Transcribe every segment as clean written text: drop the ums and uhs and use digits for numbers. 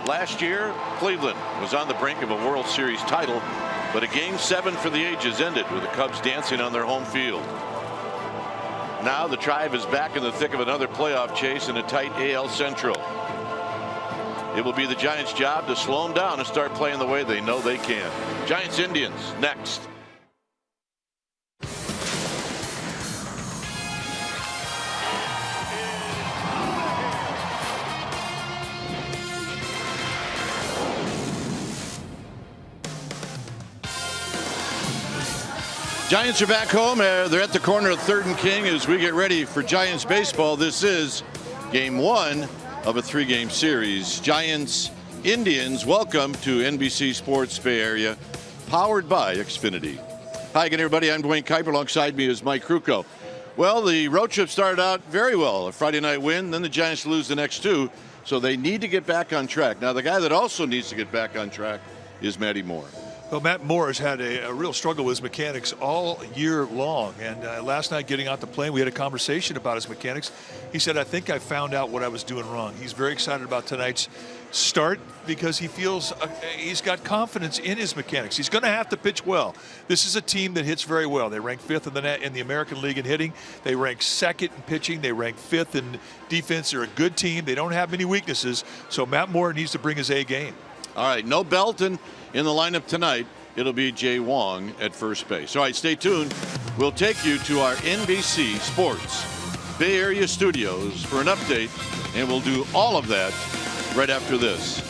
Last year, Cleveland was on the brink of a World Series title, but a Game 7 for the ages ended with the Cubs dancing on their home field. Now the Tribe is back in the thick of another playoff chase in a tight AL Central. It will be the Giants' job to slow them down and start playing the way they know they can. Giants Indians next. Giants are back home. They're at the corner of 3rd and King as we get ready for Giants baseball. This is Game 1 of a 3-game series. Giants Indians, welcome to NBC Sports Bay Area, powered by Xfinity. Hi again, everybody. I'm Dwayne Kuiper. Alongside me is Mike Krukow. Well, the road trip started out very well. A Friday night win, then the Giants lose the next 2, so they need to get back on track. Now, the guy that also needs to get back on track is Matty Moore. Well, Matt Moore has had a real struggle with his mechanics all year long. And last night getting out the plane, we had a conversation about his mechanics. He said, I think I found out what I was doing wrong. He's very excited about tonight's start because he feels he's got confidence in his mechanics. He's going to have to pitch well. This is a team that hits very well. They rank 5th in the American League in hitting. They rank 2nd in pitching. They rank 5th in defense. They're a good team. They don't have many weaknesses. So Matt Moore needs to bring his A game. All right, no Belton in the lineup tonight. It'll be Jay Wong at first base. All right, stay tuned. We'll take you to our NBC Sports Bay Area studios for an update, and we'll do all of that right after this.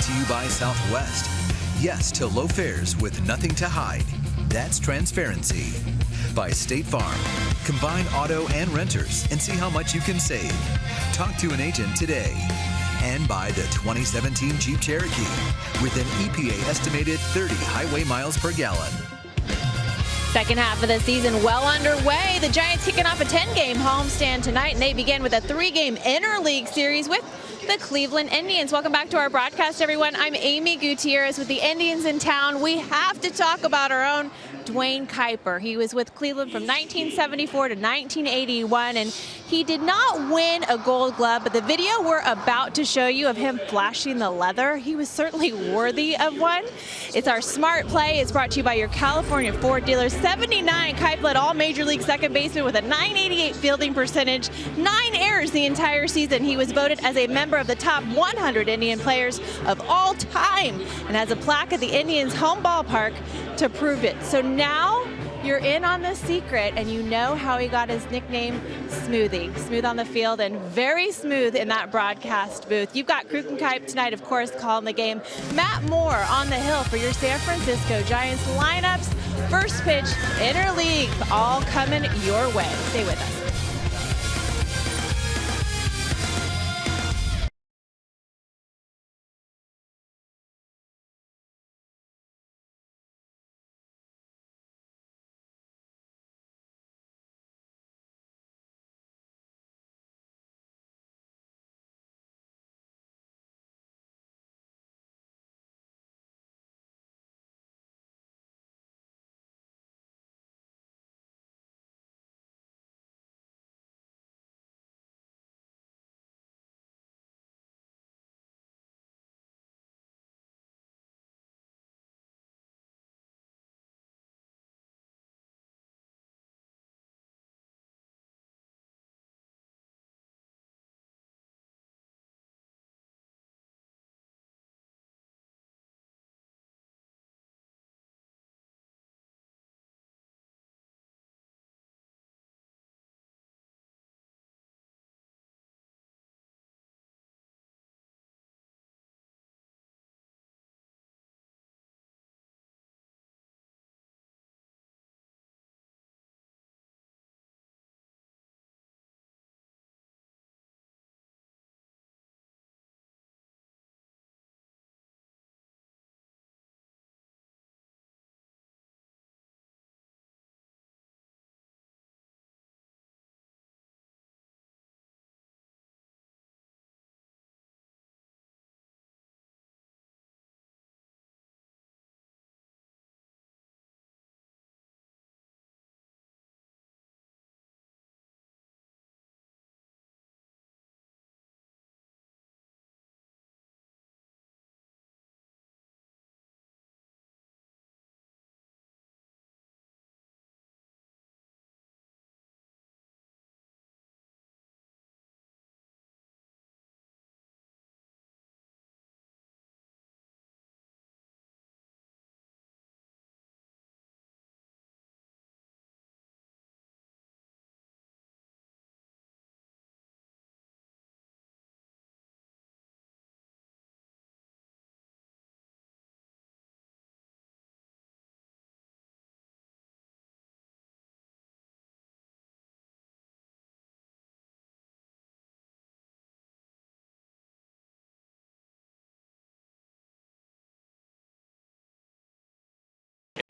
to you by Southwest. Yes to low fares with nothing to hide. That's transparency. By State Farm. Combine auto and renters and see how much you can save. Talk to an agent today. And by the 2017 Jeep Cherokee with an EPA estimated 30 highway miles per gallon. Second half of the season well underway. The Giants kicking off a 10-game homestand tonight, and they begin with a 3-game interleague series with the Cleveland Indians. Welcome back to our broadcast, everyone. I'm Amy Gutierrez with the Indians in town. We have to talk about our own Dwayne Kuiper. He was with Cleveland from 1974 to 1981, and he did not win a Gold Glove, but the video we're about to show you of him flashing the leather, he was certainly worthy of one. It's our Smart Play. It's brought to you by your California Ford dealer. 79, Kuiper led all Major League second baseman with a .988 fielding percentage, 9 errors the entire season. He was voted as a member of the top 100 Indian players of all time and has a plaque at the Indians' home ballpark to prove it. So now you're in on the secret, and you know how he got his nickname Smoothie. Smooth on the field and very smooth in that broadcast booth. You've got Kruk and Kuip tonight, of course, calling the game. Matt Moore on the hill for your San Francisco Giants lineups. First pitch, interleague, all coming your way. Stay with us.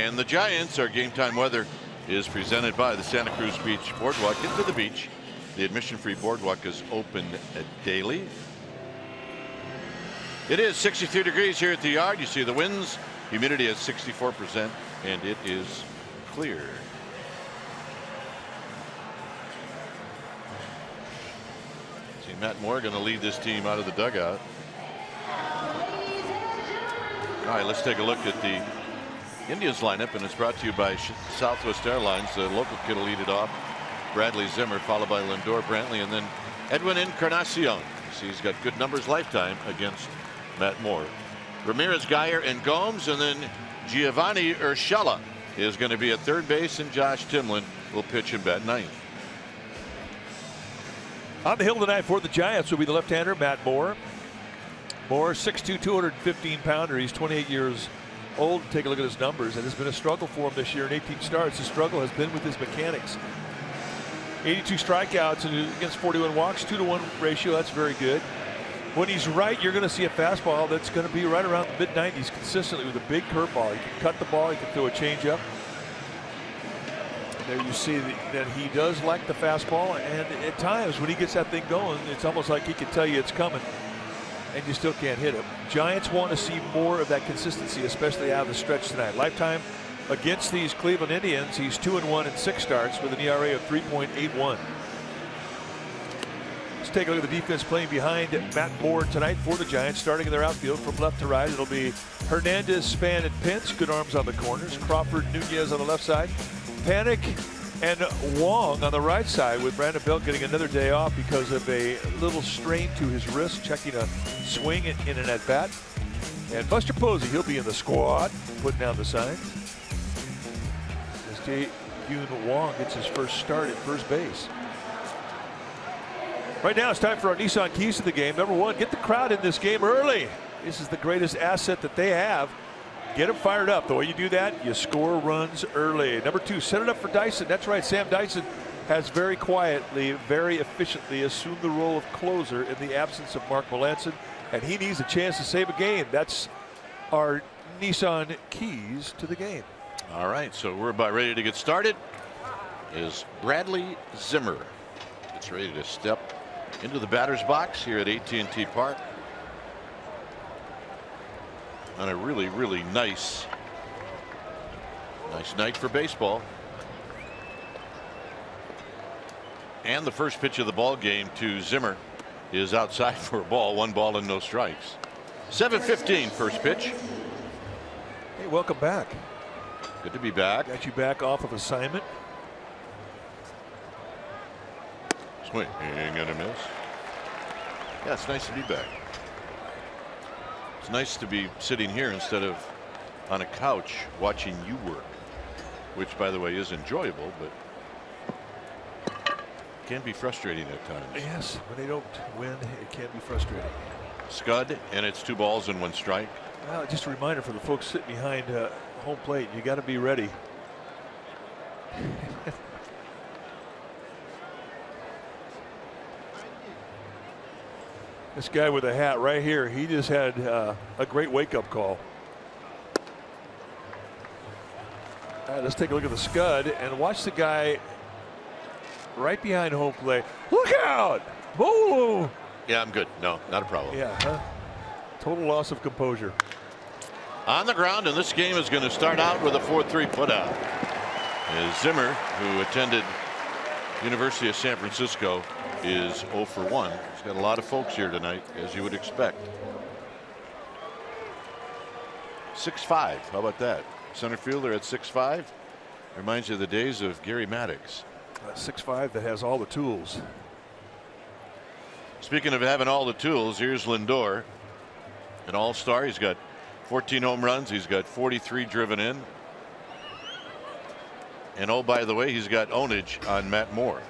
And the Giants, our game time weather is presented by the Santa Cruz Beach Boardwalk. Into the beach. The admission-free boardwalk is open daily. It is 63 degrees here at the yard. You see the winds, humidity at 64%, and it is clear. See Matt Moore going to lead this team out of the dugout. All right, let's take a look at the Indians lineup, and it's brought to you by Southwest Airlines. The local kid will lead it off. Bradley Zimmer, followed by Lindor Brantley, and then Edwin Encarnacion. See, he's got good numbers lifetime against Matt Moore. Ramirez, Geyer, and Gomes, and then Giovanni Urshela is going to be at third base, and Josh Timlin will pitch and bat ninth. On the hill tonight for the Giants will be the left-hander Matt Moore. Moore, 6'2", 215-pounder. He's 28 years old. Take a look at his numbers. And it's been a struggle for him this year in 18 starts. The struggle has been with his mechanics. 82 strikeouts against 41 walks, 2-to-1 ratio. That's very good. When he's right, you're going to see a fastball that's going to be right around the mid-90s consistently with a big curveball. He can cut the ball. He can throw a changeup. There you see that he does like the fastball, and at times when he gets that thing going, it's almost like he can tell you it's coming, and you still can't hit him. Giants want to see more of that consistency, especially out of the stretch tonight. Lifetime against these Cleveland Indians, he's 2-1 in 6 starts with an ERA of 3.81. Let's take a look at the defense playing behind Matt Moore tonight for the Giants. Starting in their outfield from left to right, it'll be Hernandez, Span, and Pence. Good arms on the corners. Crawford, Nunez on the left side. Panic and Wong on the right side, with Brandon Belt getting another day off because of a little strain to his wrist, checking a swing in an at-bat. And Buster Posey, he'll be in the squad, putting down the signs. As Jae-Yoon Wong gets his first start at first base. Right now it's time for our Nissan keys to the game. Number 1, get the crowd in this game early. This is the greatest asset that they have. Get them fired up. The way you do that, you score runs early. Number 2, set it up for Dyson. That's right, Sam Dyson has very quietly, very efficiently assumed the role of closer in the absence of Mark Melancon, and he needs a chance to save a game. That's our Nissan keys to the game. All right, so we're about ready to get started. Is Bradley Zimmer. It's ready to step into the batter's box here at AT&T Park on a really, really nice night for baseball. And the first pitch of the ball game to Zimmer is outside for a ball. 1 ball and no strikes. 7:15 first pitch. Hey, welcome back. Good to be back. Got you back off of assignment. Swing and a miss. Yeah, it's nice to be back. It's nice to be sitting here instead of on a couch watching you work, which, by the way, is enjoyable, but can be frustrating at times. Yes, when they don't win, it can be frustrating. Scud, and it's 2 balls and 1 strike. Well, just a reminder for the folks sitting behind home plate, you got to be ready. This guy with a hat right here, he just had a great wake-up call. All right, let's take a look at the Scud and watch the guy right behind home plate. Look out! Whoa! Yeah, I'm good. No, not a problem. Yeah, huh? Total loss of composure. On the ground, and this game is going to start out with a 4-3 putout. As Zimmer, who attended University of San Francisco, is 0 for 1. He's got a lot of folks here tonight, as you would expect. 6'5". How about that? Center fielder at 6'5". Reminds you of the days of Gary Maddox. 6'5" that has all the tools. Speaking of having all the tools, here's Lindor, an all-star. He's got 14 home runs. He's got 43 driven in. And oh, by the way, he's got ownage on Matt Moore.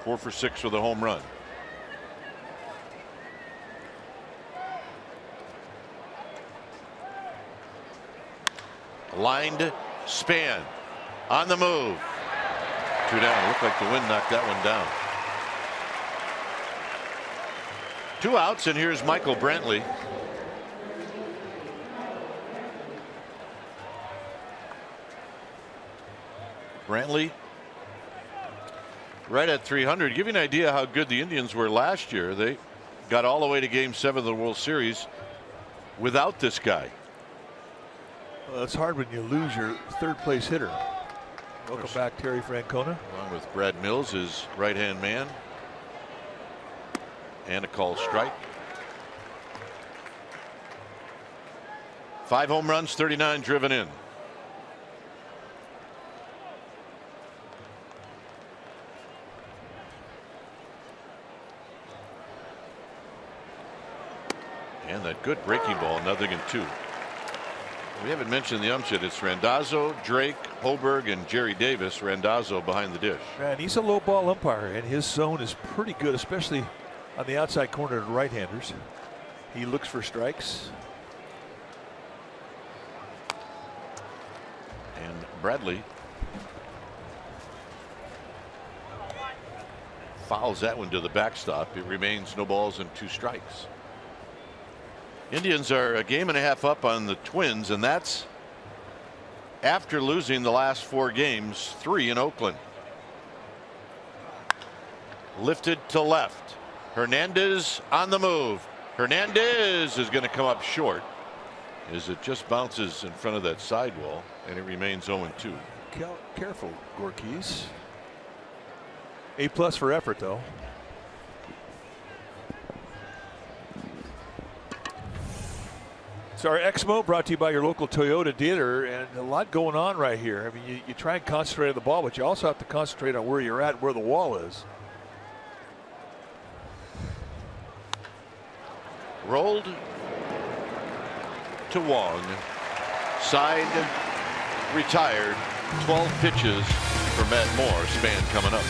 4 for 6 with a home run. Lined Span on the move. 2 down. Looked like the wind knocked that one down. 2 outs, and here's Michael Brantley. Brantley right at 300. Give you an idea how good the Indians were last year. They got all the way to Game 7 of the World Series without this guy. Well, it's hard when you lose your 3rd place hitter. Welcome back, Terry Francona. Along with Brad Mills, his right-hand man. And a called strike. 5 home runs, 39 driven in. And that good breaking ball, 0-2. We haven't mentioned the umps yet. It's Randazzo, Drake, Hoberg, and Jerry Davis. Randazzo behind the dish. Man, he's a low ball umpire, and his zone is pretty good, especially on the outside corner to right-handers. He looks for strikes. And Bradley fouls that one to the backstop. It remains no balls and 2 strikes. Indians are a game and a half up on the Twins, and that's after losing the last 4 games, 3 in Oakland. Lifted to left. Hernandez on the move. Hernandez is going to come up short as it just bounces in front of that sidewall, and it remains 0-2. Careful, Gorkis. A+ for effort, though. So our Exmo brought to you by your local Toyota dealer, and a lot going on right here. I mean, you try and concentrate on the ball, but you also have to concentrate on where you're at, where the wall is. Rolled to Wong. Side retired. 12 pitches for Matt Moore. Span coming up.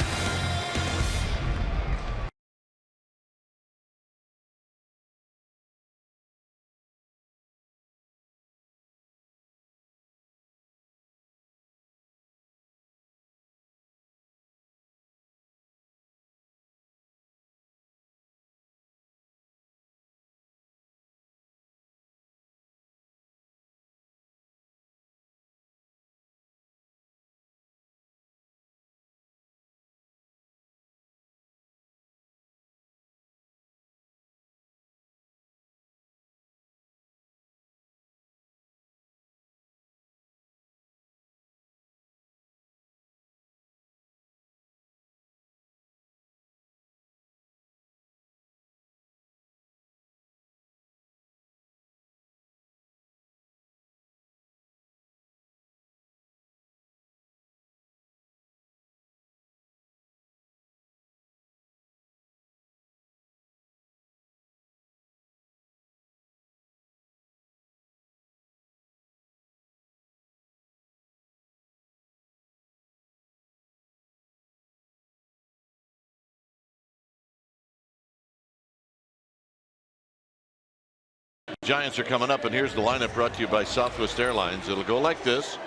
Giants are coming up, and here's the lineup brought to you by Southwest Airlines. It'll go like this.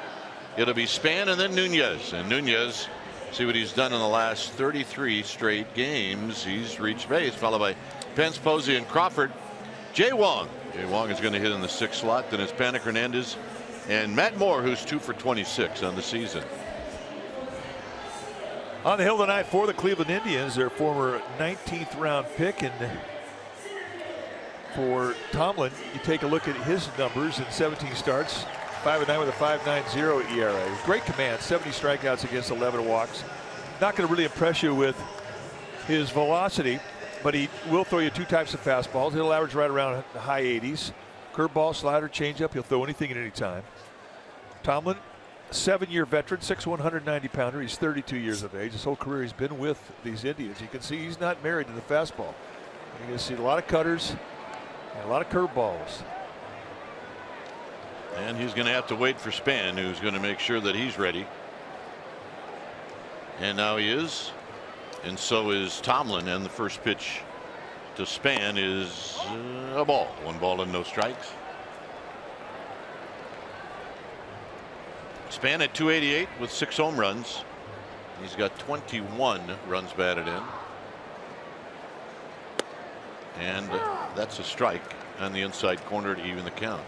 It'll be Span and then Nunez. And Nunez, see what he's done in the last 33 straight games. He's reached base, followed by Pence, Posey, and Crawford. Jay Wong. Jay Wong is going to hit in the 6th slot. Then it's Panik Hernandez and Matt Moore, who's 2 for 26 on the season. On the hill tonight for the Cleveland Indians, their former 19th round pick, and for Tomlin, you take a look at his numbers in 17 starts, 5-9 with a 5.90 ERA. Great command, 70 strikeouts against 11 walks. Not going to really impress you with his velocity, but he will throw you 2 types of fastballs. He'll average right around the high 80s. Curveball, slider, changeup. He'll throw anything at any time. Tomlin, 7-year veteran, 6'1", 190-pounder. He's 32 years of age. His whole career he's been with these Indians. You can see he's not married to the fastball. You're going to see a lot of cutters and a lot of curveballs. And he's going to have to wait for Span, who's going to make sure that he's ready. And now he is. And so is Tomlin. And the first pitch to Span is a ball. 1 ball and no strikes. Span at 288 with 6 home runs. He's got 21 runs batted in. And that's a strike on the inside corner to even the count.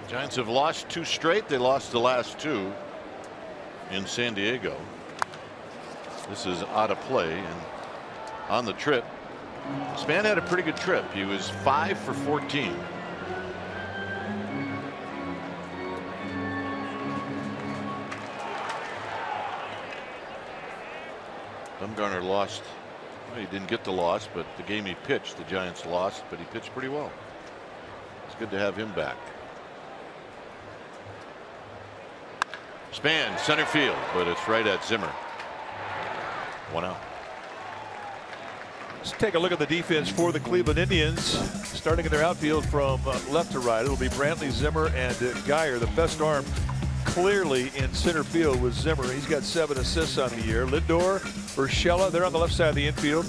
Giants have lost 2 straight. They lost the last 2 in San Diego. This is out of play, and on the trip, Span had a pretty good trip. He was 5 for 14. Bumgarner lost. Well, he didn't get the loss, but the game he pitched, the Giants lost, but he pitched pretty well. It's good to have him back. Span, center field, but it's right at Zimmer. 1 out. Let's take a look at the defense for the Cleveland Indians. Starting in their outfield from left to right, it'll be Brantley, Zimmer, and Geyer. The best arm clearly in center field with Zimmer. He's got 7 assists on the year. Lindor, Urshela, they're on the left side of the infield.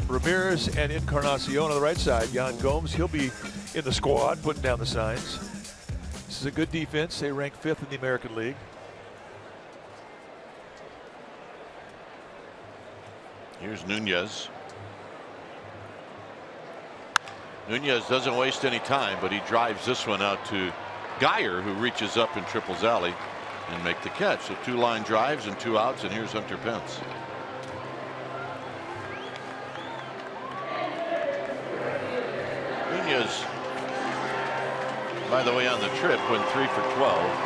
Ramirez and Encarnacion on the right side. Yan Gomes, he'll be in the squad, putting down the signs. This is a good defense. They rank 5th in the American League. Here's Nunez. Nunez doesn't waste any time, but he drives this one out to Geyer, who reaches up in triples alley and make the catch. So 2 line drives and 2 outs, and here's Hunter Pence. Nunez, by the way, on the trip went 3 for 12.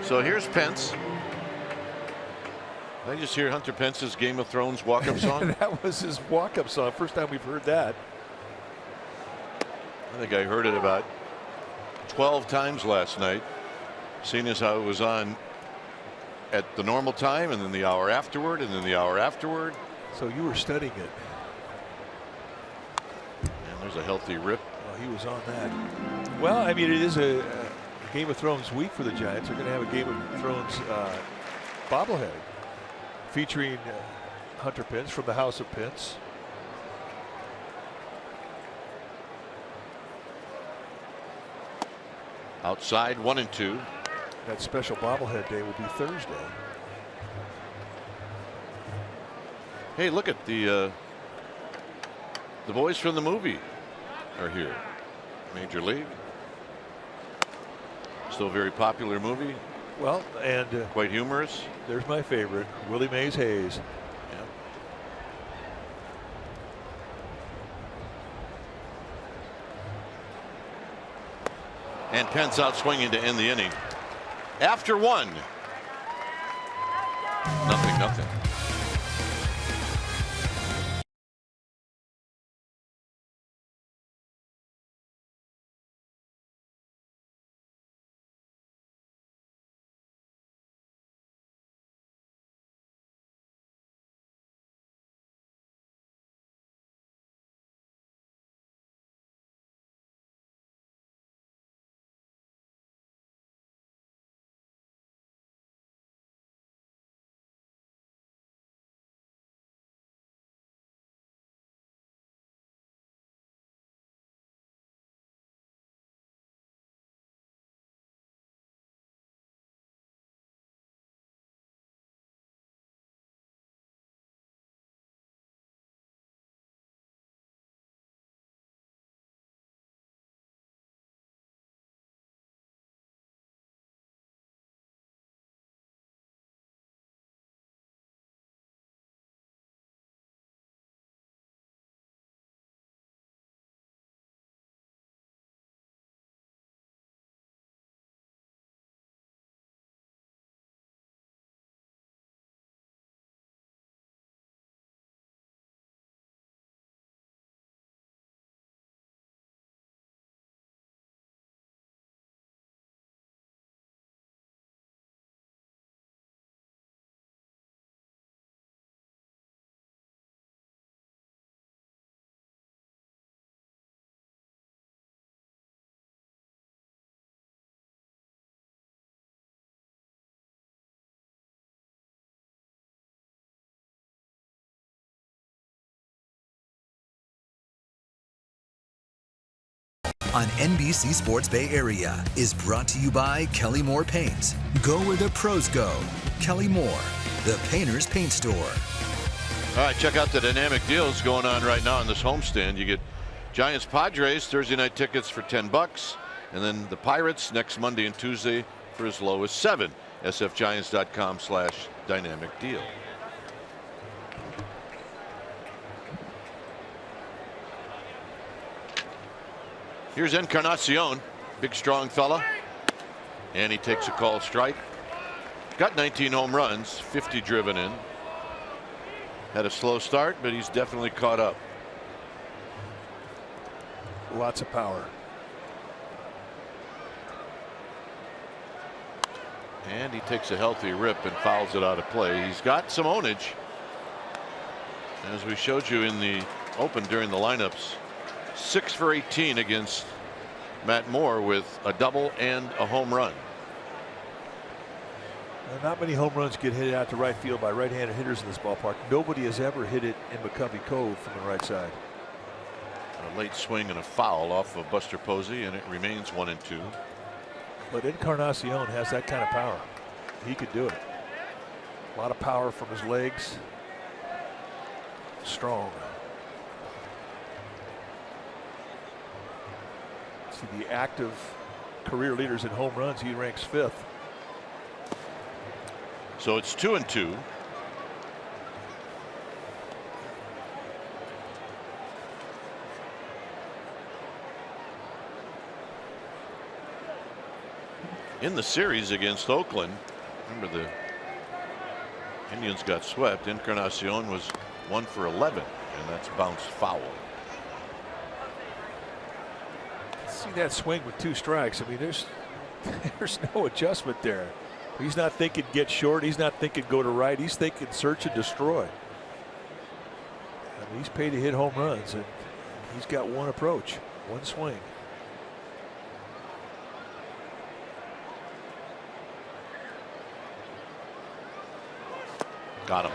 So here's Pence. Did I just hear Hunter Pence's Game of Thrones walk-up song? That was his walk-up song. First time we've heard that. I think I heard it about 12 times last night, seeing as how it was on at the normal time, and then the hour afterward, and then the hour afterward. So you were studying it. And there's a healthy rip. Well, he was on that. Well, I mean, it is a Game of Thrones week for the Giants. They're going to have a Game of Thrones bobblehead featuring Hunter Pence from the House of Pence. Outside, 1 and 2. That special bobblehead day will be Thursday. Hey, look at the boys from the movie are here. Major League. Still a very popular movie. Well, and quite humorous. There's my favorite, Willie Mays Hayes. And Pence out swinging to end the inning. After 1. Nothing. On NBC Sports Bay Area is brought to you by Kelly Moore Paints. Go where the pros go. Kelly Moore, the painter's paint store. All right, check out the dynamic deals going on right now on this homestand. You get Giants Padres Thursday night tickets for $10, and then the Pirates next Monday and Tuesday for as low as $7. sfgiants.com/dynamic deal. Here's Encarnacion, big strong fella, and he takes a called strike. Got 19 home runs, 50 driven in. Had a slow start, but he's definitely caught up. Lots of power. And he takes a healthy rip and fouls it out of play. He's got some ownage. As we showed you in the open during the lineups, 6 for 18 against Matt Moore with a double and a home run. Not many home runs get hit out to right field by right-handed hitters in this ballpark. Nobody has ever hit it in McCovey Cove from the right side. A late swing and a foul off of Buster Posey, and it remains 1-2. But Encarnacion has that kind of power. He could do it. A lot of power from his legs. Strong. See the active career leaders in home runs. He ranks 5th. So it's 2-2. In the series against Oakland, remember the Indians got swept. Encarnacion was 1 for 11, and that's bounced foul. See that swing with 2 strikes. I mean, there's no adjustment there. He's not thinking get short. He's not thinking go to right. He's thinking search and destroy. I mean, he's paid to hit home runs, and he's got one approach, one swing. Got him.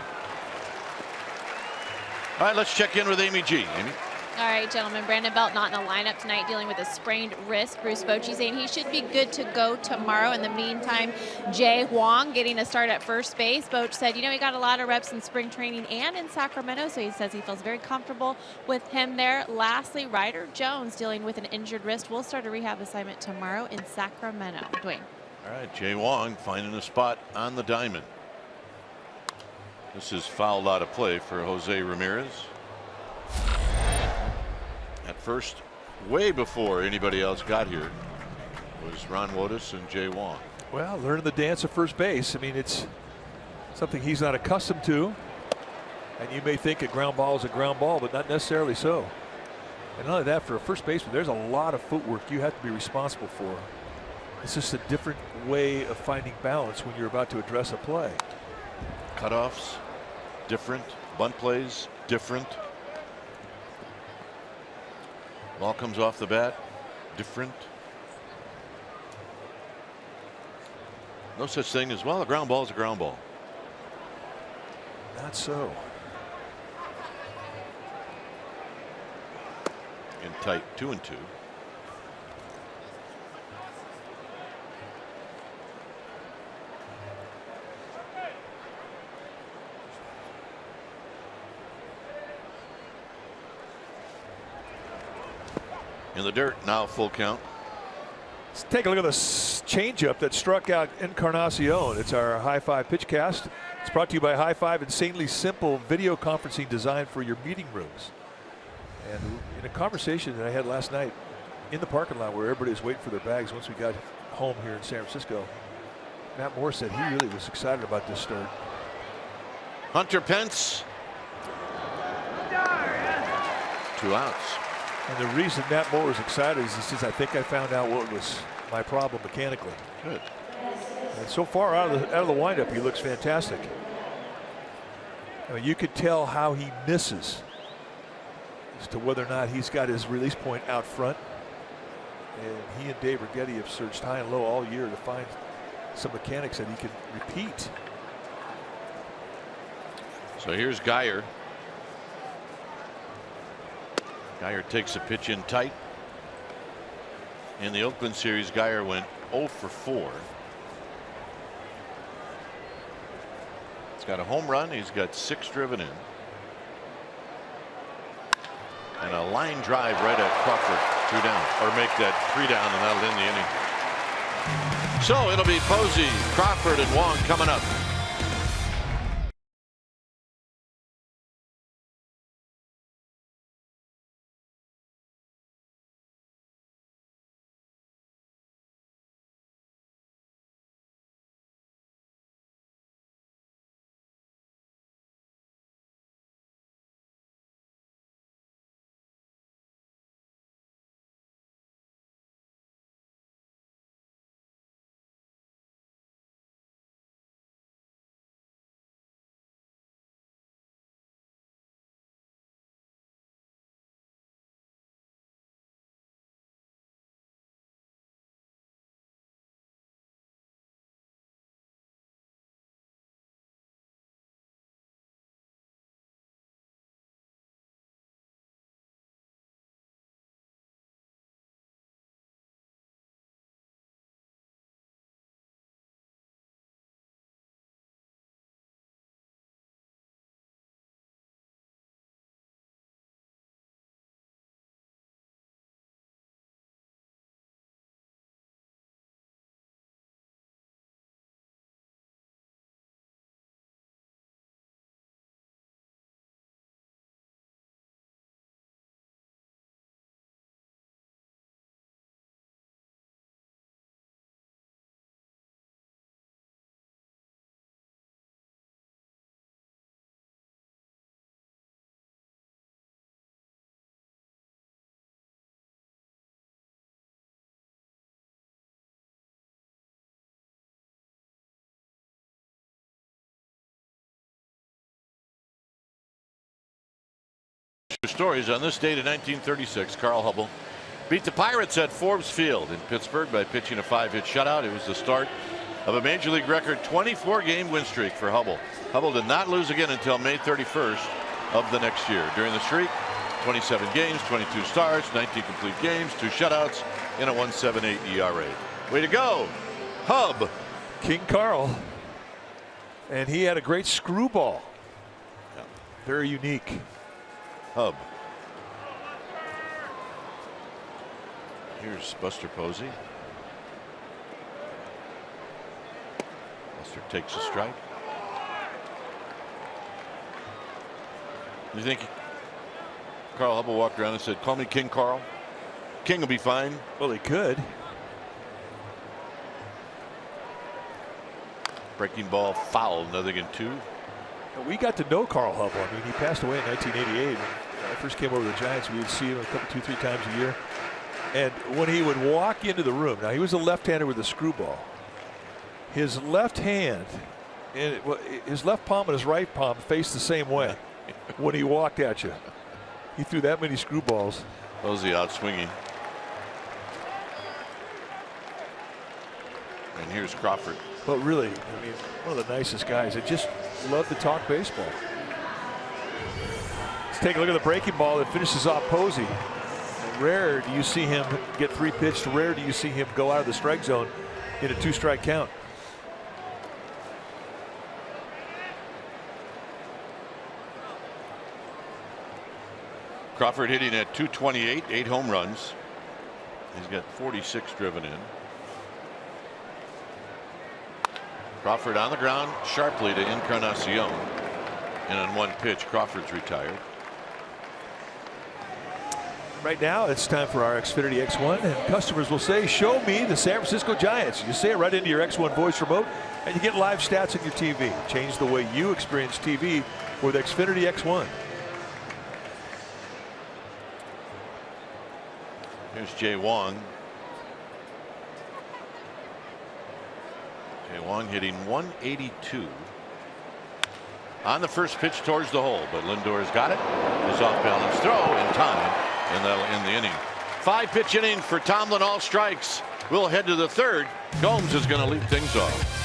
All right, let's check in with Amy G. Amy. All right, gentlemen. Brandon Belt not in the lineup tonight, dealing with a sprained wrist. Bruce Bochy saying he should be good to go tomorrow. In the meantime, Jay Huang getting a start at first base. Boch said, you know, he got a lot of reps in spring training and in Sacramento, so he says he feels very comfortable with him there. Lastly, Ryder Jones dealing with an injured wrist will start a rehab assignment tomorrow in Sacramento. Dwayne. All right, Jay Huang finding a spot on the diamond. This is fouled out of play for Jose Ramirez. At first, way before anybody else got here, was Ron Wotus and Jay Huang. Well, learning the dance of first base. I mean, it's something he's not accustomed to. And you may think a ground ball is a ground ball, but not necessarily so. And not only that, for a first baseman, there's a lot of footwork you have to be responsible for. It's just a different way of finding balance when you're about to address a play. Cutoffs, different. Bunt plays, different. Ball comes off the bat, different. No such thing as, well, a ground ball is a ground ball. Not so. In tight, 2-2. In the dirt now, full count. Let's take a look at the changeup that struck out Encarnacion. It's our High Five pitch cast. It's brought to you by High Five, insanely simple video conferencing designed for your meeting rooms. And in a conversation that I had last night in the parking lot where everybody was waiting for their bags once we got home here in San Francisco, Matt Moore said he really was excited about this start. Hunter Pence. 2 outs. And the reason Matt Moore is excited is he says, I think I found out what was my problem mechanically. Good. And so far out of the windup, he looks fantastic. I mean, you could tell how he misses as to whether or not he's got his release point out front. And he and Dave Righetti have searched high and low all year to find some mechanics that he can repeat. So here's Geyer. Geyer takes a pitch in tight. In the Oakland series, Geyer went 0 for 4. He's got a home run. He's got 6 driven in. And a line drive right at Crawford. 2 down. Or make that 3 down, and that'll end the inning. So it'll be Posey, Crawford, and Wong coming up. Stories on this date in 1936. Carl Hubble beat the Pirates at Forbes Field in Pittsburgh by pitching a 5-hit shutout. It was the start of a Major League record 24-game win streak for Hubble. Hubble did not lose again until May 31st of the next year. During the streak, 27 games, 22 starts, 19 complete games, 2 shutouts, and a 1.78 ERA. Way to go, Hub. King Carl. And he had a great screwball. Yeah. Very unique. Hub. Here's Buster Posey. Buster takes a strike. You think Carl Hubble walked around and said, "Call me King Carl. King will be fine"? Well, he could. Breaking ball foul, 0-2. We got to know Carl Hubble. I mean, he passed away in 1988. When I first came over to the Giants, we would see him a couple, 2-3 times a year. And when he would walk into the room, now he was a left-hander with a screwball. His left hand, and his left palm and his right palm faced the same way when he walked at you. He threw that many screwballs. Posey out swinging. And here's Crawford. But really, I mean, one of the nicest guys. That just loved to talk baseball. Let's take a look at the breaking ball that finishes off Posey. And rare do you see him get 3 pitched. Rare do you see him go out of the strike zone in a 2-strike count. Crawford hitting at .228, 8 home runs. He's got 46 driven in. Crawford on the ground sharply to Encarnacion. And on 1 pitch, Crawford's retired. Right now, it's time for our Xfinity X1, and customers will say, "Show me the San Francisco Giants." You say it right into your X1 voice remote, and you get live stats on your TV. Change the way you experience TV with Xfinity X1. Here's Jay Wong. Jay Wong hitting .182 on the first pitch towards the hole, but Lindor's got it. His off-balance throw in time, and that'll end the inning. 5-pitch inning for Tomlin, all strikes. We'll head to the 3rd. Gomes is going to lead things off.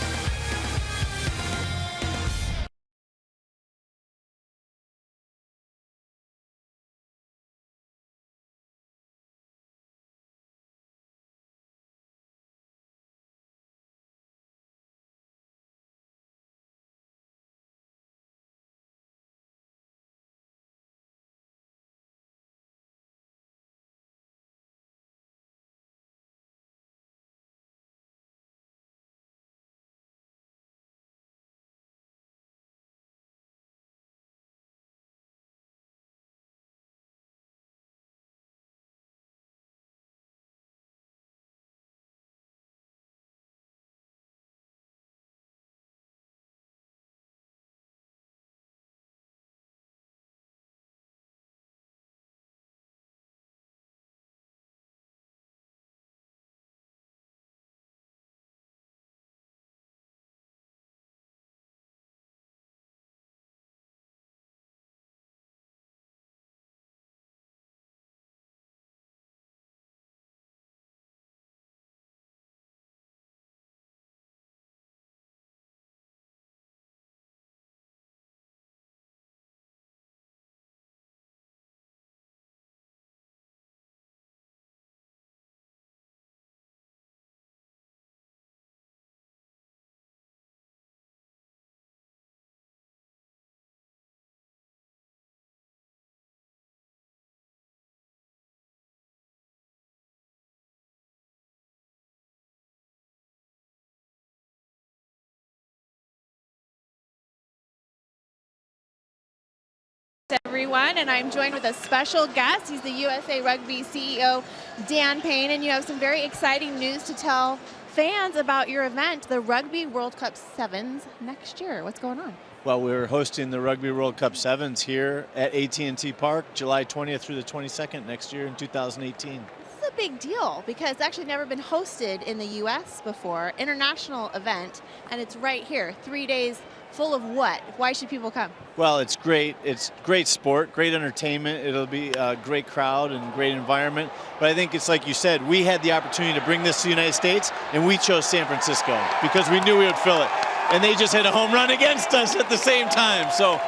Everyone, and I'm joined with a special guest. He's the USA Rugby CEO, Dan Payne, and you have some very exciting news to tell fans about your event, the Rugby World Cup Sevens, next year. What's going on? Well, we're hosting the Rugby World Cup Sevens here at AT&T Park, July 20th through the 22nd next year in 2018. This is a big deal because it's actually never been hosted in the U.S. before, international event, and it's right here, 3 days full of what? Why should people come? Well, it's great. It's great sport, great entertainment. It'll be a great crowd and great environment. But I think it's like you said, we had the opportunity to bring this to the United States, and we chose San Francisco because we knew we would fill it. And they just hit a home run against us at the same time. So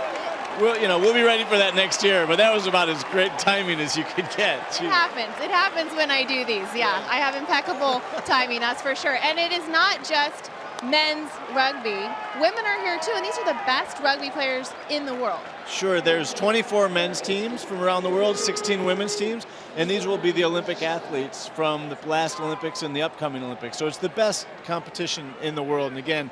we'll be ready for that next year. But that was about as great timing as you could get. It happens. It happens when I do these. Yeah, I have impeccable timing, that's for sure. And it is not just men's rugby. Women are here too, and these are the best rugby players in the world. Sure, there's 24 men's teams from around the world, 16 women's teams, and these will be the Olympic athletes from the last Olympics and the upcoming Olympics. So it's the best competition in the world. And again,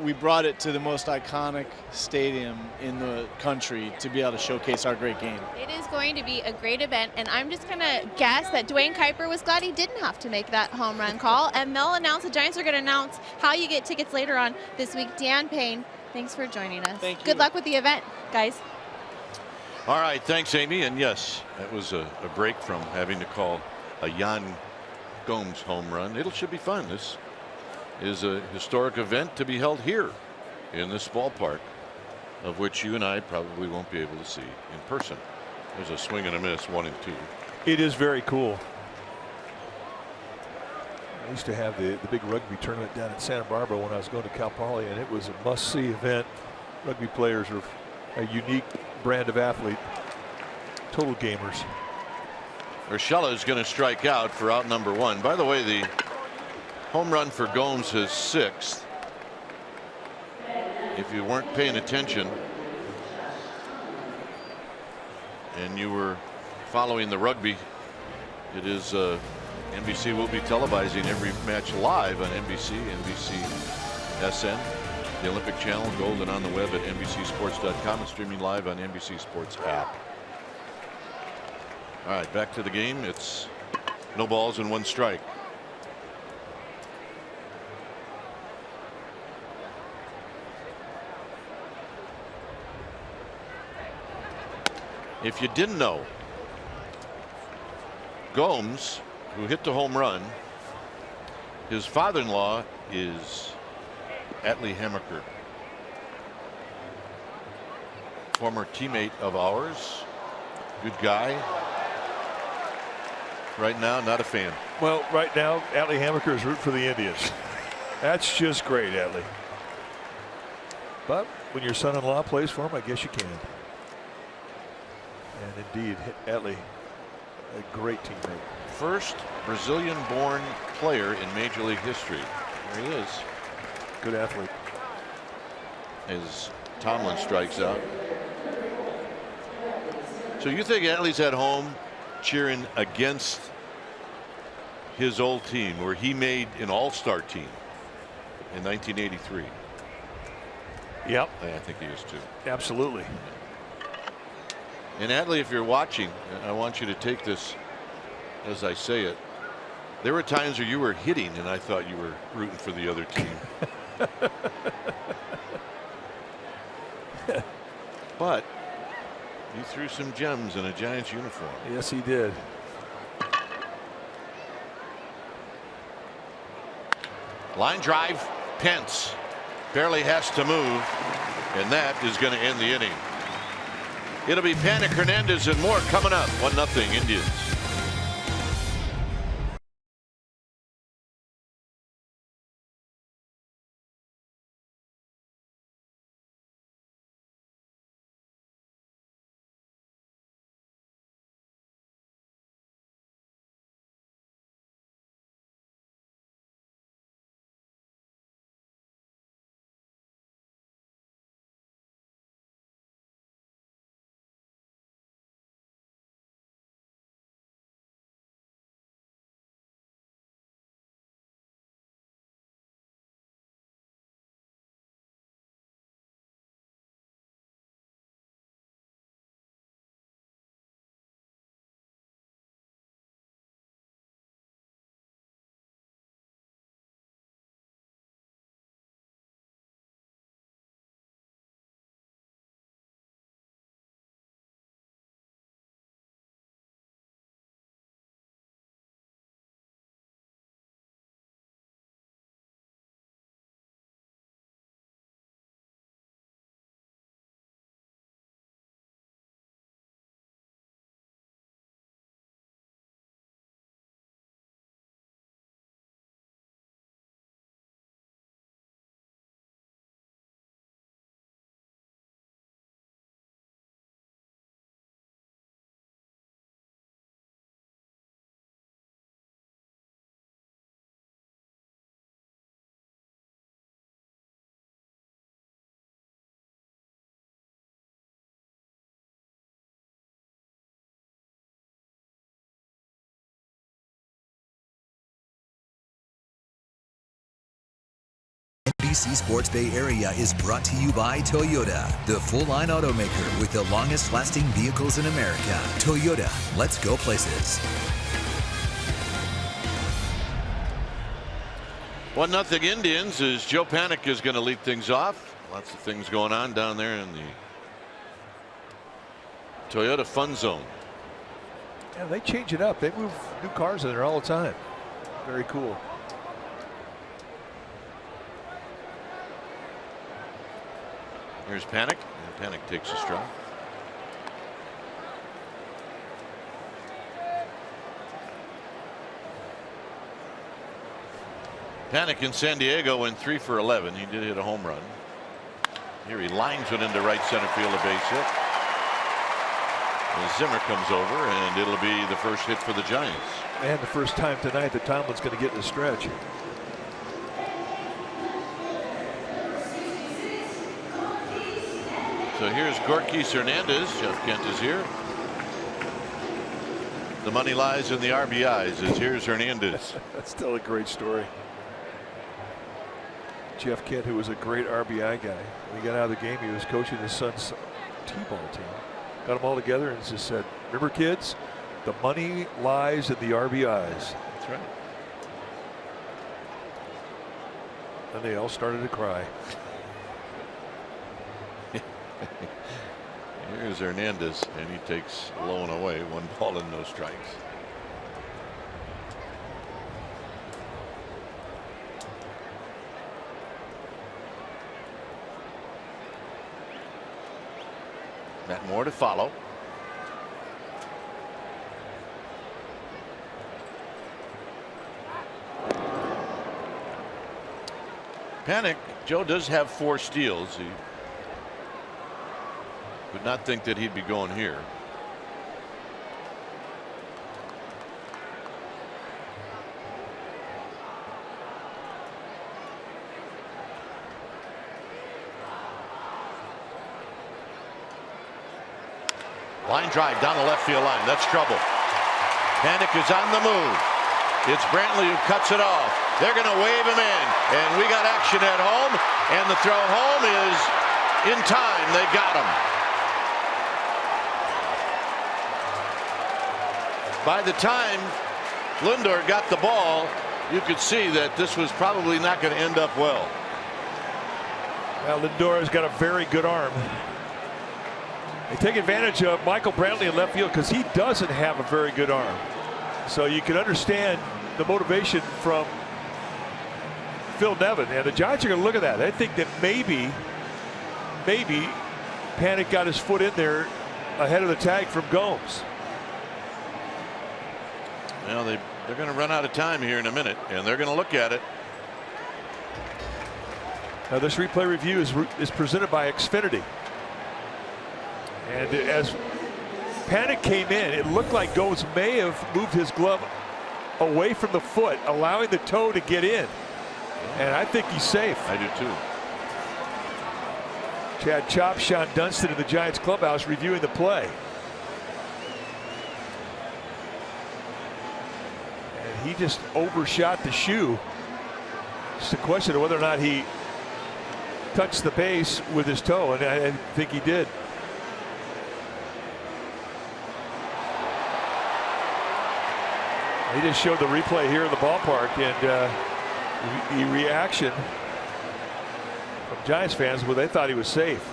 we brought it to the most iconic stadium in the country to be able to showcase our great game. It is going to be a great event, and I'm just going to guess that Dwayne Kuiper was glad he didn't have to make that home run call, and they'll announce, the Giants are going to announce how you get tickets later on this week. Dan Payne, thanks for joining us. Thank you. Good luck with the event, guys. All right, thanks, Amy. And yes, that was a break from having to call a Yan Gomes home run. It should be fun. This is a historic event to be held here in this ballpark, of which you and I probably won't be able to see in person. There's a swing and a miss, 1 and 2. It is very cool. I used to have the big rugby tournament down in Santa Barbara when I was going to Cal Poly, and it was a must-see event. Rugby players are a unique brand of athlete, total gamers. Urshela is going to strike out for out number 1. By the way, the home run for Gomes is 6th. If you weren't paying attention and you were following the rugby, it is NBC will be televising every match live on NBC, SN, the Olympic Channel, Gold, and on the web at NBCSports.com, and streaming live on NBC Sports app. All right, back to the game. It's no balls and 1 strike. If you didn't know, Gomes, who hit the home run, his father-in-law is Atlee Hammaker, former teammate of ours, good guy. Right now, not a fan. Well, right now, Atlee Hammaker is rooting for the Indians. That's just great, Atlee. But when your son-in-law plays for him, I guess you can. And indeed, Atlee, a great teammate. First Brazilian-born player in Major League history. There he is. Good athlete. As Tomlin strikes out. So you think Atlee's at home cheering against his old team, where he made an all-star team in 1983? Yep. I think he is too. Absolutely. And Atlee, if you're watching, I want you to take this as I say it. There were times where you were hitting and I thought you were rooting for the other team. But you threw some gems in a Giants uniform. Yes, he did. Line drive, Pence barely has to move, and that is going to end the inning. It'll be Panik Hernandez and more coming up. 1-0 Indians. NBC Sports Bay Area is brought to you by Toyota, the full-line automaker with the longest-lasting vehicles in America. Toyota, let's go places. 1-0 Indians as Joe Panik is going to lead things off. Lots of things going on down there in the Toyota Fun Zone. Yeah, they change it up. They move new cars in there all the time. Very cool. Here's Panik, and Panik takes a strike. Panik in San Diego went 3 for 11. He did hit a home run. Here he lines it into right center field, a base hit. And Zimmer comes over, and it'll be the first hit for the Giants. And the first time tonight that Tomlin's going to get in the stretch. So here's Gorkis Hernandez. Jeff Kent is here. The money lies in the RBIs as here's Hernandez. That's still a great story. Jeff Kent, who was a great RBI guy. When he got out of the game, he was coaching his son's T-ball team. Got them all together and just said, remember kids, the money lies in the RBIs. That's right. And they all started to cry. Here's Hernandez, and he takes low and away. 1 ball and no strikes. Matt Moore to follow. Panik, Joe does have 4 steals. He would not think that he'd be going here. Line drive down the left field line. That's trouble. Panik is on the move. It's Brantley who cuts it off. They're going to wave him in. And we got action at home. And the throw home is in time. They got him. By the time Lindor got the ball, you could see that this was probably not going to end up well. Well, Lindor has got a very good arm. They take advantage of Michael Brantley in left field because he doesn't have a very good arm. So you can understand the motivation from Phil Nevin. And the Giants are going to look at that. They think that maybe Panik got his foot in there ahead of the tag from Gomes. Well, they're going to run out of time here in a minute, and they're going to look at it. Now this replay review is presented by Xfinity. And as Panik came in, it looked like Gomes may have moved his glove away from the foot, allowing the toe to get in. And I think he's safe. I do too. Chad Chop, Sean Dunston in the Giants clubhouse reviewing the play. And he just overshot the shoe. It's a question of whether or not he touched the base with his toe, and I think he did. He just showed the replay here in the ballpark, and the reaction from Giants fans, well, they thought he was safe.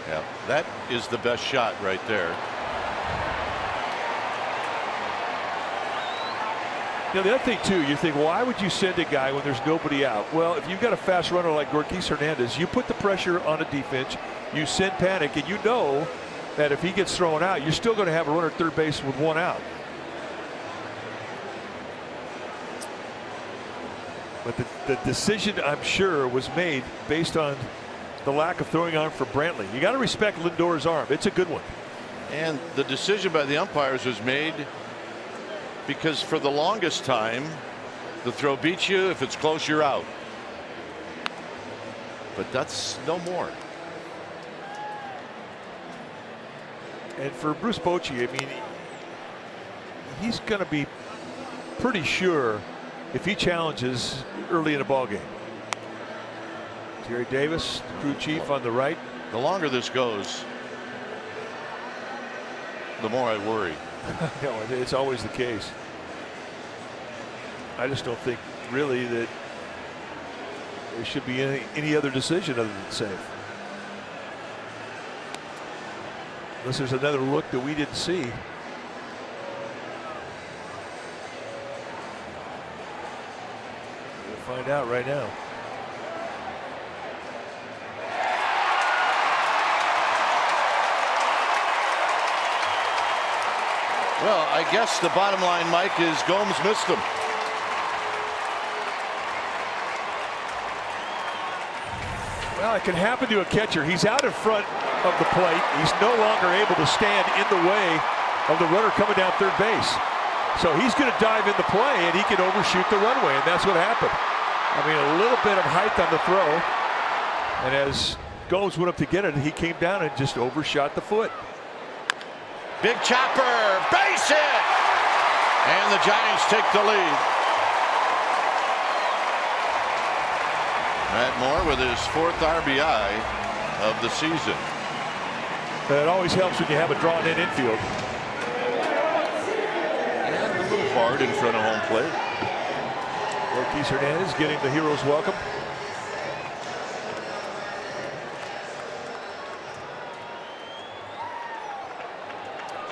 Yeah, that is the best shot right there. You know, the other thing too, you think, why would you send a guy when there's nobody out? Well, if you've got a fast runner like Gorkis Hernandez, you put the pressure on a defense, you send Panik, and you know that if he gets thrown out, you're still going to have a runner at third base with 1 out. But the decision, I'm sure, was made based on the lack of throwing arm for Brantley. You got to respect Lindor's arm. It's a good one. And the decision by the umpires was made because for the longest time, the throw beats you. If it's close, you're out. But that's no more. And for Bruce Bochy, I mean, he's going to be pretty sure if he challenges early in a ball game. Terry Davis, crew chief on the right. The longer this goes, the more I worry. No, it's always the case. I just don't think really that there should be any other decision other than safe. Unless there's another look that we didn't see. We'll find out right now. Well, I guess the bottom line, Mike, is Gomes missed him. Well, it can happen to a catcher. He's out in front of the plate. He's no longer able to stand in the way of the runner coming down third base. So he's going to dive in the play, and he can overshoot the runway, and that's what happened. I mean, a little bit of height on the throw, and as Gomes went up to get it, he came down and just overshot the foot. Big chopper, base hit! And the Giants take the lead. Matt Moore with his 4th RBI of the season. But it always helps when you have a drawn-in infield. And a little hard in front of home plate. Ortiz Hernandez getting the hero's welcome.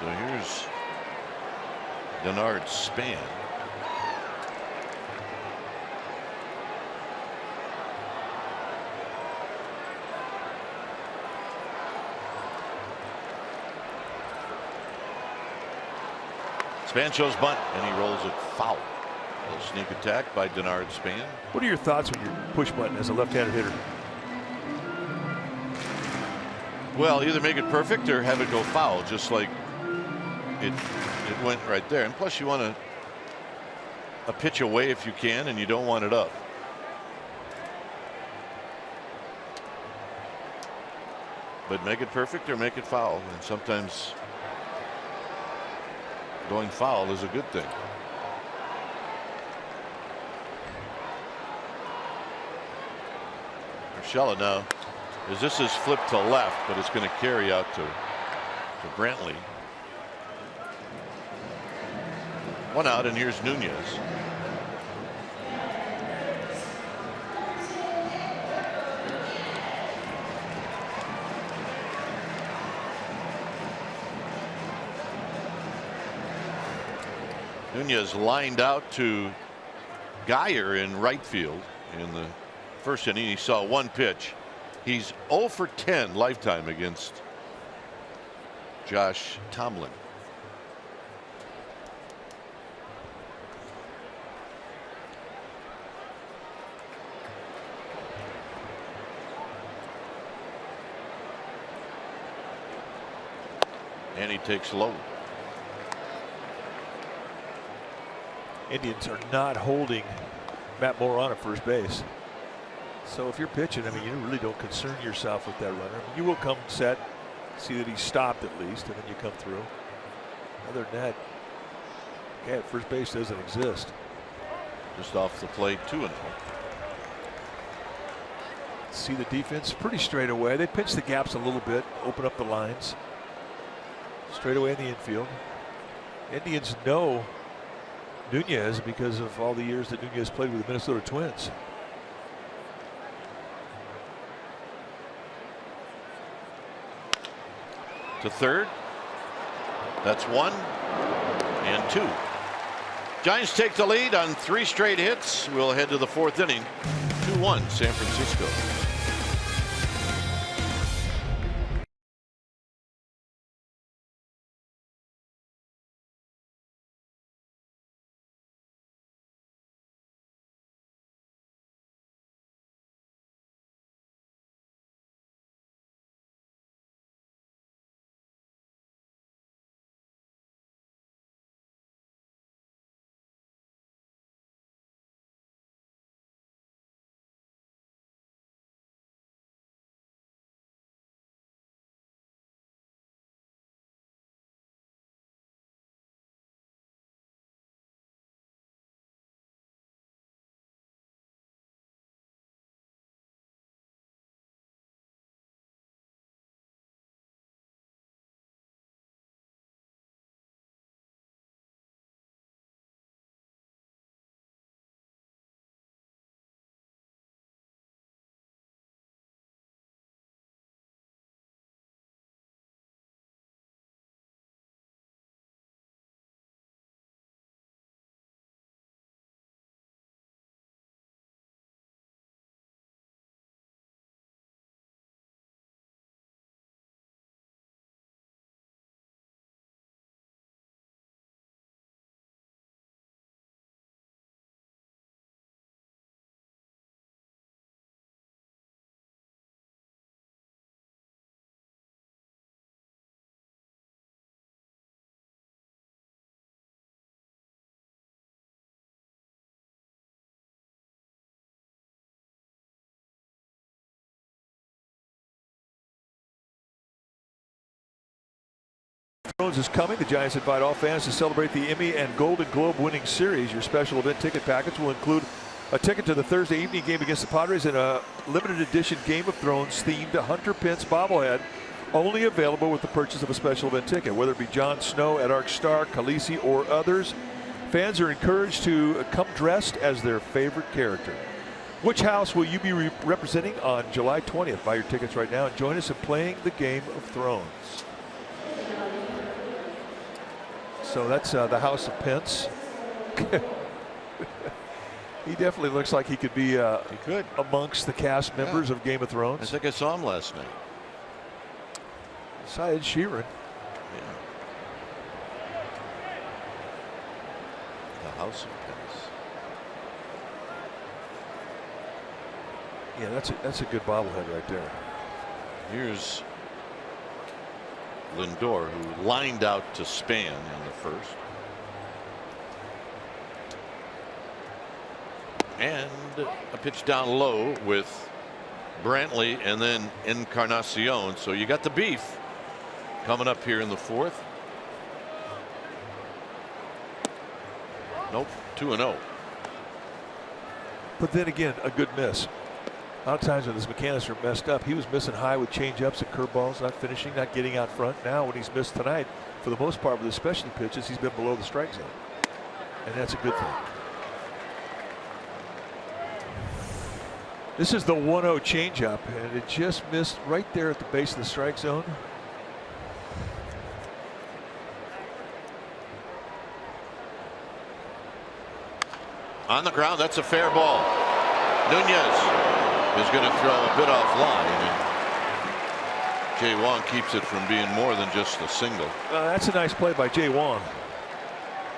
So here's Denard Span. Span shows bunt, and he rolls it foul. A little sneak attack by Denard Span. What are your thoughts when you push button as a left-handed hitter? Well, either make it perfect or have it go foul, just like it went right there. And plus, you want a pitch away if you can, and you don't want it up. But make it perfect or make it foul, and sometimes going foul is a good thing. Urshela now, as this is flipped to left, but it's going to carry out to Brantley. 1 out, and here's Nunez. Nunez lined out to Geyer in right field in the first inning. He saw 1 pitch. He's 0 for 10 lifetime against Josh Tomlin. And he takes low. Indians are not holding Matt Moore on at first base. So if you're pitching, I mean, you really don't concern yourself with that runner. I mean, you will come set, see that he's stopped at least, and then you come through. Other than that, yeah, first base doesn't exist. Just off the plate, 2-0. See the defense pretty straight away. They pinch the gaps a little bit, open up the lines. Straight away in the infield. Indians know Nunez because of all the years that Nunez played with the Minnesota Twins. To third. That's 1 and 2. Giants take the lead on 3 straight hits. We'll head to the 4th inning. 2-1 San Francisco. Thrones is coming. The Giants invite all fans to celebrate the Emmy and Golden Globe winning series. Your special event ticket package will include a ticket to the Thursday evening game against the Padres and a limited edition Game of Thrones themed Hunter Pence bobblehead, only available with the purchase of a special event ticket. Whether it be Jon Snow, Edark Stark, Khaleesi, or others, fans are encouraged to come dressed as their favorite character. Which house will you be representing on July 20th? Buy your tickets right now and join us in playing the Game of Thrones. So that's the House of Pence. He definitely looks like he could be amongst the cast members of Game of Thrones. I think I saw him last night. Besides Sheeran. Yeah. The House of Pence. Yeah, that's a good bobblehead right there. Here's Lindor, who lined out to Span in the first. And a pitch down low with Brantley and then Encarnacion. So you got the beef coming up here in the fourth. Nope, 2-0. But then again, a good miss. A lot of times when his mechanics are messed up, he was missing high with changeups and curveballs, not finishing, not getting out front. Now when he's missed tonight, for the most part with his specialty pitches, he's been below the strike zone. And that's a good thing. This is the 1-0 changeup, and it just missed right there at the base of the strike zone. On the ground, that's a fair ball. Nunez is going to throw a bit offline, and Jay Wong keeps it from being more than just a single. That's a nice play by Jay Wong.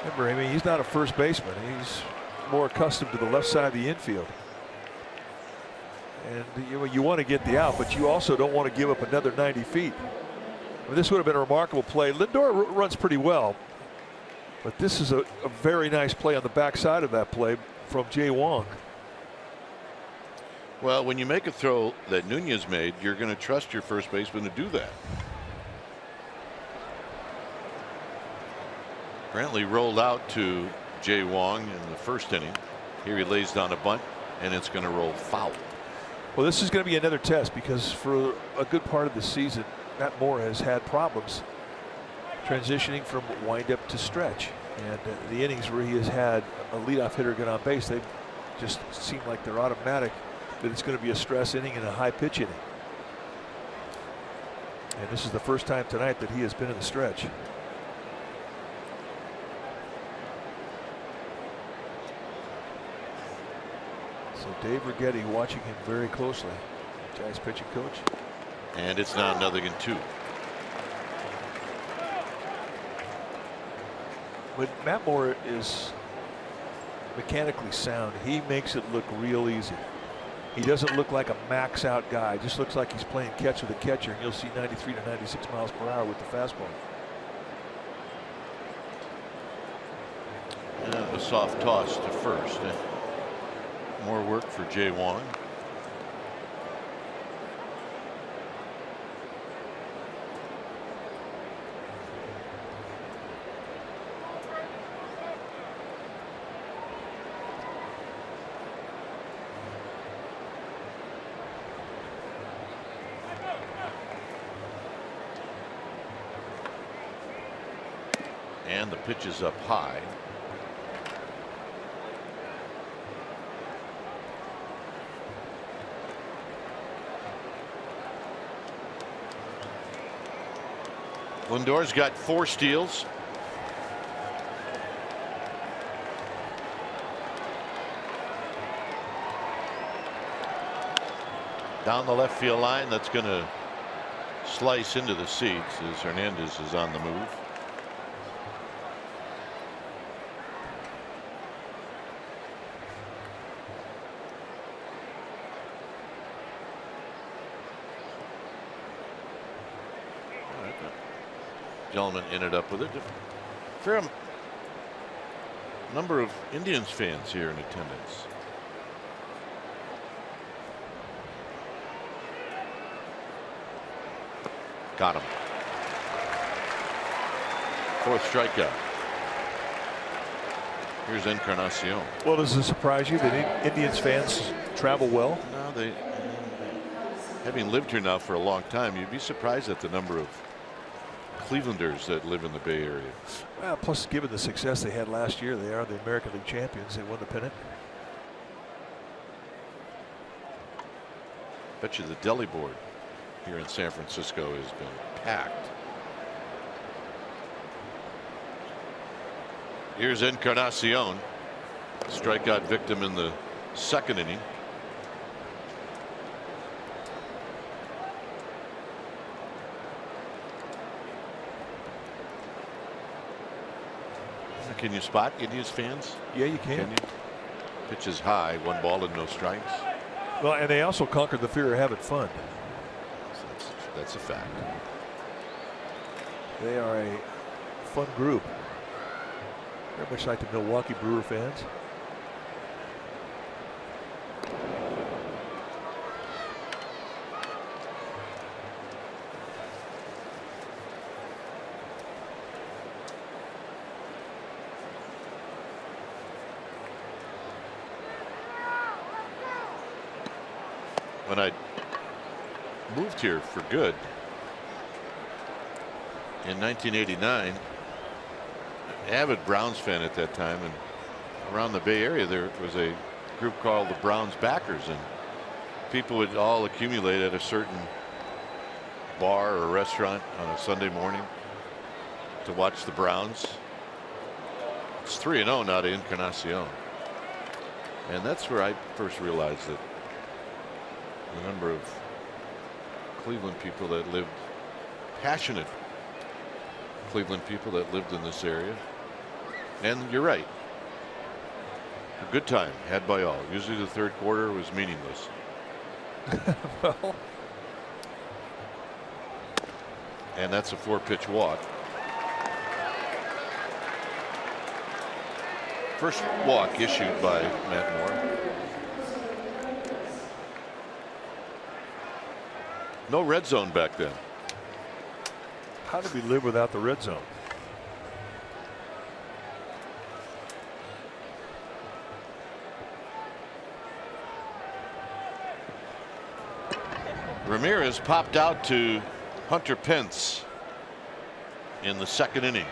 Remember, I mean, he's not a first baseman. He's more accustomed to the left side of the infield. And you want to get the out, but you also don't want to give up another 90 feet. I mean, this would have been a remarkable play. Lindor runs pretty well, but this is a very nice play on the backside of that play from Jay Wong. Well, when you make a throw that Nunez made, you're going to trust your first baseman to do that. Brantley rolled out to Jay Wong in the first inning. Here he lays down a bunt, and it's going to roll foul. Well, this is going to be another test because for a good part of the season, Matt Moore has had problems transitioning from windup to stretch. And the innings where he has had a leadoff hitter get on base, they just seem like they're automatic that it's going to be a stress inning and a high pitch inning. And this is the first time tonight that he has been in the stretch. So Dave Righetti watching him very closely. Giants pitching coach. And it's now 0-2. When Matt Moore is mechanically sound, he makes it look real easy. He doesn't look like a max out guy. Just looks like he's playing catch with a catcher, and you'll see 93 to 96 miles per hour with the fastball. And a soft toss to first. More work for Jay Wong. And the pitch is up high. Lindor's got 4 steals. Down the left field line, that's going to slice into the seats as Hernandez is on the move. Gentleman ended up with it. Fair number of Indians fans here in attendance. Got him. 4th strikeout. Here's Encarnacion. Well, does it surprise you that Indians fans travel well? No, they, having lived here now for a long time, you'd be surprised at the number of Clevelanders that live in the Bay Area. Well, plus, given the success they had last year, they are the American League champions. They won the pennant. Bet you the deli board here in San Francisco has been packed. Here's Encarnacion, strikeout victim in the 2nd inning. Can you spot Indians fans? Yeah, you can. You? Pitch is high, 1 ball and no strikes. Well, and they also conquered the fear of having fun. That's a fact. They are a fun group. Very much like the Milwaukee Brewer fans. When I moved here for good in 1989, avid Browns fan at that time, and around the Bay Area there was a group called the Browns Backers, and people would all accumulate at a certain bar or restaurant on a Sunday morning to watch the Browns. It's 3-0 now to Encarnacion, and that's where I first realized that the number of Cleveland people that lived, passionate Cleveland people that lived in this area. And you're right, a good time had by all. Usually the 3rd quarter was meaningless. Well, and that's a 4-pitch walk. First walk issued by Matt Moore. No red zone back then. how did we live without the red zone? Ramirez popped out to Hunter Pence in the 2nd inning.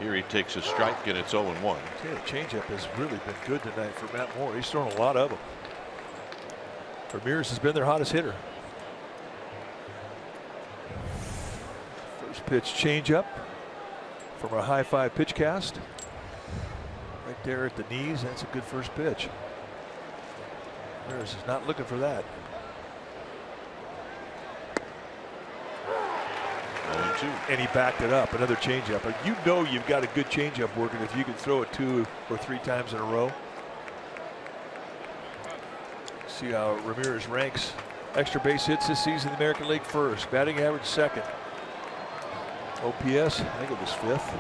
Here he takes a strike and it's 0-1. Yeah, the changeup has really been good tonight for Matt Moore. He's thrown a lot of them. Ramirez has been their hottest hitter. First pitch changeup from a high 5 pitch cast. Right there at the knees. That's a good first pitch. Ramirez is not looking for that. 0-2. And he backed it up. Another changeup. You know you've got a good changeup working if you can throw it 2 or 3 times in a row. See how Ramirez ranks. Extra base hits this season in the American League first. Batting average second. OPS, I think it was 5th.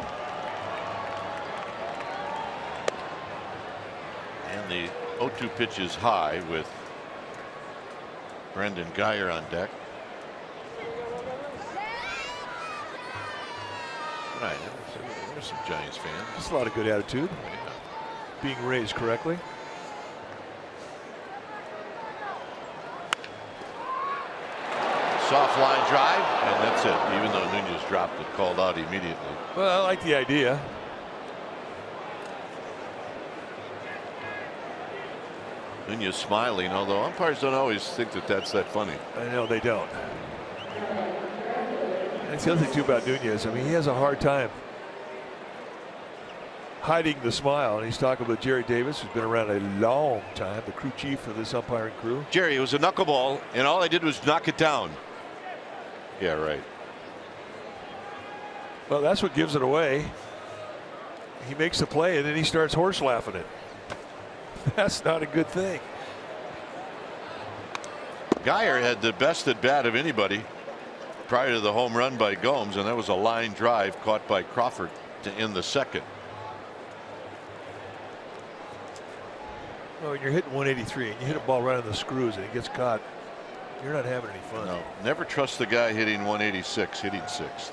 And the 0-2 pitch is high with Brendan Geyer on deck. All right, there's some Giants fans. That's a lot of good attitude. Yeah. Being raised correctly. Soft line drive, and that's it. Even though Nunez dropped it, called out immediately. Well, I like the idea. Nunez smiling, although umpires don't always think that that's that funny. I know they don't. That's the other thing too about Nunez. I mean, he has a hard time hiding the smile, and he's talking with Jerry Davis, who's been around a long time, the crew chief of this umpiring crew. Jerry, it was a knuckleball, and all I did was knock it down. Yeah, right. Well, that's what gives it away. He makes the play, and then he starts horse laughing it. That's not a good thing. Geyer had the best at bat of anybody prior to the home run by Gomes, and that was a line drive caught by Crawford to end the 2nd. Well, when you're hitting 183 and you hit a ball right on the screws and it gets caught you're not having any fun. No, never trust the guy hitting 186, hitting sixth.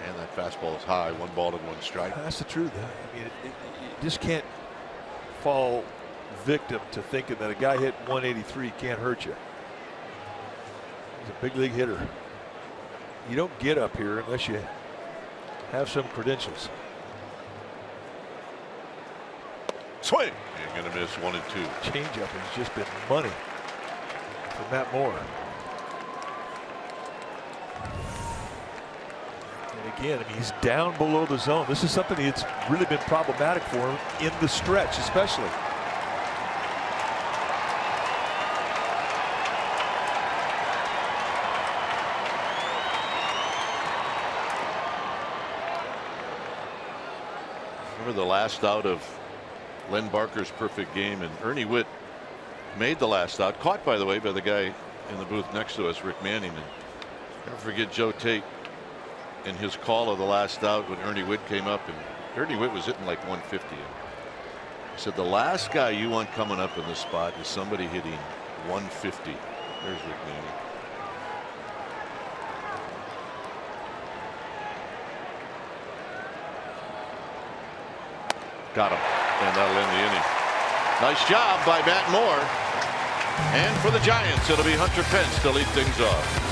And that fastball is high, 1 ball and 1 strike. That's the truth. I mean, you just can't fall victim to thinking that a guy hit 183 can't hurt you. He's a big league hitter. You don't get up here unless you have some credentials. Swing. You're going to miss 1 and 2. Changeup has just been money for Matt Moore. And again, I mean, he's down below the zone. This is something that's really been problematic for him in the stretch, especially. Remember the last out of Len Barker's perfect game, and Ernie Witt made the last out, caught by the way by the guy in the booth next to us, Rick Manning. And never forget Joe Tate and his call of the last out when Ernie Witt came up, and Ernie Witt was hitting like 150. He said the last guy you want coming up in this spot is somebody hitting 150. There's Rick Manning. Got him. And that'll end the inning. Nice job by Matt Moore. And for the Giants, it'll be Hunter Pence to lead things off.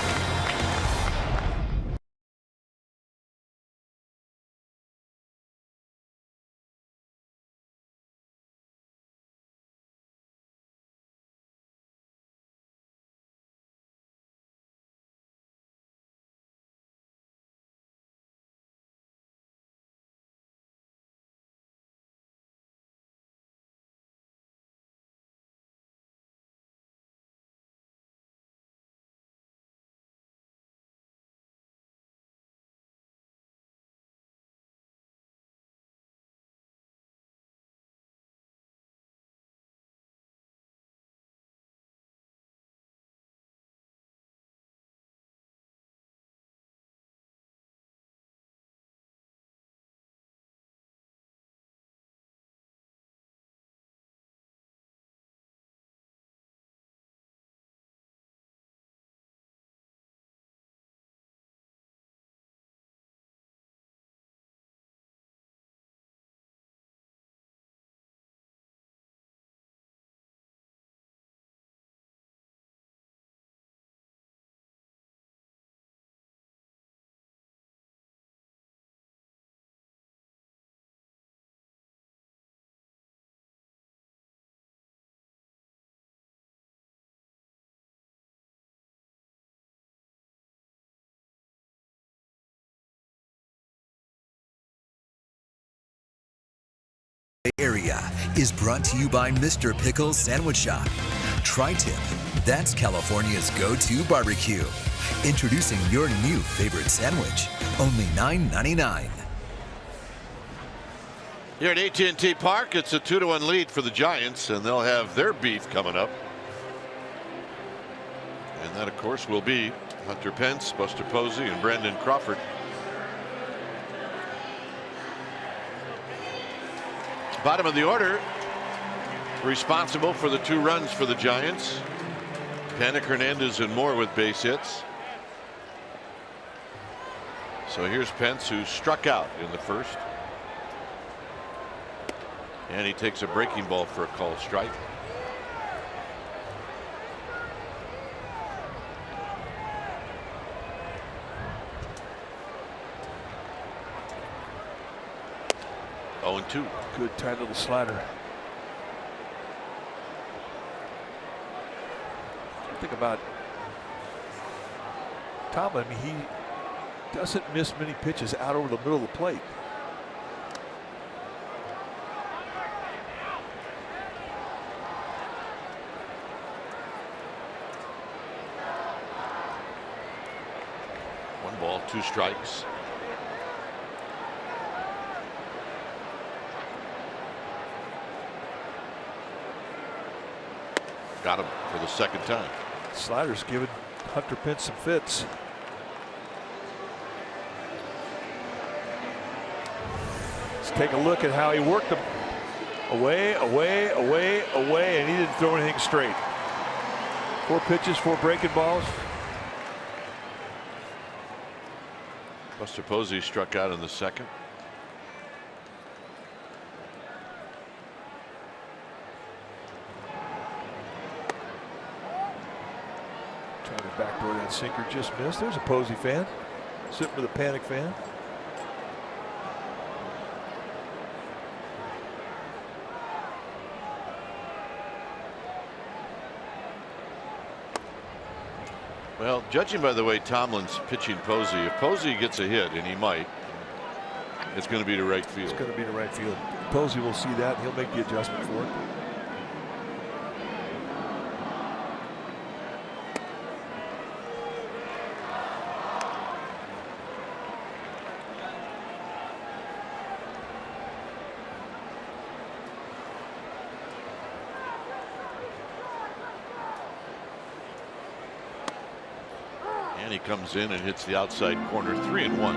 Area is brought to you by Mr. Pickle's Sandwich Shop. Tri-Tip, that's California's go-to barbecue. Introducing your new favorite sandwich, only $9.99. Here at AT&T Park, it's a 2-1 lead for the Giants, and they'll have their beef coming up. And that, of course, will be Hunter Pence, Buster Posey, and Brandon Crawford. Bottom of the order, responsible for the 2 runs for the Giants. Panik, Hernandez, and Moore with base hits. So here's Pence, who struck out in the first. And he takes a breaking ball for a called strike. Oh, 2. Good tight little slider. Think about Tom. I mean, he doesn't miss many pitches out over the middle of the plate. One ball, 2 strikes. Got him for the second time. Slider's giving Hunter Pence some fits. Let's take a look at how he worked them. Away, away, away, away, and he didn't throw anything straight. 4 pitches, 4 breaking balls. Buster Posey struck out in the second. Trying to backdoor that sinker, just missed. There's a Posey fan sitting with a panic fan. Well, judging by the way Tomlin's pitching Posey, if Posey gets a hit, and he might, it's going to be to right field. It's going to be to right field. Posey will see that, and he'll make the adjustment for it. And he comes in and hits the outside corner, 3-1.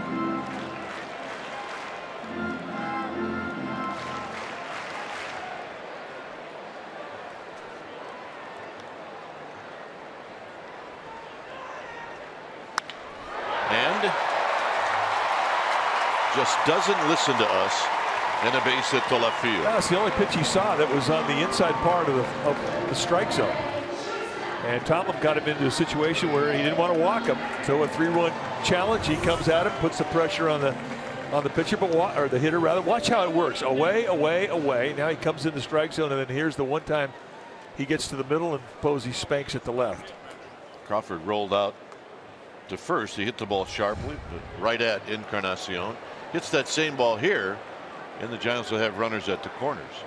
And just doesn't listen to us, and a base hit to left field. That's the only pitch he saw that was on the inside part of the strike zone. And Tomlin got him into a situation where he didn't want to walk him. So a 3-1 challenge. He comes at him, puts the pressure on the pitcher, or the hitter rather. Watch how it works. Away, away, away. Now he comes in the strike zone, and then here's the one time he gets to the middle and Posey spanks at the left. Crawford rolled out to first. He hit the ball sharply, right at Encarnacion. Hits that same ball here, and the Giants will have runners at the corners.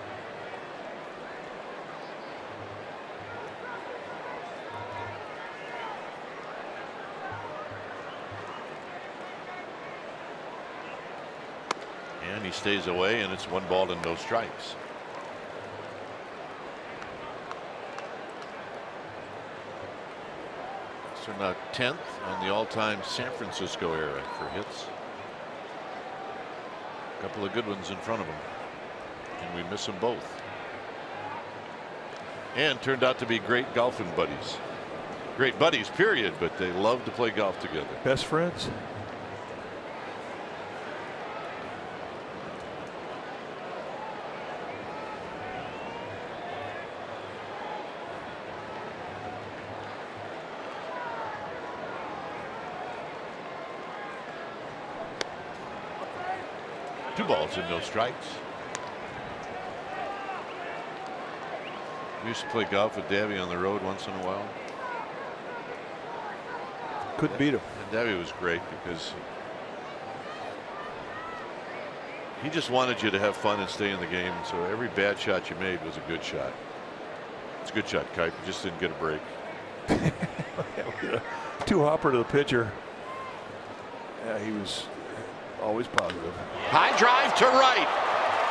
And he stays away, and it's 1 ball and no strikes. So now 10th on the all-time San Francisco era for hits. A couple of good ones in front of him, and we miss them both. And turned out to be great golfing buddies. Great buddies, period, but they love to play golf together. Best friends. Two balls and no strikes. We used to play golf with Davey on the road once in a while. Couldn't beat him. And Davey was great because he just wanted you to have fun and stay in the game. And so every bad shot you made was a good shot. It's a good shot, Kite. You just didn't get a break. Two-hopper to the pitcher. Yeah, he was always positive. High drive to right.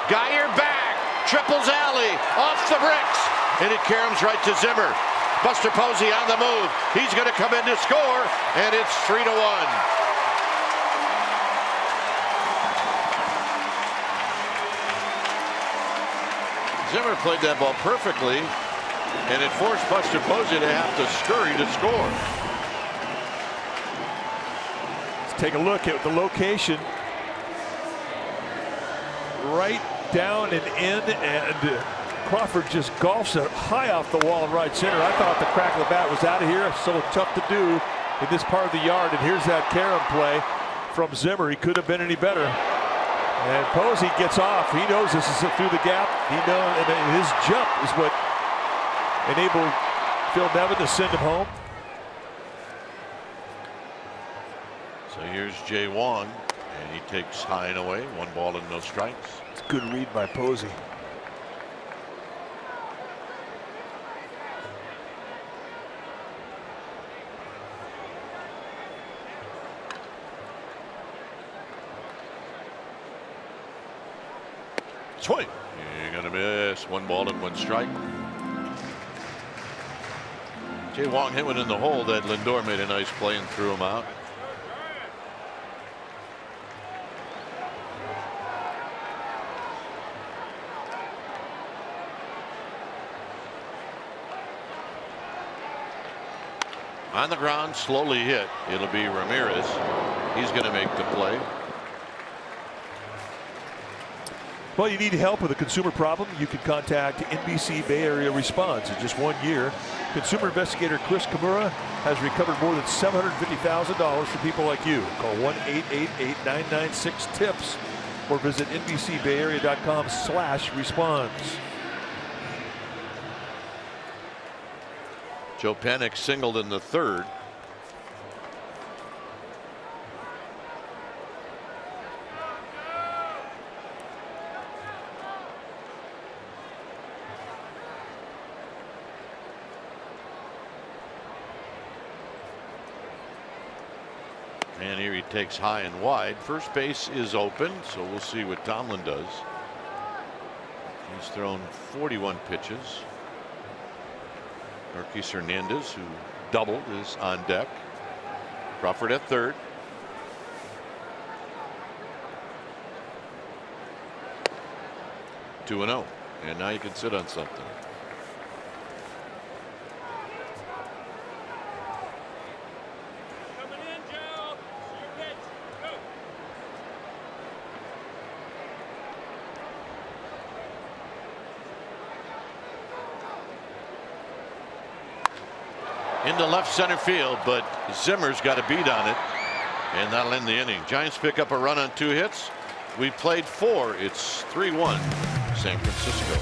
Geyer back. Triples alley. Off the bricks. And it caroms right to Zimmer. Buster Posey on the move. He's going to come in to score. And it's 3-1. Zimmer played that ball perfectly. And it forced Buster Posey to have to scurry to score. Let's take a look at the location. Right down and in, and Crawford just golfs it high off the wall in right center. I thought the crack of the bat was out of here. So tough to do in this part of the yard. And here's that carom play from Zimmer. He could have been any better. And Posey gets off. He knows this is through the gap. He knows, and his jump is what enabled Phil Nevin to send him home. So here's Jay Wong, and he takes high and away. 1 ball and no strikes. It's a good read by Posey. Swing. You're going to miss. 1 ball and 1 strike. Jay Wong hit one in the hole that Lindor made a nice play and threw him out. On the ground, slowly hit. It'll be Ramirez. He's going to make the play. Well, you need help with a consumer problem, you can contact NBC Bay Area Response. In just 1 year, consumer investigator Chris Kimura has recovered more than $750,000 for people like you. Call 1-888-996-TIPS or visit NBCBayArea.com/response. Joe Panik singled in the third. And here he takes high and wide. First base is open, so we'll see what Tomlin does. He's thrown 41 pitches. Marquis Hernandez, who doubled, is on deck. Crawford at third. Two 2-0, and now you can sit on something. Into left center field, but Zimmer's got a beat on it, and that'll end the inning. Giants pick up a run on 2 hits. We played 4. It's 3-1 San Francisco.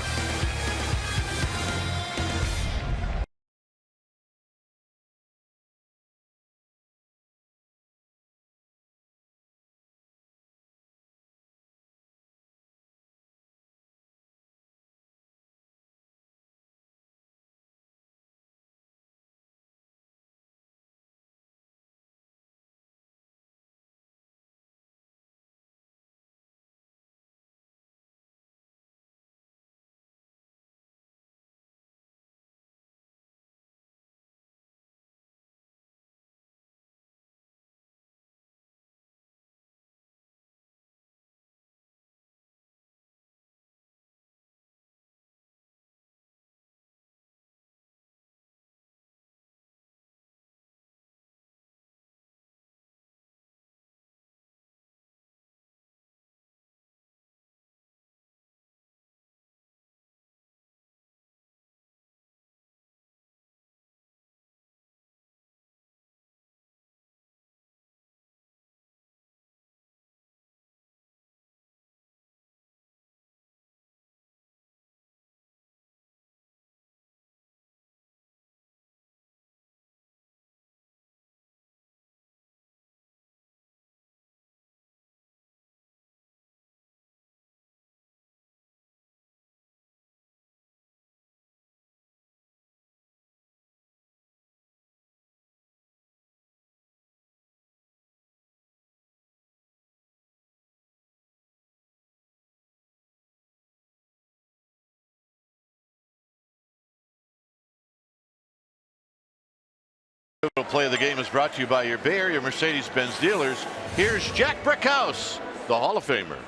Play of the game is brought to you by your Bay Area Mercedes-Benz dealers. Here's Jack Brickhouse, the Hall of Famer.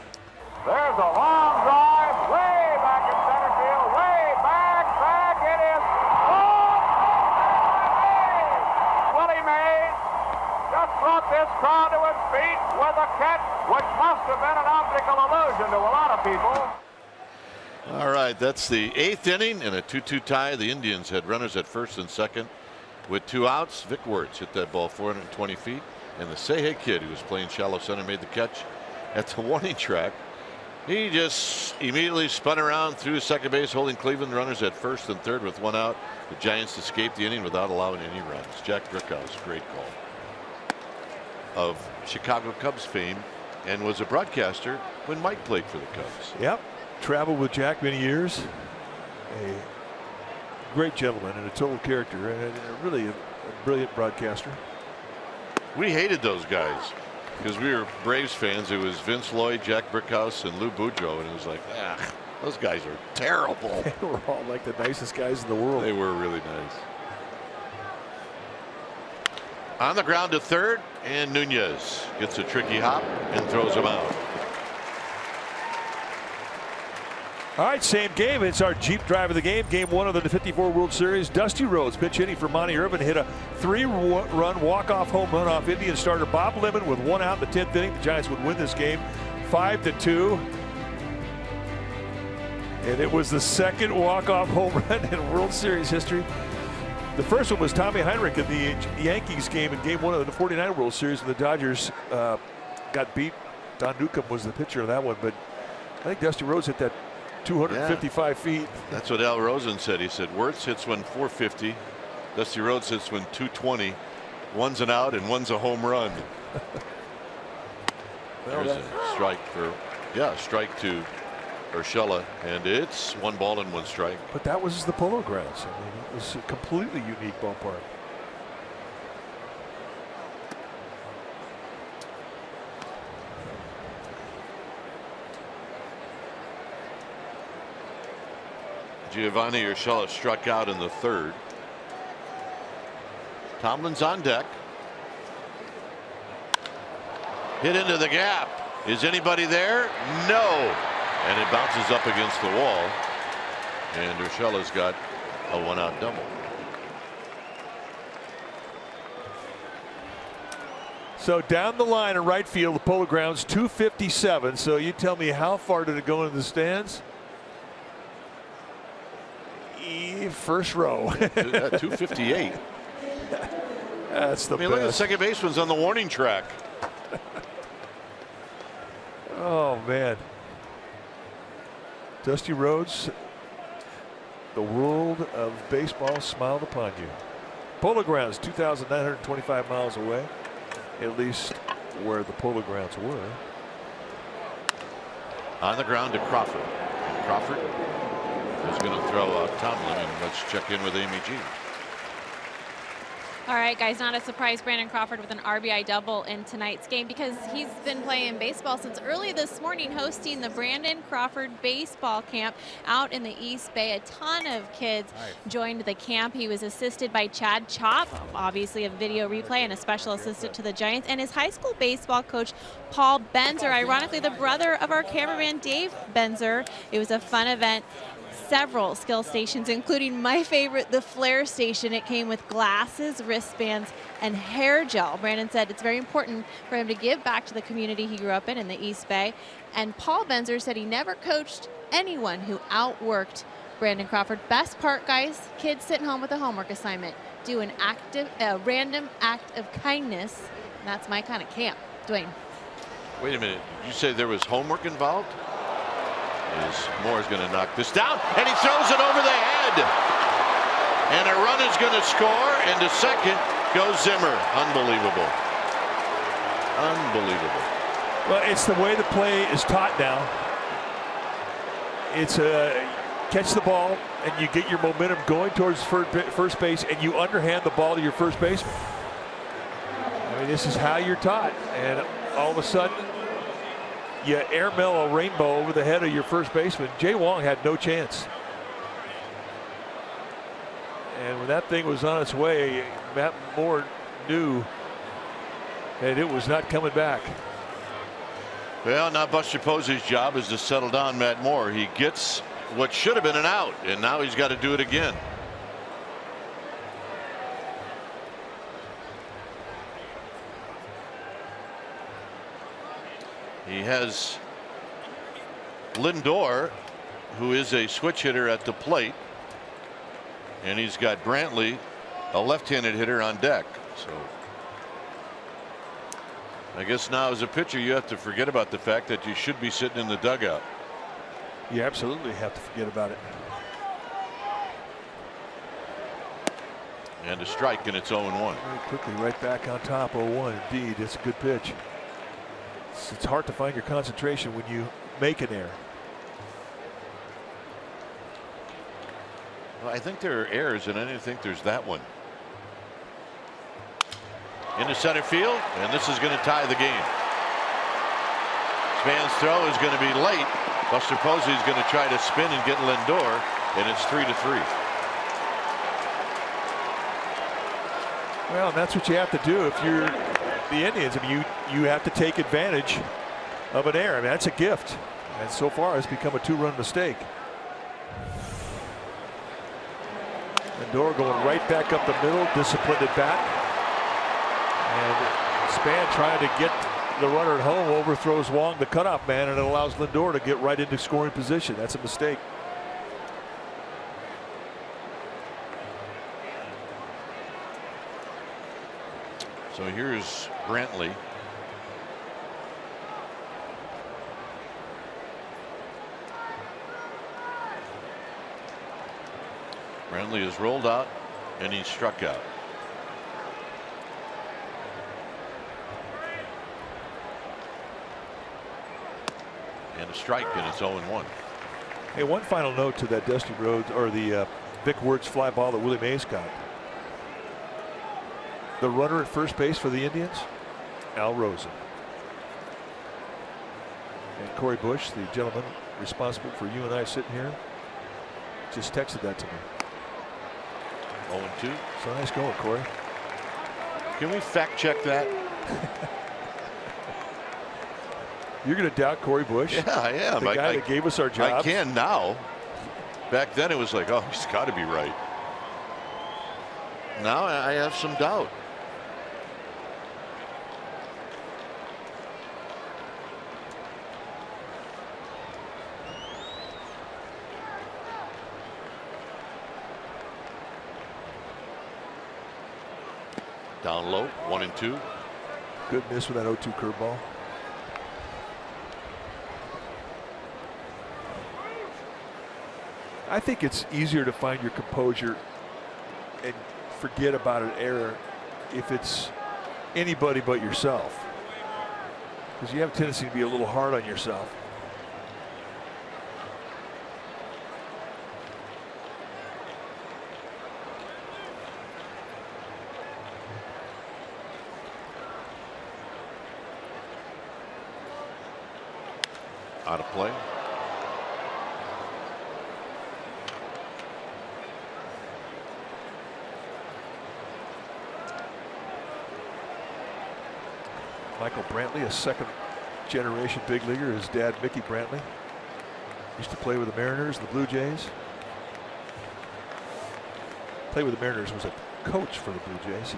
There's a long drive way back in center field, way back, it is. Oh, Willie Mays just brought this crowd to its feet with a catch, which must have been an optical illusion to a lot of people. All right, that's the 8th inning and a 2-2 tie. The Indians had runners at first and second. With 2 outs, Vic Wirtz hit that ball 420 feet, and the Say-Hey kid, who was playing shallow center, made the catch at the warning track. He just immediately spun around through second base, holding Cleveland runners at first and third with 1 out. The Giants escaped the inning without allowing any runs. Jack Brickhouse, great call. Of Chicago Cubs fame, and was a broadcaster when Mike played for the Cubs. Yep, traveled with Jack many years. A great gentleman and a total character, and really a brilliant broadcaster. We hated those guys because we were Braves fans. It was Vince Lloyd, Jack Brickhouse, and Lou Boudreau, and it was like, those guys are terrible. They were all like the nicest guys in the world. They were really nice. On the ground to third, and Nunez gets a tricky hop and throws him out. All right, same game. It's our Jeep drive of the game. Game 1 of the 54 World Series. Dusty Rhodes pitch hitting for Monty Irvin. Hit a 3-run walk-off home run off Indian starter Bob Lemon with 1 out in the 10th inning. The Giants would win this game 5-2. And it was the second walk-off home run in World Series history. The first one was Tommy Heinrich in the Yankees game in Game 1 of the 49 World Series when the Dodgers got beat. Don Newcomb was the pitcher of that one, but I think Dusty Rhodes hit that 255 feet. That's what Al Rosen said. He said Wirtz hits one 450. Dusty Rhodes hits one 220. One's an out and one's a home run. There's a strike for, strike to Urshela, and it's 1 ball and 1 strike. But that was the Polo Grounds. I mean, it was a completely unique ballpark. Giovanni Urshela struck out in the 3rd. Tomlin's on deck. Hit into the gap. Is anybody there? No. And it bounces up against the wall. And Urshela's got a 1-out double. So down the line in right field, the Polo Grounds, 257. So you tell me, how far did it go into the stands? First row. 258. That's the best. Look at the second baseman's on the warning track. Oh, man. Dusty Rhodes, the world of baseball smiled upon you. Polo Grounds, 2,925 miles away, at least where the Polo Grounds were. On the ground to Crawford. Crawford is going to throw out Tomlin, and let's check in with Amy G. All right, guys, not a surprise. Brandon Crawford with an RBI double in tonight's game because he's been playing baseball since early this morning, hosting the Brandon Crawford baseball camp out in the East Bay. A ton of kids joined the camp. He was assisted by Chad Chop, obviously a video replay and a special assistant to the Giants, and his high school baseball coach, Paul Benzer, ironically the brother of our cameraman, Dave Benzer. It was a fun event. Several skill stations, including my favorite, the Flare Station. It came with glasses, wristbands, and hair gel. Brandon said it's very important for him to give back to the community he grew up in the East Bay. And Paul Benzer said he never coached anyone who outworked Brandon Crawford. Best part, guys, kids sitting home with a homework assignment. Do an random act of kindness. And that's my kind of camp. Dwayne. Wait a minute. Did you say there was homework involved? Moore's going to knock this down, and he throws it over the head. And a run is going to score, and to second goes Zimmer. Unbelievable. Unbelievable. Well, it's the way the play is taught now. It's a catch the ball, and you get your momentum going towards first base, and you underhand the ball to your first baseman. I mean, this is how you're taught, and all of a sudden, you airmail a rainbow over the head of your first baseman. Jay Wong had no chance. And when that thing was on its way, Matt Moore knew that it was not coming back. Well, now Buster Posey's job is to settle down Matt Moore. He gets what should have been an out, and now he's got to do it again. He has Lindor, who is a switch hitter at the plate, and he's got Brantley, a left-handed hitter, on deck. So I guess now as a pitcher you have to forget about the fact that you should be sitting in the dugout. You absolutely have to forget about it. And a strike, and it's 0-1. Very quickly right back on top. 0-1 indeed. It's a good pitch. It's hard to find your concentration when you make an error. Well, I think there are errors, and I didn't think there's that one. Into center field, and this is going to tie the game. Span's throw is going to be late. Buster Posey is going to try to spin and get Lindor, and it's 3-3. Well, and that's what you have to do if you're the Indians. I mean, you have to take advantage of an error. I mean, that's a gift, and so far it's become a 2-run mistake. Lindor going right back up the middle, disciplined at bat. And Span trying to get the runner at home, overthrows Wong, the cutoff man, and it allows Lindor to get right into scoring position. That's a mistake. So here's Brantley. Brantley is rolled out and he struck out. And a strike, and it's 0-1. Hey, one final note to that Dusty Rhodes or the Vic Wertz fly ball that Willie Mays got. The runner at first base for the Indians, Al Rosen. And Corey Bush, the gentleman responsible for you and I sitting here, just texted that to me. 0-2. So nice going, Corey. Can we fact check that? You're going to doubt Corey Bush? Yeah, I am. The guy that gave us our jobs? I can now. Back then it was like, oh, he's got to be right. Now I have some doubt. Down low, 1-2. Good miss with that 0-2 curveball. I think it's easier to find your composure and forget about an error if it's anybody but yourself, because you have a tendency to be a little hard on yourself. Out of play. Michael Brantley, a second generation big leaguer. His dad, Mickey Brantley, used to play with the Mariners, the Blue Jays. Played with the Mariners, was a coach for the Blue Jays.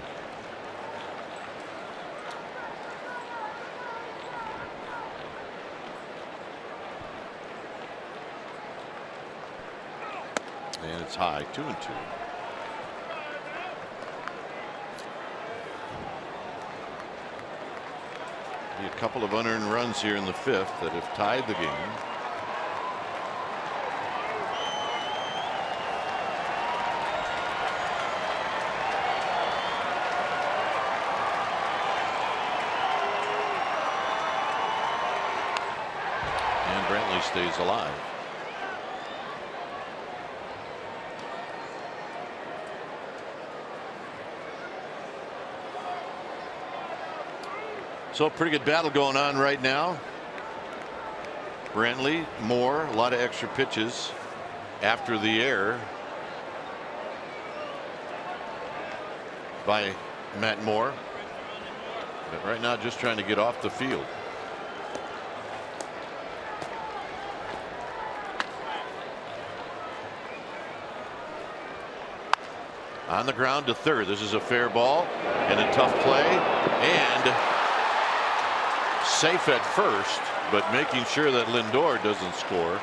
And it's high, 2-2. Be a couple of unearned runs here in the fifth that have tied the game. And Brantley stays alive. So a pretty good battle going on right now. Brantley, Moore, a lot of extra pitches after the error by Matt Moore. But right now just trying to get off the field. On the ground to third. This is a fair ball and a tough play, and safe at first, but making sure that Lindor doesn't score.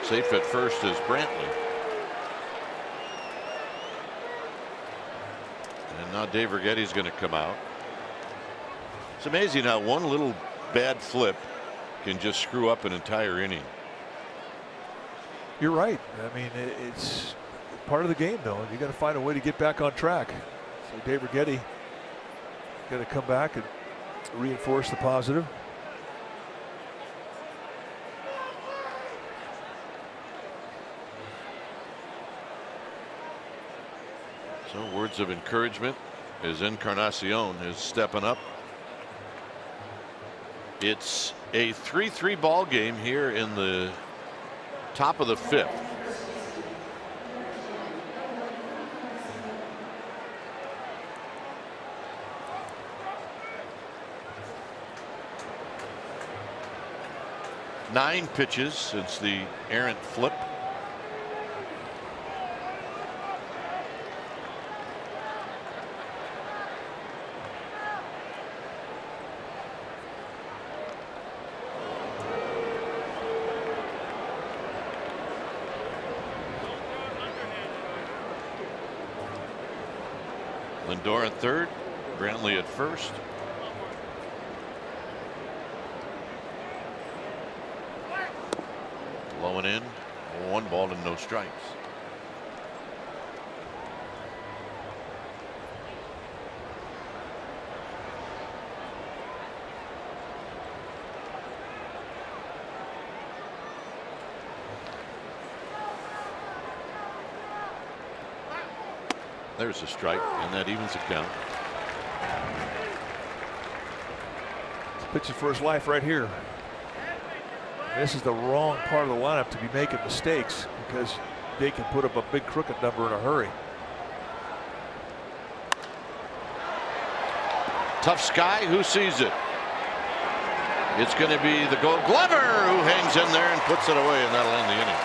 Safe at first is Brantley. And now Dave Righetti's going to come out. It's amazing how one little bad flip can just screw up an entire inning. You're right. I mean, it's part of the game, though. You got to find a way to get back on track. So Dave Righetti got to come back and reinforce the positive. So words of encouragement as Encarnacion is stepping up. It's a 3-3 ball game here in the top of the fifth. Nine pitches since the errant flip. Lindor at third, Brantley at first. Low and in, 1 ball and no strikes. There's a strike, and that evens the count. Pitches for his life right here. This is the wrong part of the lineup to be making mistakes, because they can put up a big crooked number in a hurry. Tough Sky, who sees it? It's going to be the Gold Glover who hangs in there and puts it away, and that'll end the inning.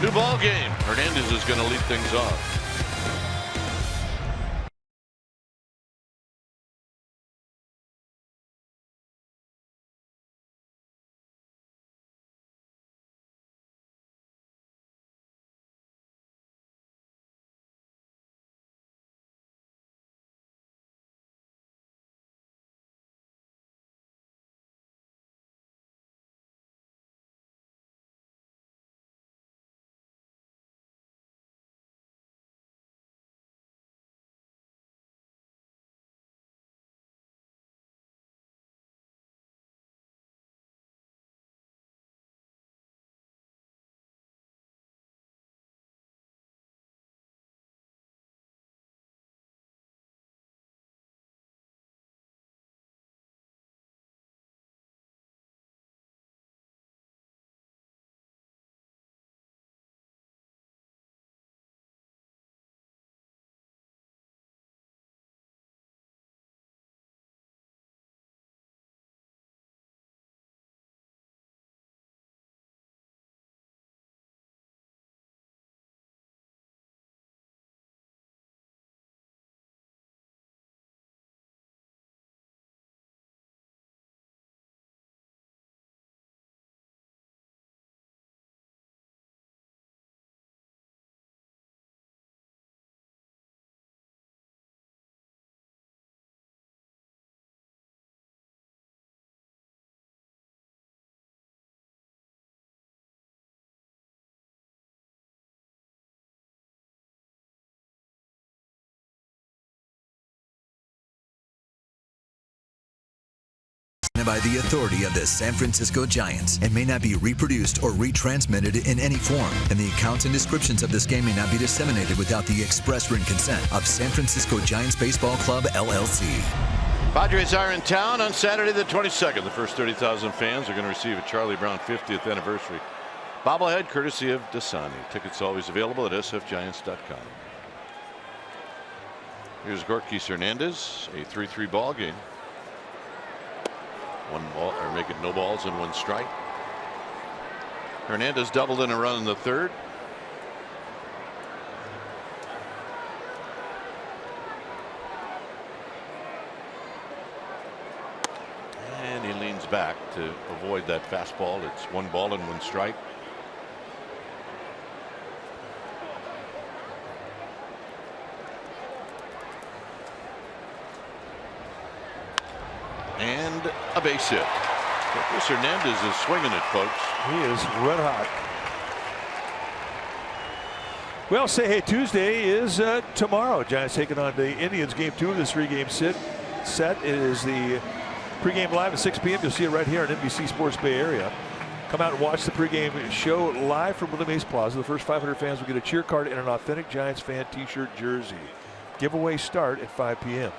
New ball game. Hernandez is going to lead things off. By the authority of the San Francisco Giants and may not be reproduced or retransmitted in any form, and the accounts and descriptions of this game may not be disseminated without the express written consent of San Francisco Giants Baseball Club, LLC. Padres are in town on Saturday the 22nd. The first 30,000 fans are going to receive a Charlie Brown 50th anniversary bobblehead courtesy of Dasani. Tickets always available at sfgiants.com. Here's Gorkis Hernandez, a 3-3 ball game. 1 ball, or make it no balls and 1 strike. Hernandez doubled in a run in the third. And he leans back to avoid that fastball. It's 1 ball and 1 strike. And a base hit. Chris Hernandez is swinging it, folks. He is red hot. Well, say hey Tuesday is tomorrow. Giants taking on the Indians. Game 2 of this 3-game set. It is the pregame live at 6 p.m. You'll see it right here on NBC Sports Bay Area. Come out and watch the pregame show live from William Ace Plaza. The first 500 fans will get a cheer card and an authentic Giants fan t-shirt jersey. Giveaway start at 5 p.m.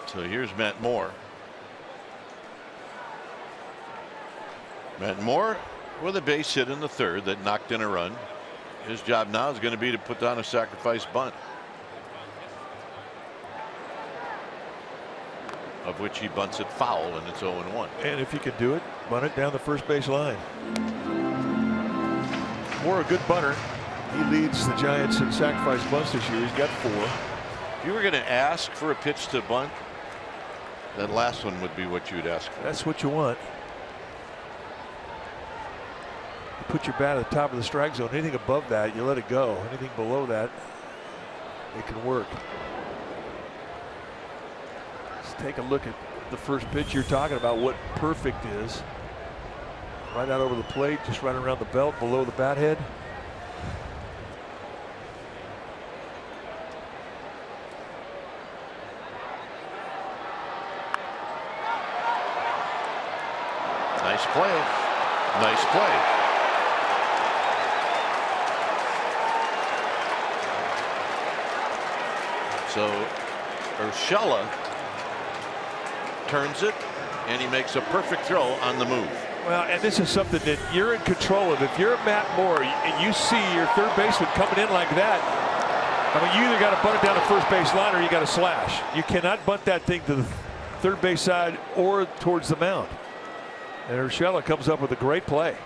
So here's Matt Moore. Matt Moore with a base hit in the third that knocked in a run. His job now is going to be to put down a sacrifice bunt, of which he bunts it foul, and it's 0-1. And if he can do it, bunt it down the first base line. Moore, a good bunter. He leads the Giants in sacrifice bunts this year. He's got 4. If you were going to ask for a pitch to bunt, that last one would be what you would ask for. That's what you want. You put your bat at the top of the strike zone. Anything above that, you let it go. Anything below that, it can work. Let's take a look at the first pitch you're talking about, what perfect is. Right out over the plate, just right around the belt, below the bat head. Nice play. Nice play. So Urshela turns it, and he makes a perfect throw on the move. Well, and this is something that you're in control of. If you're Matt Moore and you see your third baseman coming in like that, I mean, you either got to bunt it down the first base line or you got to slash. You cannot bunt that thing to the third base side or towards the mound. And Urshela comes up with a great play.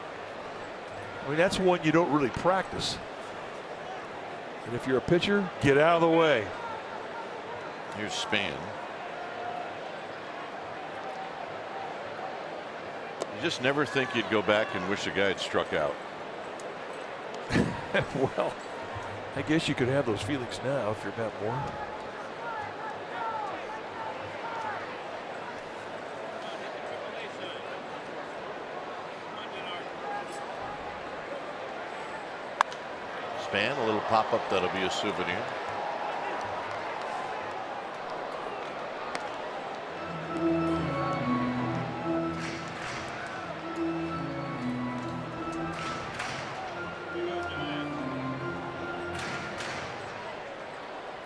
I mean, that's one you don't really practice. And if you're a pitcher, get out of the way. Here's Span. You just never think you'd go back and wish a guy had struck out. Well, I guess you could have those feelings now if you're Matt Moore. Span, a little pop-up that'll be a souvenir.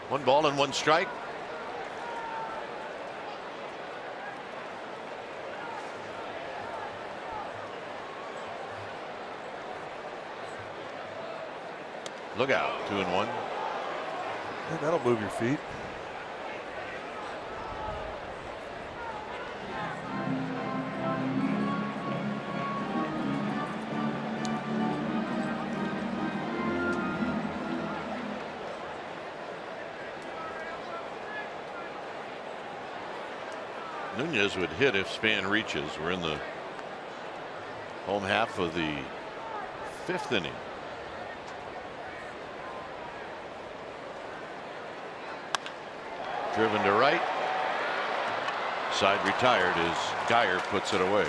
One ball and one strike. Look out, 2-1. Yeah, that'll move your feet. Nunez would hit if Span reaches. We're in the home half of the 5th inning. Driven to right. Side retired as Geyer puts it away.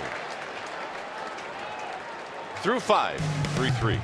Through 5, 3-3.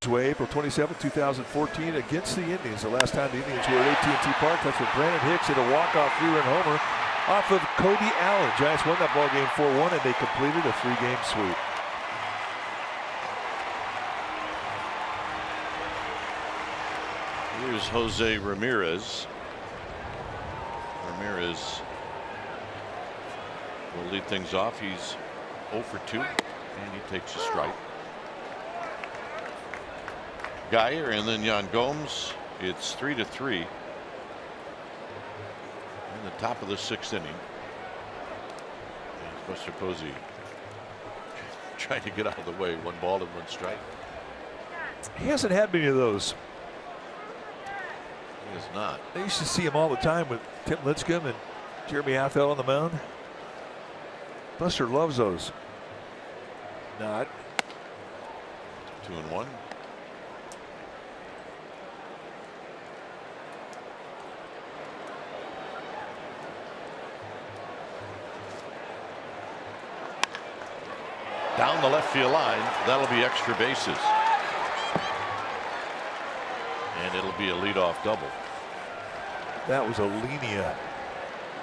Way, April 27, 2014, against the Indians. The last time the Indians were at AT&T Park, that's with Brandon Hicks hit a walk-off 3-run homer off of Cody Allen. Giants won that ball game 4-1, and they completed a 3-game sweep. Here's Jose Ramirez. Ramirez will lead things off. He's 0 for 2. And he takes a strike. Geyer and then Yan Gomes. It's 3-3 in the top of the 6th inning. And Buster Posey trying to get out of the way. 1 ball and 1 strike. He hasn't had many of those. He is not. I used to see him all the time with Tim Lincecum and Jeremy Affeldt on the mound. Buster loves those. Not. 2-1. Down the left field line. That'll be extra bases. And it'll be a leadoff double. That was a linea.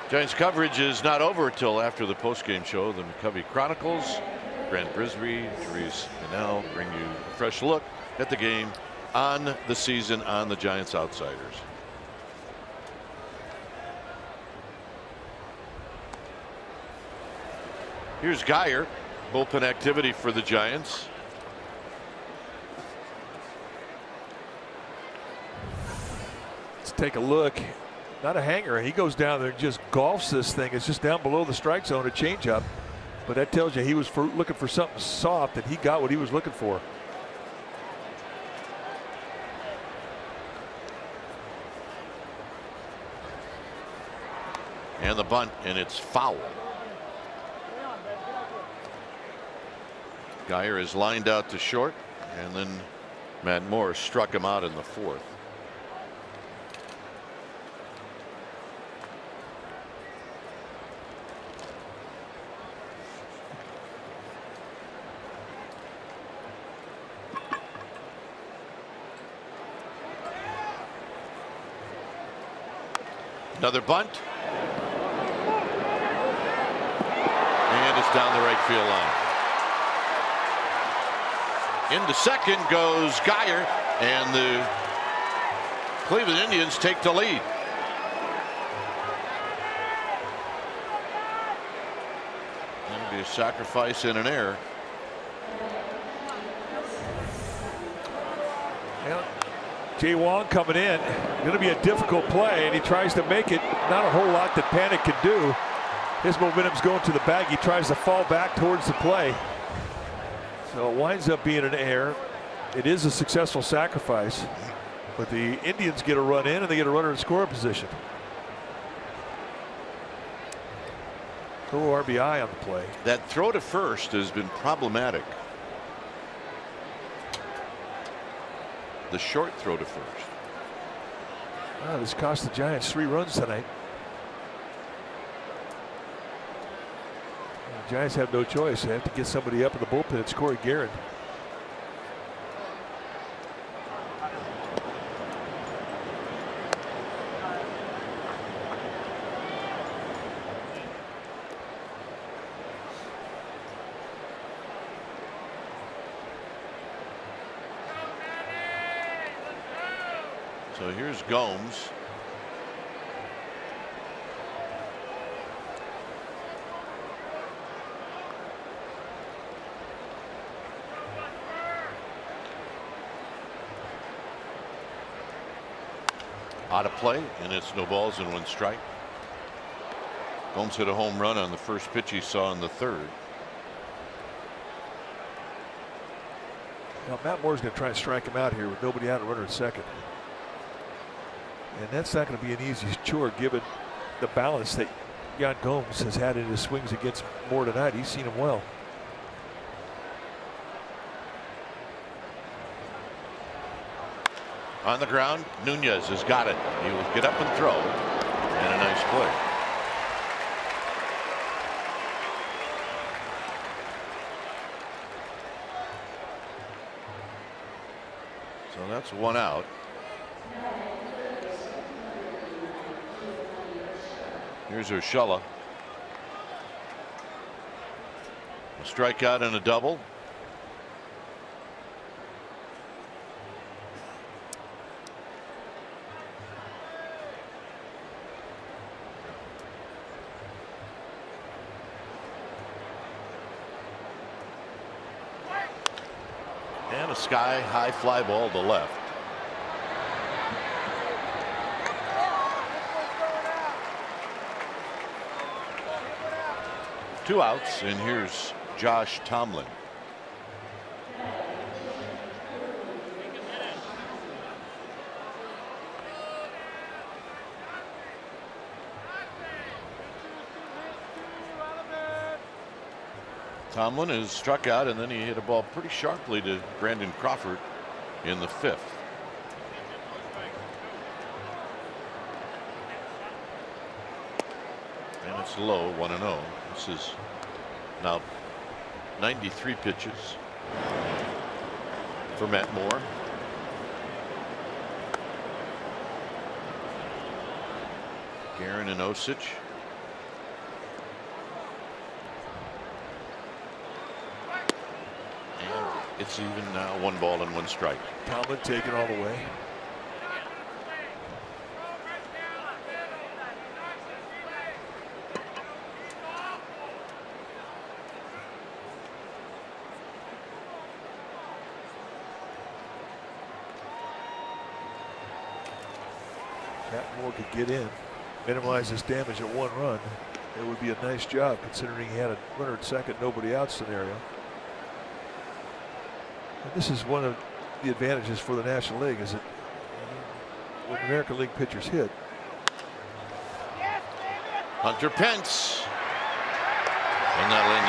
Giants coverage is not over until after the postgame show. The McCovey Chronicles. Grant Brisby, Therese Manel bring you a fresh look at the game, on the season, on the Giants Outsiders. Here's Geyer. Bullpen activity for the Giants. Let's take a look. Not a hanger. He goes down there and just golfs this thing. It's just down below the strike zone, a changeup. But that tells you he was looking for something soft, and he got what he was looking for. And the bunt, and it's foul. Geyer is lined out to short, and then Matt Moore struck him out in the 4th. Another bunt. And it's down the right field line. Into second goes Geyer, and the Cleveland Indians take the lead. That'll be a sacrifice and an error. Yeah. Jay Wong coming in. Going to be a difficult play, and he tries to make it. Not a whole lot that Panic can do. His momentum's going to the bag. He tries to fall back towards the play. So it winds up being an error. It is a successful sacrifice, but the Indians get a run in, and they get a runner in scoring position. Go RBI on the play. That throw to first has been problematic. The short throw to first. Oh, this cost the Giants 3 runs tonight. The Giants have no choice. They have to get somebody up in the bullpen. It's Corey Guerin. So here's Gomes. Out of play, and it's no balls and 1 strike. Gomes hit a home run on the first pitch he saw in the 3rd. Now Matt Moore's going to try and strike him out here with nobody out, a runner at second. And that's not going to be an easy chore given the balance that Yan Gomes has had in his swings against Moore tonight. He's seen him well. On the ground, Nunez has got it. He will get up and throw, and a nice play. So that's 1 out. Here's Urshela. A strikeout and a double. sky high fly ball to left. Two outs, and here's Josh Tomlin. Tomlin is struck out, and then he hit a ball pretty sharply to Brandon Crawford in the 5th. And it's low, 1-0. This is now 93 pitches for Matt Moore. Guerin and Osich. It's even now, 1 ball and 1 strike. Tomlin taking all the way. Matt Moore could get in, minimize his damage at 1 run. It would be a nice job considering he had a runner at second, nobody out scenario. And this is one of the advantages for the National League, is that when American League pitchers hit. Hunter Pence. And that'll end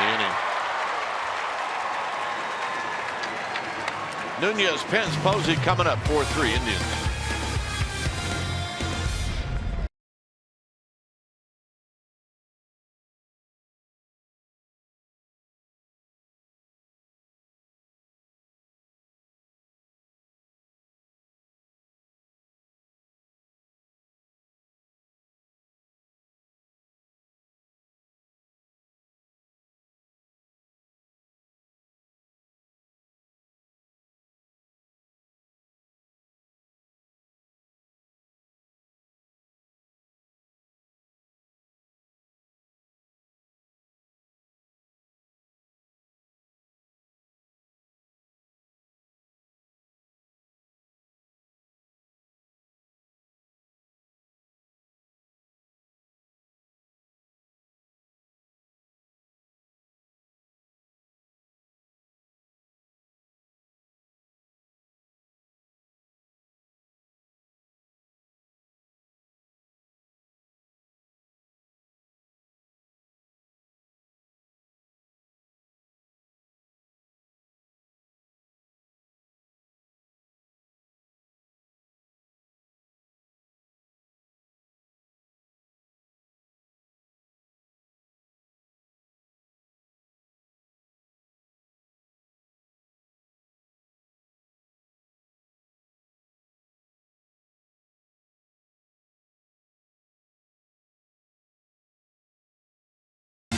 the inning. Nunez, Pence, Posey coming up, 4-3 Indians.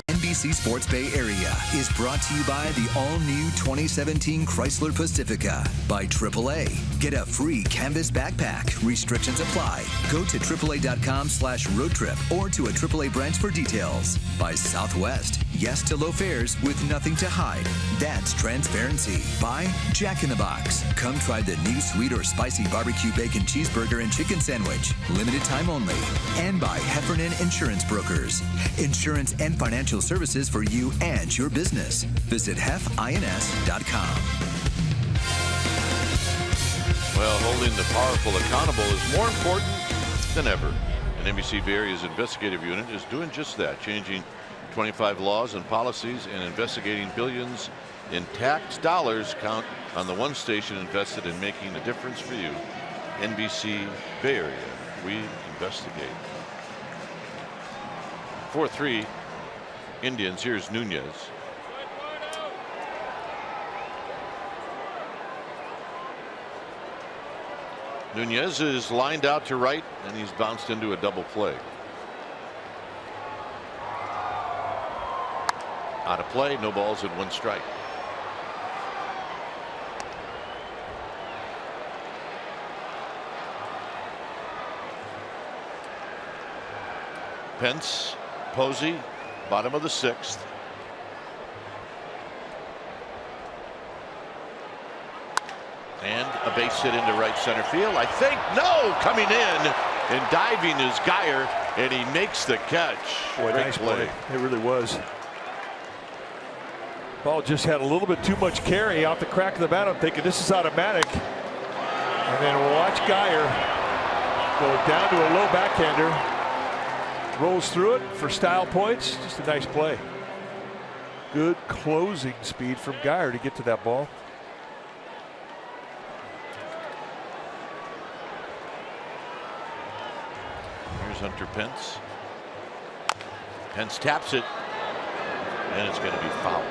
NBC Sports Bay Area is brought to you by the all-new 2017 Chrysler Pacifica by AAA. Get a free canvas backpack. Restrictions apply. Go to AAA.com/road trip or to a AAA branch for details. By Southwest. Yes to low fares with nothing to hide. That's transparency. By Jack in the Box. Come try the new sweet or spicy barbecue bacon cheeseburger and chicken sandwich. Limited time only. And by Heffernan Insurance Brokers. Insurance and financial services for you and your business. Visit hefins.com. Well, holding the powerful accountable is more important than ever. And NBC Bay Area's investigative unit is doing just that, changing 25 laws and policies and investigating billions in tax dollars. Count on the one station invested in making a difference for you. NBC Bay Area. We investigate. 4-3 Indians. Here's Nunez. Nunez is lined out to right, and he's bounced into a double play. Out of play, no balls and 1 strike. Pence, Posey, bottom of the 6th. And a base hit into right center field. I think, no, coming in and diving is Geyer, and he makes the catch. Boy, nice play. It really was. Ball just had a little bit too much carry off the crack of the bat. I'm thinking this is automatic. And then watch Geyer go down to a low backhander. Rolls through it for style points. Just a nice play. Good closing speed from Geyer to get to that ball. Here's Hunter Pence. Pence taps it, and it's going to be foul.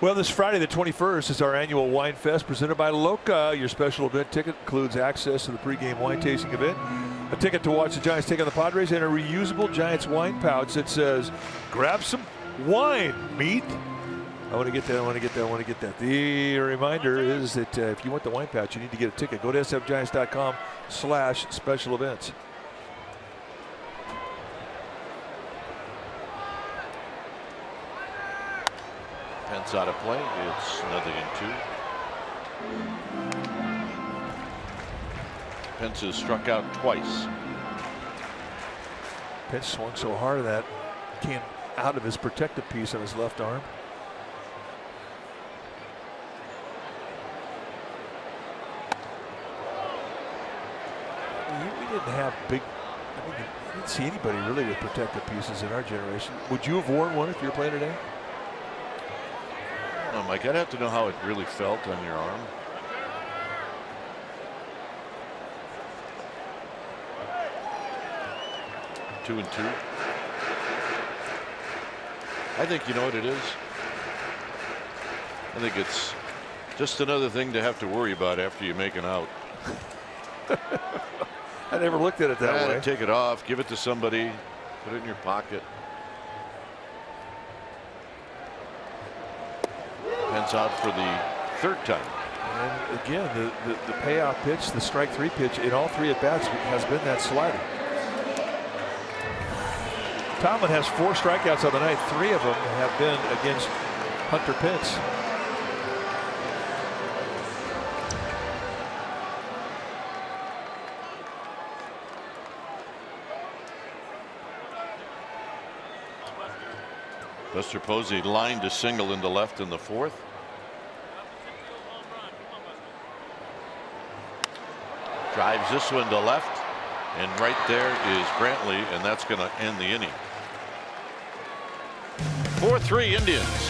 Well, this Friday the 21st is our annual Wine Fest presented by Loca. Your special event ticket includes access to the pregame wine tasting event, a ticket to watch the Giants take on the Padres, and a reusable Giants wine pouch that says, grab some wine, meat. I want to get that, I want to get that, I want to get that. The reminder is that if you want the wine pouch, you need to get a ticket. Go to sfgiants.com/special events. Pence out of play. It's 0-2. Pence has struck out twice. Pence swung so hard that came out of his protective piece on his left arm. We didn't have big. I didn't see anybody really with protective pieces in our generation. Would you have worn one if you were playing today? No, Mike, I'd have to know how it really felt on your arm. Two and two. I think you know what it is. I think it's just another thing to have to worry about after you make an out. I never looked at it that way. Take it off, give it to somebody, put it in your pocket. Pence out for the third time. And again, the payoff pitch, the strike three pitch in all three at bats has been that slider. Tomlin has 4 strikeouts on the night. 3 of them have been against Hunter Pence. Buster Posey lined a single into left in the 4th. Drives this one to left, and right there is Brantley, and that's going to end the inning. 4-3 Indians.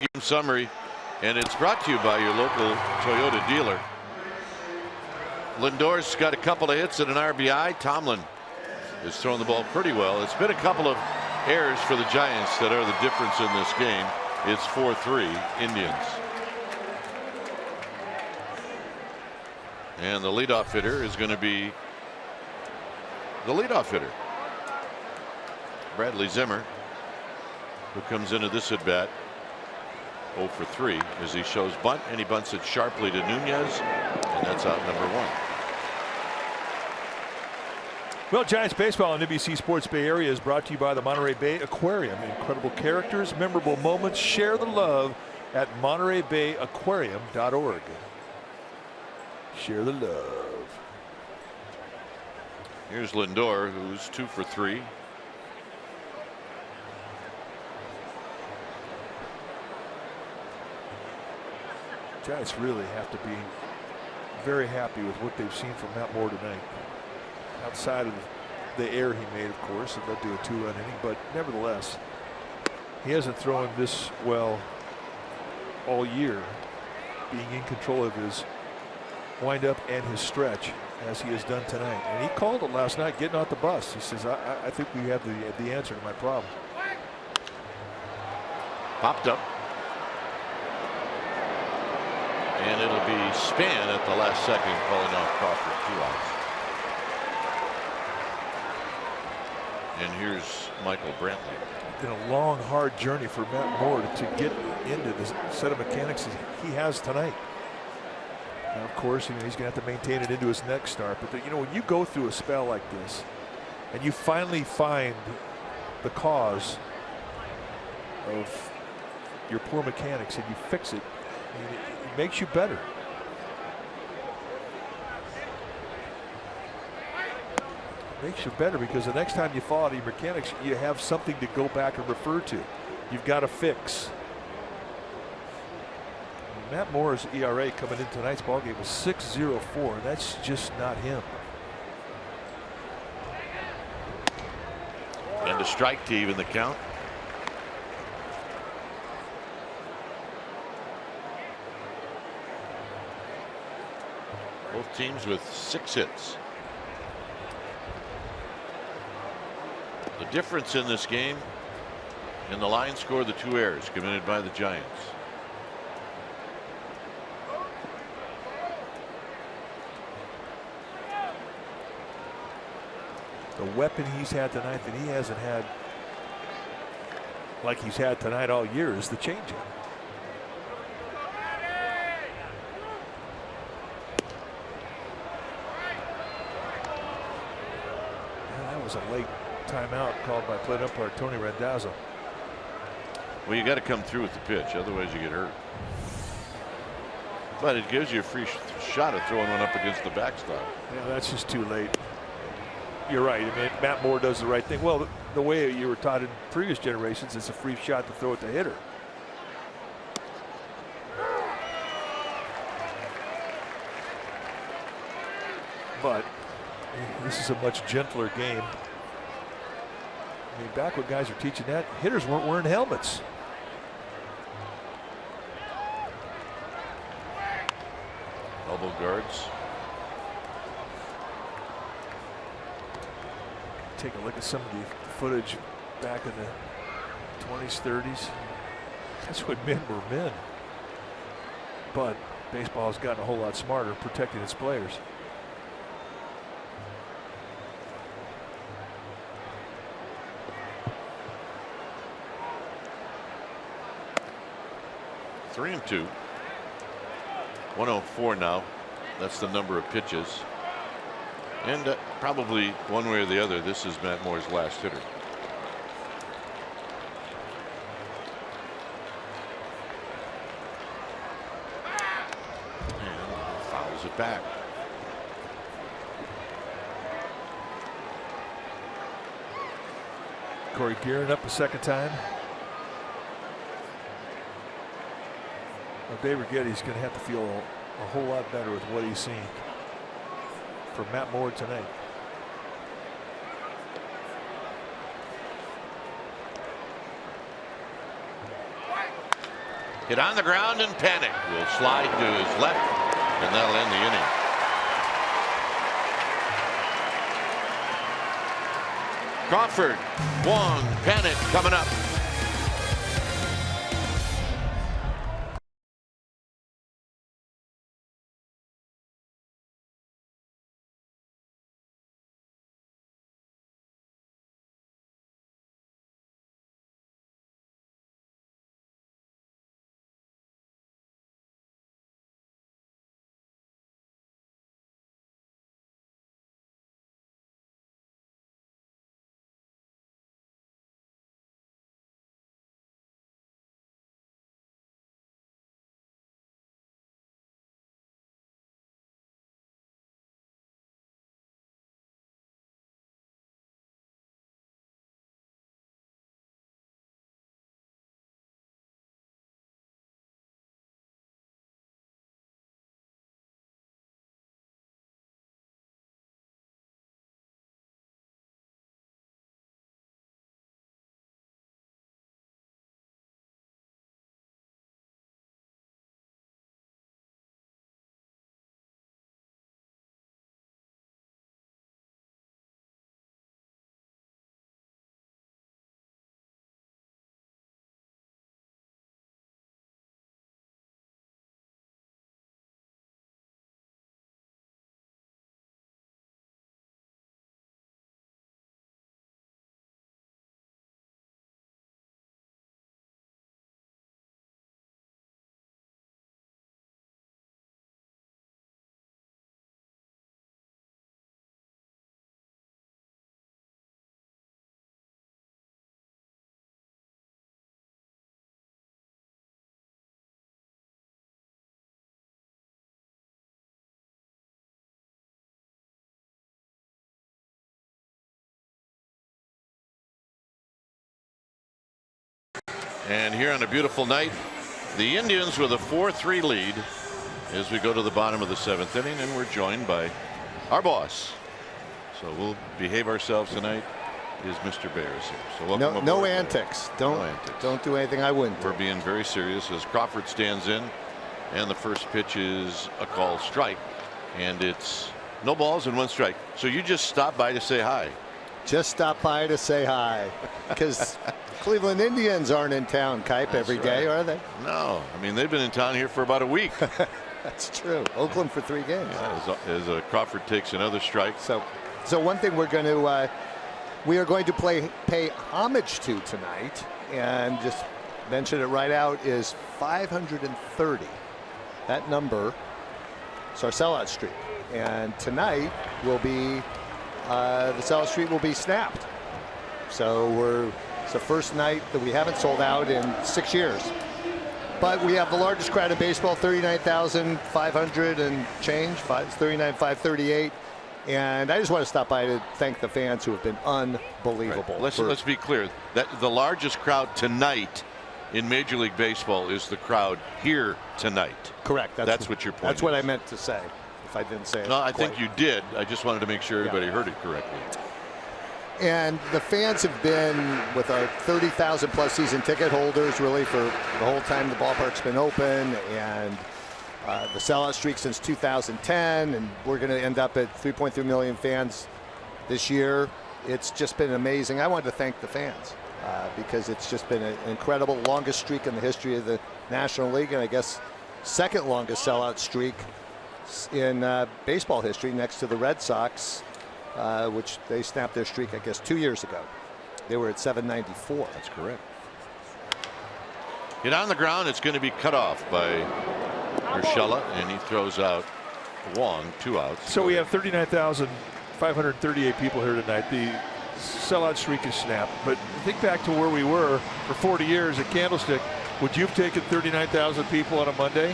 Game summary, and it's brought to you by your local Toyota dealer. Lindor's got a couple of hits and an RBI. Tomlin has thrown the ball pretty well. It's been a couple of errors for the Giants that are the difference in this game. It's 4-3 Indians. And the leadoff hitter is going to be the leadoff hitter, Bradley Zimmer, who comes into this at bat 0 for 3 as he shows bunt, and he bunts it sharply to Nunez, and that's out number 1. Well, Giants baseball on NBC Sports Bay Area is brought to you by the Monterey Bay Aquarium. Incredible characters, memorable moments. Share the love at MontereyBayAquarium.org. Share the love. Here's Lindor, who's 2 for 3. Giants really have to be very happy with what they've seen from Matt Moore tonight. Outside of the error he made, of course, it led to a 2-run inning, but nevertheless, he hasn't thrown this well all year, being in control of his windup and his stretch as he has done tonight. And he called it last night, getting off the bus. He says, I think we have the answer to my problem. Popped up. And it'll be Span at the last second, calling off Crawford. 2 outs. And here's Michael Brantley. It's been a long, hard journey for Matt Moore to get into the set of mechanics he has tonight. Now, of course, he's going to have to maintain it into his next start. But when you go through a spell like this, and you finally find the cause of your poor mechanics, and you fix it, it makes you better. It makes you better because the next time you fall out of your mechanics, you have something to go back and refer to. You've got to fix. Matt Moore's ERA coming into tonight's ballgame was 6.04, and that's just not him. And a strike to even the count. Both teams with 6 hits. The difference in this game, and the line score, the 2 errors committed by the Giants. The weapon he's had tonight that he hasn't had like he's had tonight all year is the changeup. That was a late timeout called by plate umpire Tony Randazzo. Well, you got to come through with the pitch, otherwise you get hurt. But it gives you a free shot of throwing one up against the backstop. Yeah, that's just too late. You're right. I mean, Matt Moore does the right thing. Well, the way you were taught in previous generations, it's a free shot to throw at the hitter. But this is a much gentler game. I mean, back when guys were teaching that, hitters weren't wearing helmets. Elbow guards. Take a look at some of the footage back in the 20s, 30s. That's when men were men. But baseball has gotten a whole lot smarter protecting its players. Three and 2. 104 now. That's the number of pitches. And probably one way or the other, this is Matt Moore's last hitter. And fouls it back. Corey gearing up a second time. Well, Dave Righetti's going to have to feel a whole lot better with what he's seen from Matt Moore tonight. Hit on the ground and panic. Will slide to his left, and that'll end the inning. Crawford, Wong, Panic coming up. And here on a beautiful night, the Indians with a 4-3 lead as we go to the bottom of the 7th inning, and we're joined by our boss. So we'll behave ourselves tonight. Is Mr. Bears here? So welcome aboard. No antics. Don't do anything I wouldn't do. We're being very serious as Crawford stands in, and the first pitch is a called strike, and it's no balls and 1 strike. So you just stopped by to say hi. Just stop by to say hi, because Cleveland Indians aren't in town, Kipe, every day, are they? No, I mean they've been in town here for about a week. That's true. Oakland for 3 games. Yeah, as Crawford takes another strike. So one thing we are going to pay homage to tonight, and just mention it right out, is 530. That number is our sellout streak, and tonight will be the sellout streak will be snapped. So it's the first night that we haven't sold out in 6 years. But we have the largest crowd in baseball, 39,500 and change, 39,538. And I just want to stop by to thank the fans who have been unbelievable. Right. Let's be clear. That the largest crowd tonight in Major League Baseball is the crowd here tonight. Correct. That's what your point That's is. what I meant to say, if I didn't say it. No, I think you did. I just wanted to make sure everybody heard it correctly. And the fans have been with our 30,000 plus season ticket holders really for the whole time the ballpark's been open, and the sellout streak since 2010, and we're going to end up at 3.3 million fans this year. It's just been amazing. I wanted to thank the fans because it's just been an incredible, longest streak in the history of the National League, and I guess second longest sellout streak in baseball history, next to the Red Sox, which they snapped their streak, I guess, 2 years ago. They were at 794. That's correct. Hit on the ground. It's going to be cut off by Urshela, and he throws out Wong, 2 outs. So we have 39,538 people here tonight. The sellout streak is snapped. But think back to where we were for 40 years at Candlestick. Would you have taken 39,000 people on a Monday?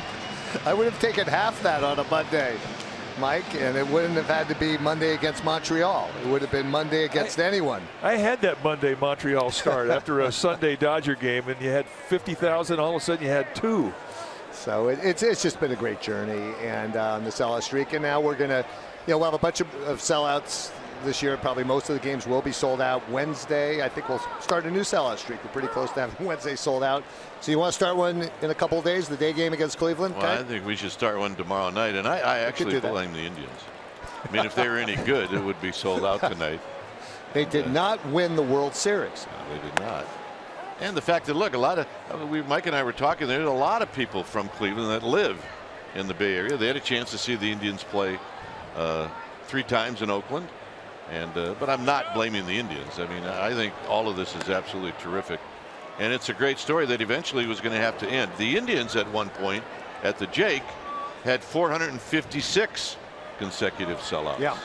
I would have taken half that on a Monday, Mike, and it wouldn't have had to be Monday against Montreal. It would have been Monday against anyone. I had that Monday Montreal start after a Sunday Dodger game, and you had 50,000. All of a sudden, you had 2. So it's just been a great journey, and on the sellout streak. And now we're gonna, we'll have a bunch of sellouts this year. Probably most of the games will be sold out. Wednesday, I think we'll start a new sellout streak. We're pretty close to having Wednesday sold out. So you want to start one in a couple of days, the day game against Cleveland? Well, I think we should start one tomorrow night, and I actually blame the Indians. I mean, if they were any good, it would be sold out tonight. They did not win the World Series. No, they did not. And the fact that, look, Mike and I were talking, there's a lot of people from Cleveland that live in the Bay Area. They had a chance to see the Indians play 3 times in Oakland. But I'm not blaming the Indians. I mean, I think all of this is absolutely terrific. And it's a great story that eventually was going to have to end. The Indians at one point at the Jake had 456 consecutive sellouts. Yeah.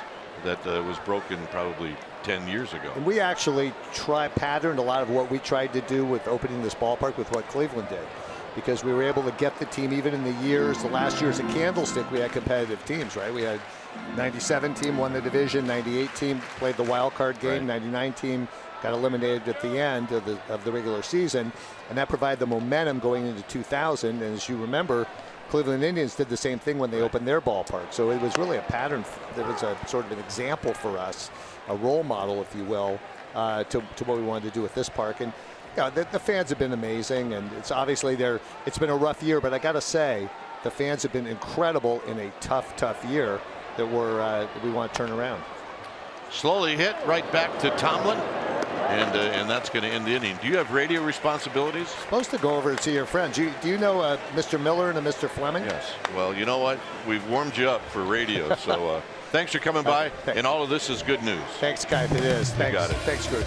That was broken probably 10 years ago. And we actually patterned a lot of what we tried to do with opening this ballpark with what Cleveland did, because we were able to get the team, even in the last years at Candlestick, we had competitive teams, right? We had 97 team won the division, 98 team played the wild card game, right. 99 team got eliminated at the end of the regular season, and that provided the momentum going into 2000. And as you remember, Cleveland Indians did the same thing when they opened their ballpark. So it was really a pattern. It was a sort of an example for us, a role model, if you will, to what we wanted to do with this park. And the fans have been amazing, and it's obviously it's been a rough year, but I got to say, the fans have been incredible in a tough year that we want to turn around. Slowly hit right back to Tomlin, and that's going to end the inning. Do you have radio responsibilities? Supposed to go over and see your friends. Do you know Mr. Miller and a Mr. Fleming? Yes. Well, you know what? We've warmed you up for radio, so thanks for coming by. And all of this is good news. Thanks, Kai. It is. Thanks. You got it. Thanks, Gert.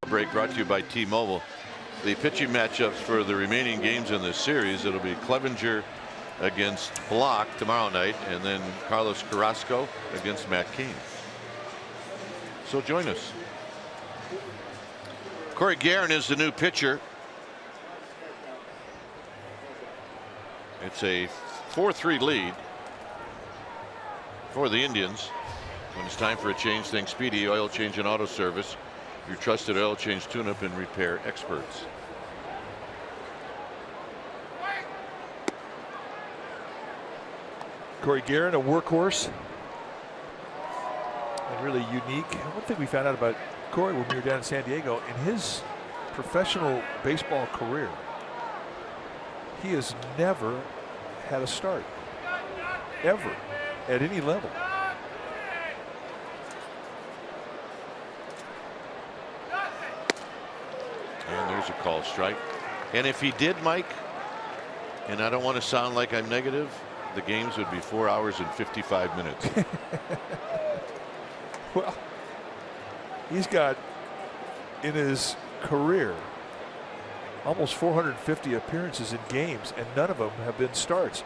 Break brought to you by T-Mobile. The pitching matchups for the remaining games in this series, it'll be Clevenger against Block tomorrow night, and then Carlos Carrasco against Matt Cain. So join us. Corey Guerin is the new pitcher. It's a 4-3 lead for the Indians. When it's time for a change, think Speedy Oil Change and Auto Service, your trusted oil change, tune-up, and repair experts. Corey Guerin, a workhorse and really unique. One thing we found out about Corey when we were down in San Diego, in his professional baseball career, he has never had a start, ever, at any level. And there's a call strike. And if he did, Mike, and I don't want to sound like I'm negative, the games would be 4 hours and 55 minutes. Well, he's got in his career almost 450 appearances in games, and none of them have been starts.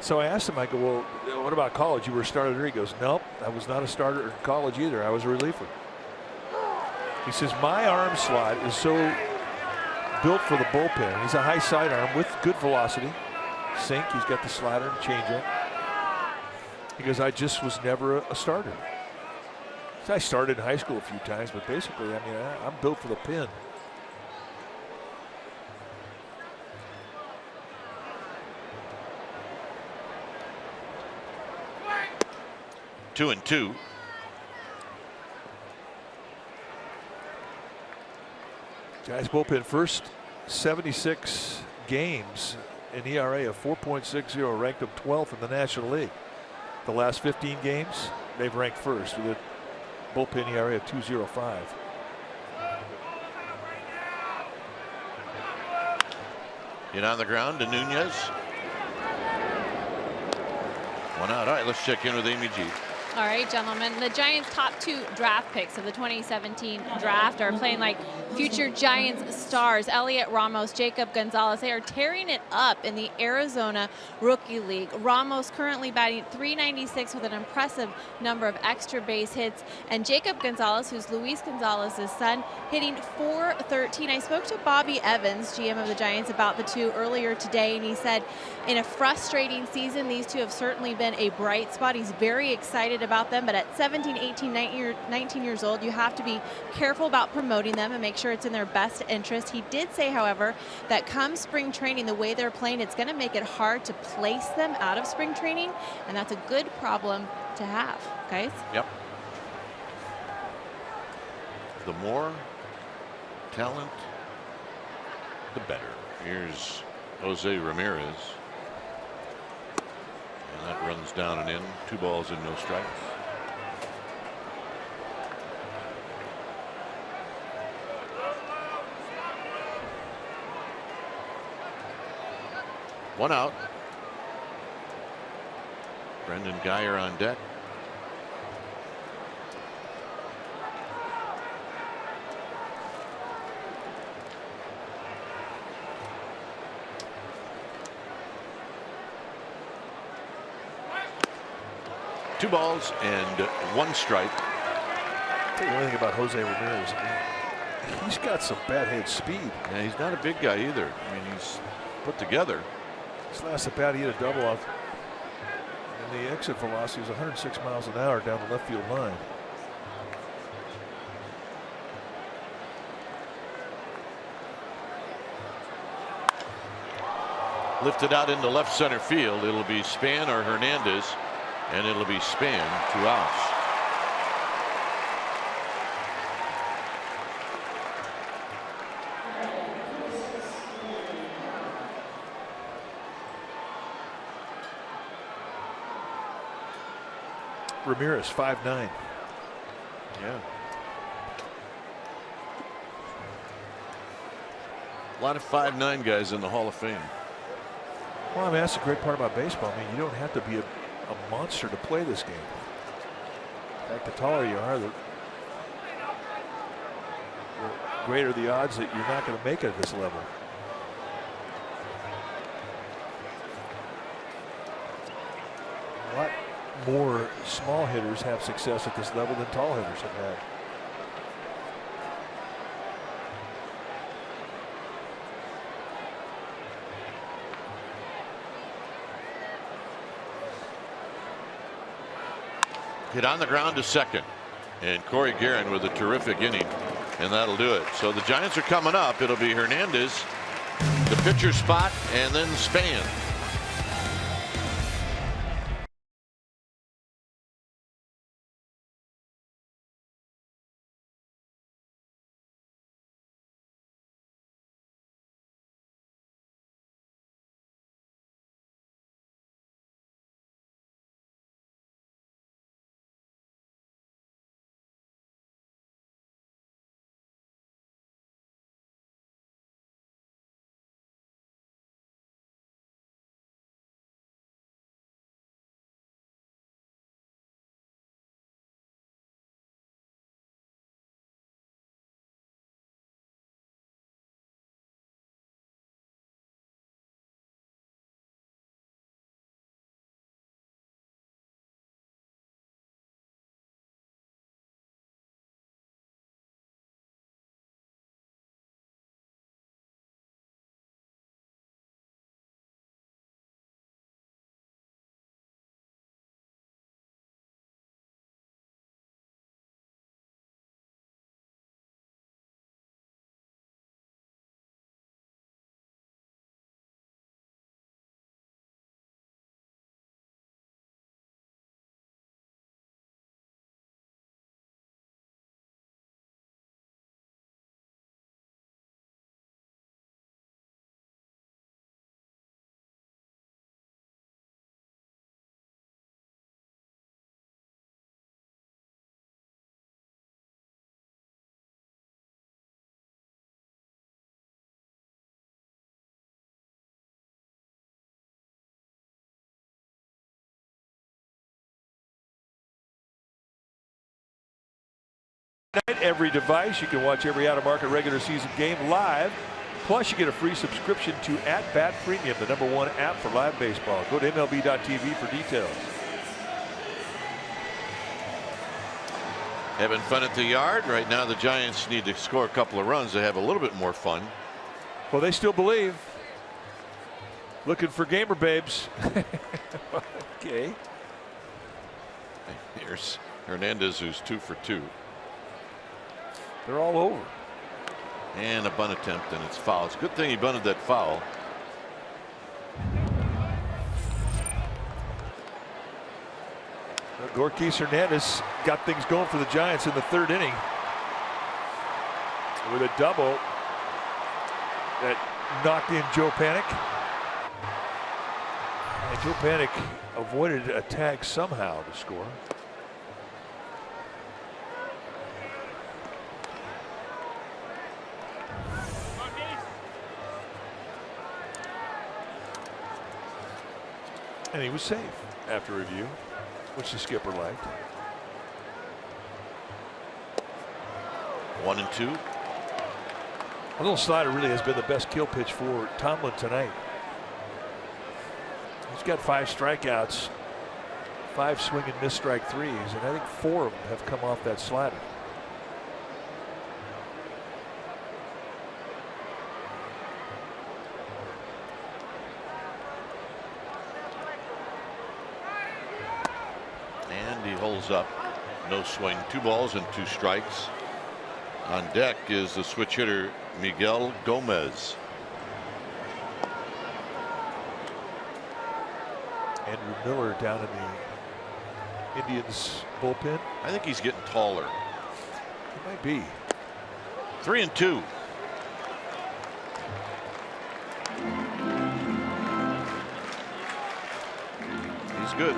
So I asked him, I go, well, what about college? You were a starter there? He goes, nope, I was not a starter in college either. I was a reliever. He says, my arm slot is so built for the bullpen. He's a high sidearm with good velocity. Sink, he's got the slider and changeup. Because I just was never a starter. I started in high school a few times, but basically, I mean, I'm built for the pen. Two and two. Guys, bullpen first 76 games, an ERA of 4.60, ranked them 12th in the National League. The last 15 games, they've ranked first with a bullpen ERA of 2.05. Get on the ground to Nunez. One out. All right, let's check in with Amy G. All right, gentlemen, the Giants' top 2 draft picks of the 2017 draft are playing like future Giants stars. Elliot Ramos, Jacob Gonzalez, they are tearing it up in the Arizona Rookie League. Ramos currently batting .396 with an impressive number of extra base hits. And Jacob Gonzalez, who's Luis Gonzalez's son, hitting .413. I spoke to Bobby Evans, GM of the Giants, about the two earlier today, and he said in a frustrating season, these two have certainly been a bright spot. He's very excited about them, but at 17, 18, 19 years old, you have to be careful about promoting them and make sure it's in their best interest. He did say, however, that come spring training, the way they're playing, it's going to make it hard to place them out of spring training, and that's a good problem to have, guys. Yep. The more talent, the better. Here's Jose Ramirez. And that runs down and in. 2 balls and no strikes. One out. Brendan Geyer on deck. Two balls and 1 strike. I'll tell you one thing about Jose Ramirez. I mean, he's got some bat head speed. Yeah, he's not a big guy either. I mean, he's put together. His last at bat, he hit a double off, and the exit velocity was 106 miles an hour down the left field line. Lifted out into left center field. It'll be Span or Hernandez, and it'll be Span. 2 outs. Ramirez, 5'9". Yeah. A lot of 5'9" guys in the Hall of Fame. Well, I mean, that's the great part about baseball. I mean, you don't have to be a monster to play this game. In fact, the taller you are, the greater the odds that you're not going to make it at this level. A lot more small hitters have success at this level than tall hitters have had. Hit on the ground to second, and Corey Guerin with a terrific inning, and that'll do it. So the Giants are coming up. It'll be Hernandez, the pitcher spot, and then Span. night, every device. You can watch every out-of-market regular season game live. Plus, you get a free subscription to At Bat Premium, the #1 app for live baseball. Go to MLB.tv for details. Having fun at the yard. Right now, the Giants need to score a couple of runs to have a little bit more fun. Well, they still believe. Looking for gamer babes. Okay. Here's Hernandez, who's 2 for 2. They're all over. And a bunt attempt, and it's foul. It's a good thing he bunted that foul. Gorkis Hernandez got things going for the Giants in the 3rd inning with a double that knocked in Joe Panic. And Joe Panic avoided a tag somehow to score. And he was safe after review, which the skipper liked. 1-2. A little slider really has been the best kill pitch for Tomlin tonight. He's got 5 strikeouts, 5 swing and miss strike threes, and I think 4 of them have come off that slider. And he holds up. No swing. 2 balls and 2 strikes. On deck is the switch hitter Miguel Gomez. Andrew Miller down in the Indians bullpen. I think he's getting taller. He might be. 3-2. He's good.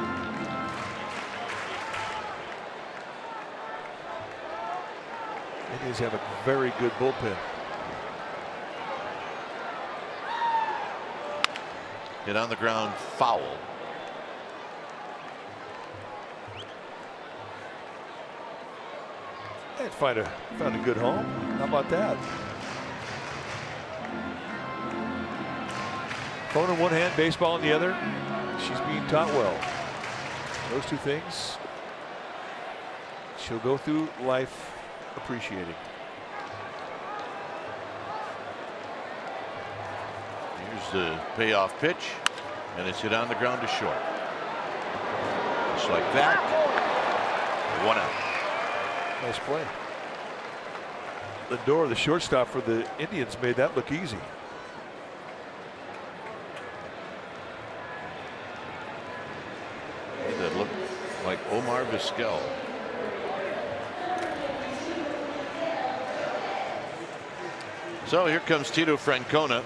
Indians have a very good bullpen. Hit on the ground, foul. And found a good home. How about that? Phone in one hand, baseball in the other. She's being taught well. Those 2 things she'll go through life appreciating. Here's the payoff pitch, and it's hit on the ground to short. Just like that. 1 out. Nice play. Lindor, the shortstop for the Indians, made that look easy. That looked like Omar Vizquel. So here comes Tito Francona,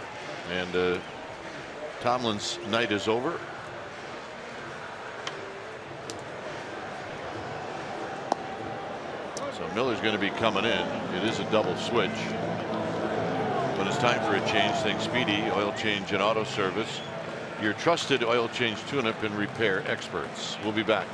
and Tomlin's night is over. So Miller's going to be coming in. It is a double switch. When it's time for a change, think Speedy Oil Change and Auto Service. Your trusted oil change tune-up and repair experts. We'll be back.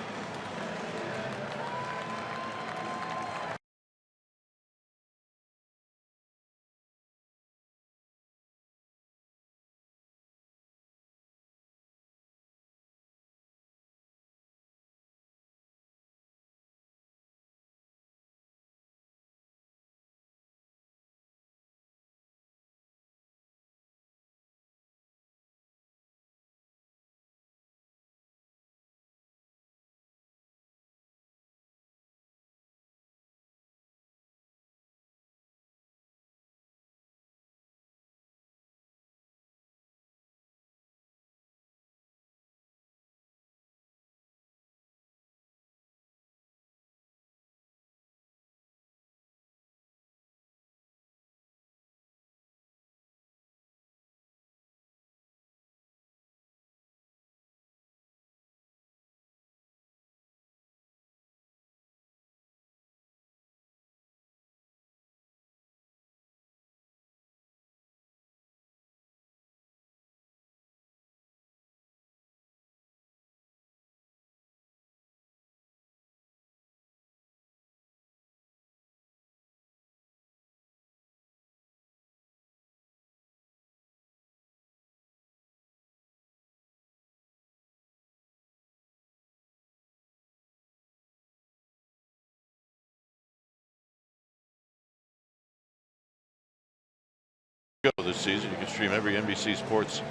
show this season. You can stream every NBC Sports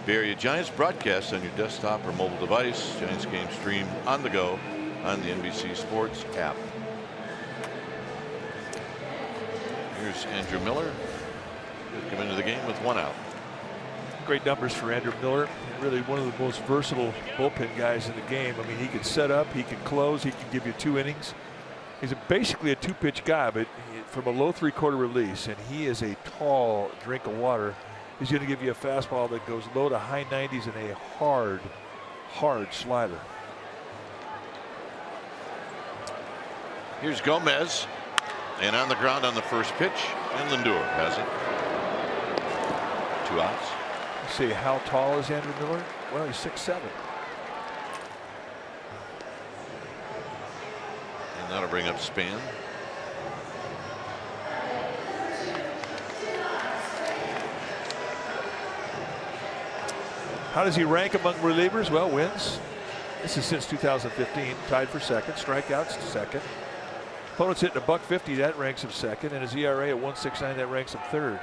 Bay Area Giants broadcast on your desktop or mobile device. Giants game stream on the go on the NBC Sports app. Here's Andrew Miller. He'll come into the game with 1 out. Great numbers for Andrew Miller. Really one of the most versatile bullpen guys in the game. I mean, he can set up, he can close, he can give you 2 innings. He's basically a 2-pitch guy, but from a low 3/4 release, and he is a tall drink of water. He's going to give you a fastball that goes low to high 90s and a hard slider. Here's Gomez, and on the ground on the first pitch, and Lindor has it. 2 outs. You say, how tall is Andrew Miller? Well, he's 6'7". And that'll bring up Span. How does he rank among relievers? Well, wins. This is since 2015. Tied for second. Strikeouts second. Opponents hitting $150. That ranks him second. And his ERA at 1.69. That ranks him third.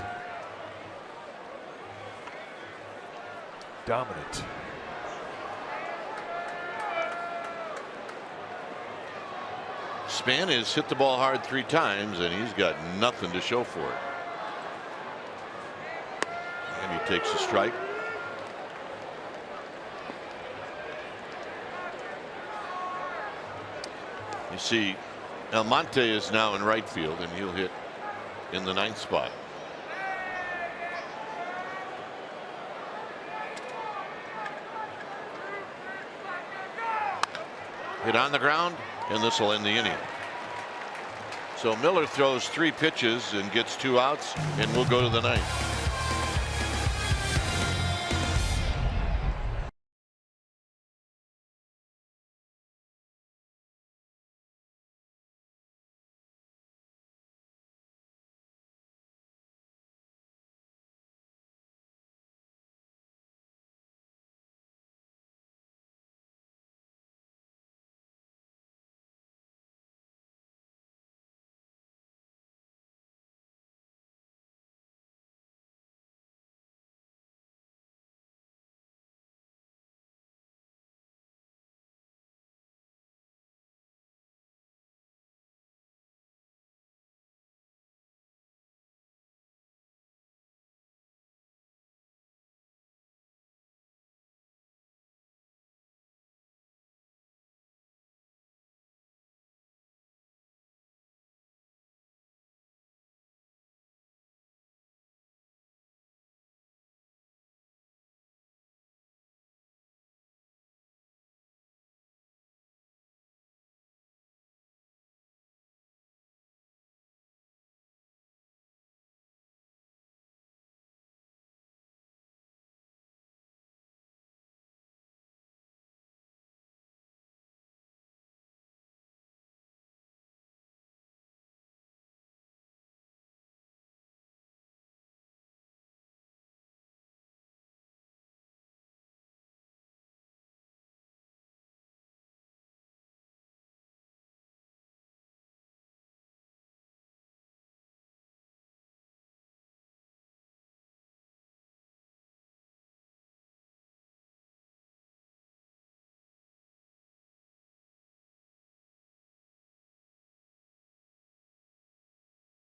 Dominant. Span has hit the ball hard 3 times, and he's got nothing to show for it. And he takes a strike. You see, Almonte is now in right field, and he'll hit in the 9th spot. Hit on the ground, and this will end the inning. So Miller throws 3 pitches and gets 2 outs, and we'll go to the 9th.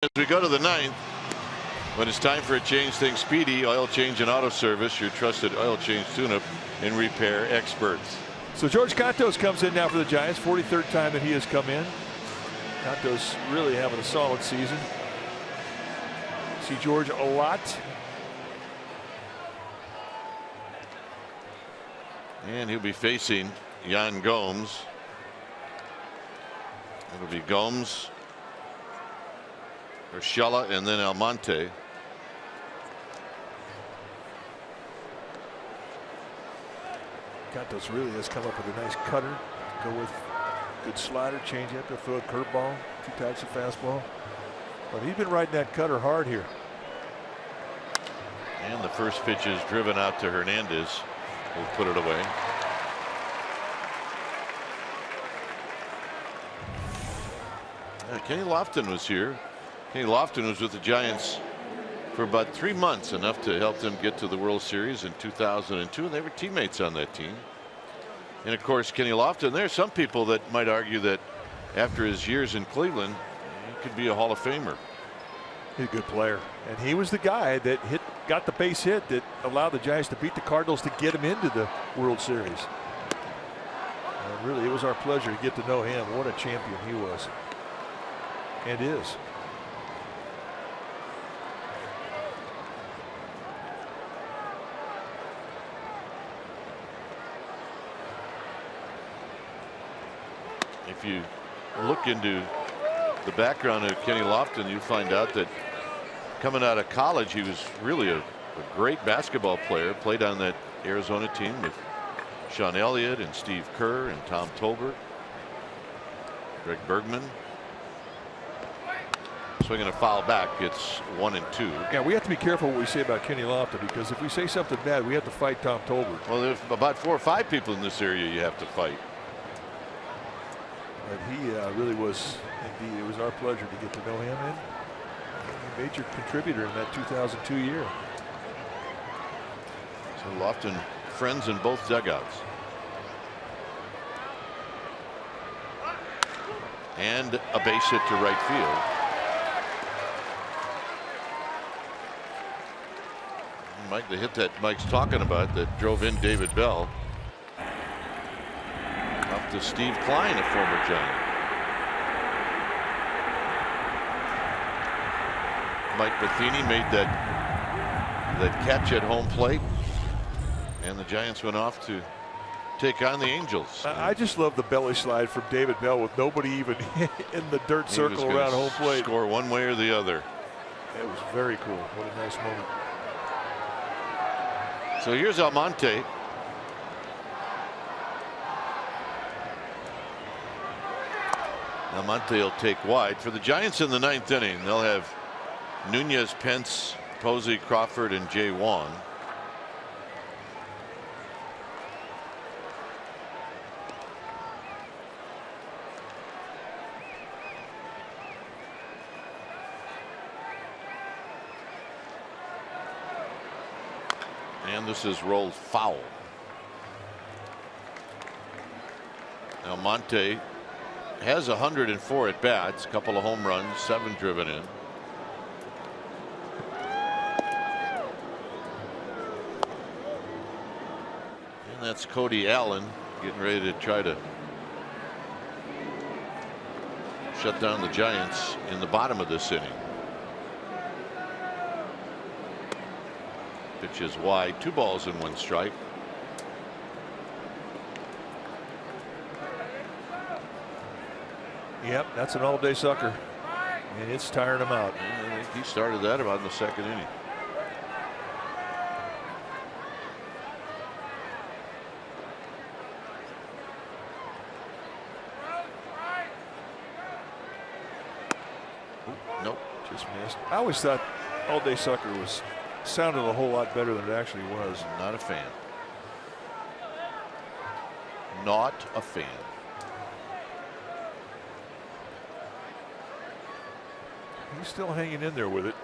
As we go to the 9th, when it's time for a change, think Speedy Oil Change and Auto Service, your trusted oil change tune-up and repair experts. So George Cantos comes in now for the Giants. 43rd time that he has come in. Cantos really having a solid season. See George a lot. And he'll be facing Yan Gomes. It'll be Gomes, Urshela, and then Almonte. Cantos really has come up with a nice cutter. Go with good slider, change up, to throw a curveball, 2 types of fastball. But he's been riding that cutter hard here. And the first pitch is driven out to Hernandez. We'll put it away. Kenny Lofton was here. Kenny Lofton was with the Giants for about 3 months, enough to help them get to the World Series in 2002, and they were teammates on that team. And of course, Kenny Lofton. There's some people that might argue that after his years in Cleveland, he could be a Hall of Famer. He's a good player, and he was the guy that got the base hit that allowed the Giants to beat the Cardinals to get him into the World Series. And really, it was our pleasure to get to know him. What a champion he was and is. If you look into the background of Kenny Lofton, you find out that coming out of college, he was really a great basketball player. Played on that Arizona team with Sean Elliott and Steve Kerr and Tom Tolbert, Greg Bergman. Swinging a foul back, it's 1-2. Yeah, we have to be careful what we say about Kenny Lofton, because if we say something bad, we have to fight Tom Tolbert. Well, there's about 4 or 5 people in this area you have to fight. But he really was, indeed, it was our pleasure to get to know him, and a major contributor in that 2002 year. So Lofton, friends in both dugouts. And a base hit to right field. Mike, the hit that Mike's talking about that drove in David Bell. Up to Steve Klein, a former Giant. Mike Matheny made that catch at home plate, and the Giants went off to take on the Angels. I just love the belly slide from David Bell with nobody even in the dirt circle around home plate. Score one way or the other. It was very cool. What a nice moment. So here's Almonte. Almonte will take wide. For the Giants in the 9th inning, they'll have Nunez, Pence, Posey, Crawford, and Jay Wong. And this is rolled foul. Almonte has 104 at bats, a couple of home runs, 7 driven in. And that's Cody Allen getting ready to try to shut down the Giants in the bottom of this inning. Pitch is wide, 2 balls and 1 strike. Yep, that's an all-day sucker, and it's tiring him out. I think he started that about in the 2nd inning. Nope, just missed. I always thought all-day sucker sounded a whole lot better than it actually was. Not a fan. Not a fan. He's still hanging in there with it.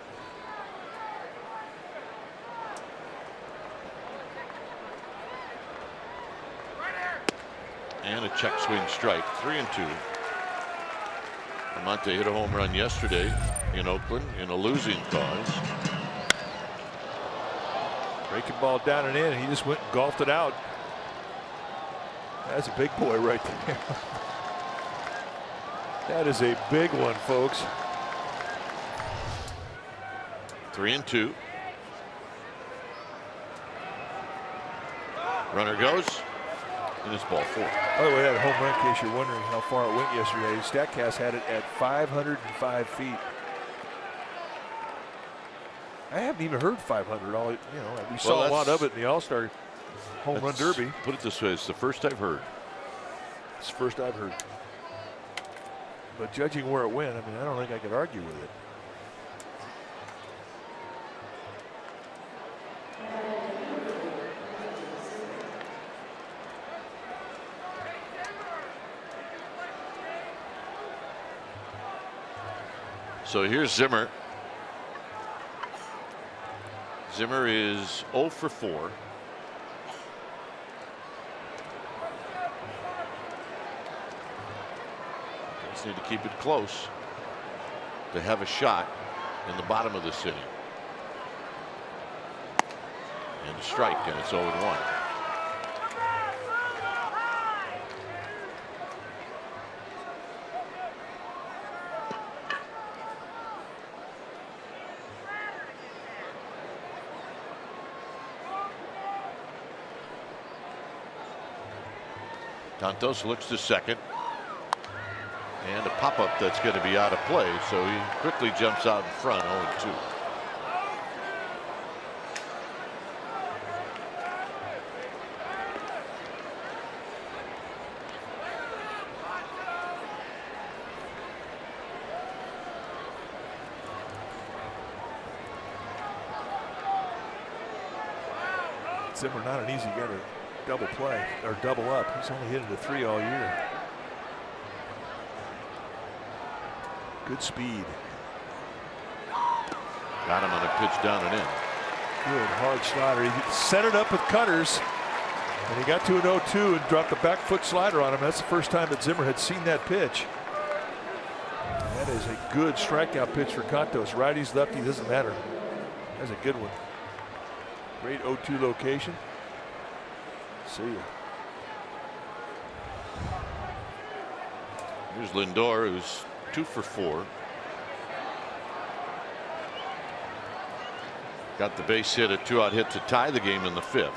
And a check swing strike, 3-2. Almonte hit a home run yesterday in Oakland in a losing cause. Breaking ball down and in. He just went and golfed it out. That's a big boy right there. That is a big one, folks. 3-2. Runner goes, and it's ball 4. By the way, that home run, in case you're wondering how far it went yesterday, StatCast had it at 505 feet. I haven't even heard 500. We saw a lot of it in the All-Star Home Run Derby. Put it this way, it's the first I've heard. It's the first I've heard. But judging where it went, I don't think I could argue with it. So here's Zimmer. Zimmer is 0 for 4. Just need to keep it close to have a shot in the bottom of the inning. And a strike, and it's 0-1. Santos looks to second. And a pop-up that's going to be out of play, so he quickly jumps out in front, 0-2. Zimmer not an easy guy to double play or double up. He's only hit it a 3 all year. Good speed. Got him on a pitch down and in. Good hard slider. He set it up with cutters, and he got to an 0-2 and dropped the back foot slider on him. That's the first time that Zimmer had seen that pitch. That is a good strikeout pitch for Santos. Righties, lefty, doesn't matter. That's a good one. Great 0-2 location. See ya. Here's Lindor, who's 2 for 4. Got the base hit, a 2-out hit to tie the game in the 5th.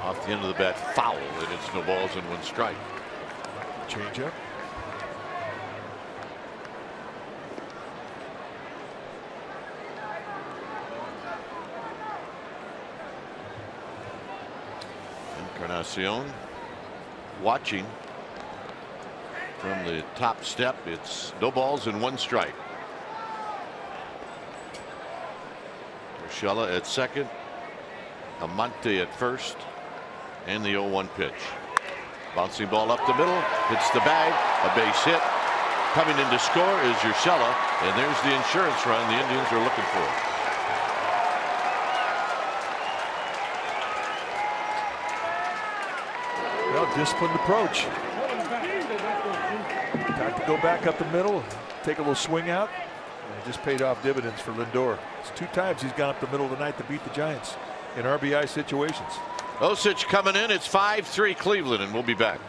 Off the end of the bat, foul, and it's no balls and 1 strike. Change up. Encarnacion watching from the top step. It's no balls and 1 strike. Urshela at second, Amante at first, and the 0-1 pitch. Bouncing ball up the middle, hits the bag, a base hit. Coming in to score is Urshela, and there's the insurance run the Indians are looking for. Well, disciplined approach. Got to go back up the middle, take a little swing out, and it just paid off dividends for Lindor. It's 2 times he's gone up the middle of the night to beat the Giants in RBI situations. Osich coming in. It's 5-3 Cleveland, and we'll be back.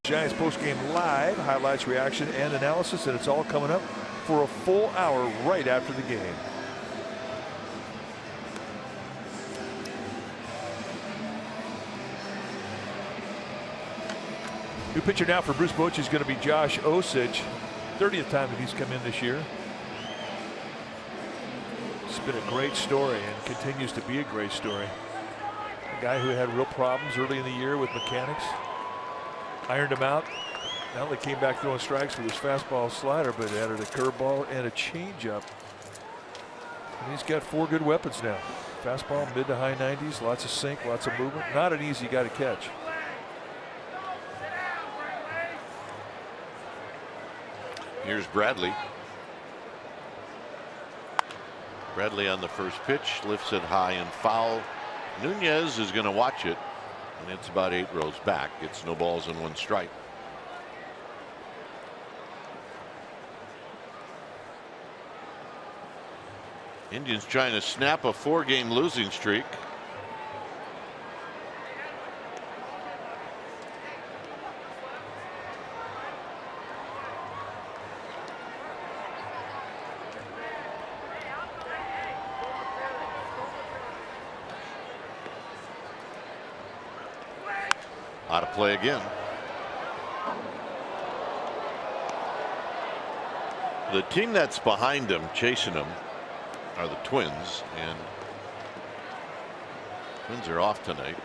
Giants postgame live, highlights, reaction, and analysis, and it's all coming up for a full hour right after the game. New pitcher now for Bruce Bochy is going to be Josh Osich. 30th time that he's come in this year. It's been a great story and continues to be a great story. A guy who had real problems early in the year with mechanics. Ironed him out. Not only came back throwing strikes with his fastball slider, but added a curveball and a changeup. And he's got 4 good weapons now. Fastball, mid to high 90s, lots of sink, lots of movement. Not an easy guy to catch. Here's Bradley. Bradley on the first pitch, lifts it high and foul. Nunez is going to watch it, and it's about 8 rows back. It's no balls and 1 strike. Indians trying to snap a 4-game losing streak. Out of play again. The team that's behind him, chasing him, are the Twins, and Twins are off tonight.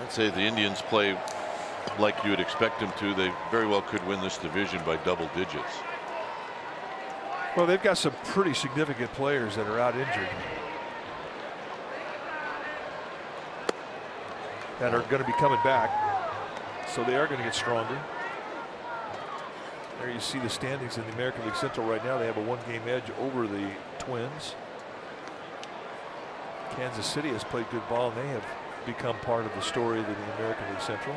I'd say the Indians play like you would expect them to. They very well could win this division by double digits. Well, they've got some pretty significant players that are out injured, that are going to be coming back, so they are going to get stronger. There you see the standings in the American League Central right now. They have a 1-game edge over the Twins. Kansas City has played good ball, and they have become part of the story of the American League Central.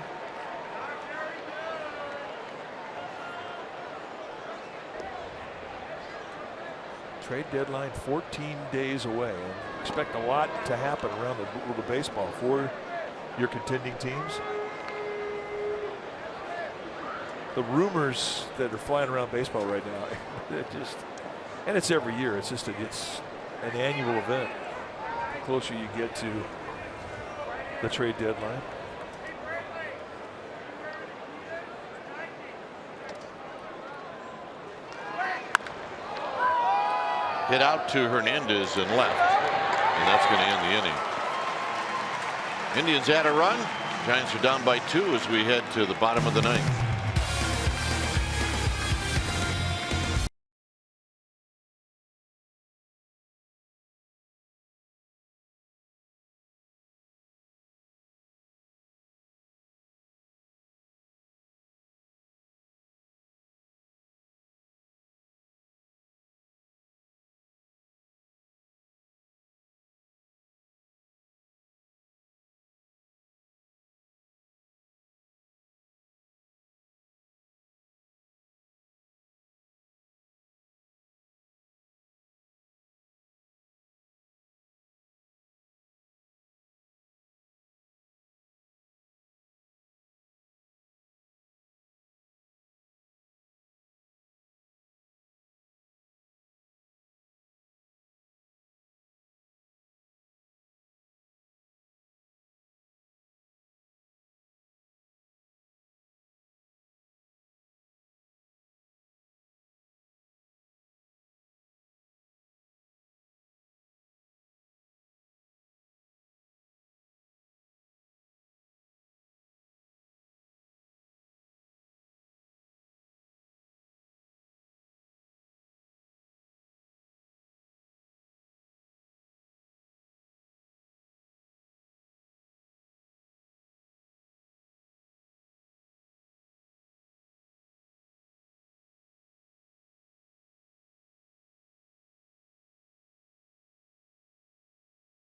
Trade deadline 14 days away, and expect a lot to happen around the world of baseball for your contending teams. The rumors that are flying around baseball right now, and it's every year. It's just it's an annual event. The closer you get to the trade deadline. Hit out to Hernandez and left, and that's going to end the inning. Indians add a run. Giants are down by 2 as we head to the bottom of the 9th.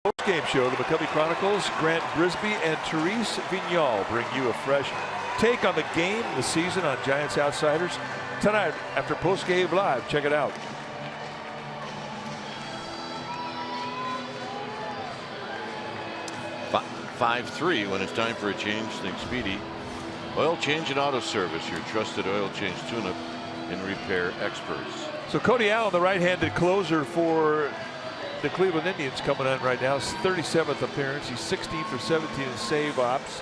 Post-game show, the McCovey Chronicles, Grant Brisby and Therese Vignal bring you a fresh take on the game, the season on Giants Outsiders tonight after post-game live. Check it out. 5-3 when it's time for a change. Think Speedy. Oil Change and Auto Service, your trusted oil change tune-up and repair experts. So Cody Allen, the right-handed closer for the Cleveland Indians, coming on right now. His 37th appearance. He's 16 for 17 in save ops.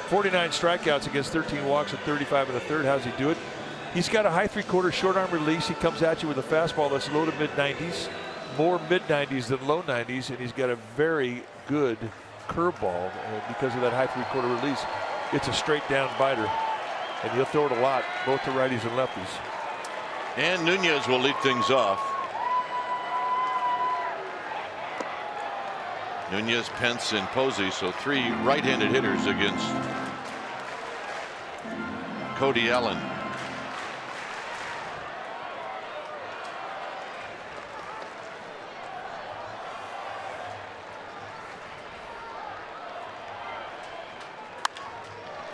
49 strikeouts against 13 walks and 35 in the third. How's he do it? He's got a high three-quarter short arm release. He comes at you with a fastball that's low to mid-90s, more mid-90s than low 90s, and he's got a very good curveball because of that high three-quarter release. It's a straight down biter, and he'll throw it a lot, both to righties and lefties. And Nunez will lead things off. Nunez, Pence, and Posey, so 3 right-handed hitters against Cody Allen.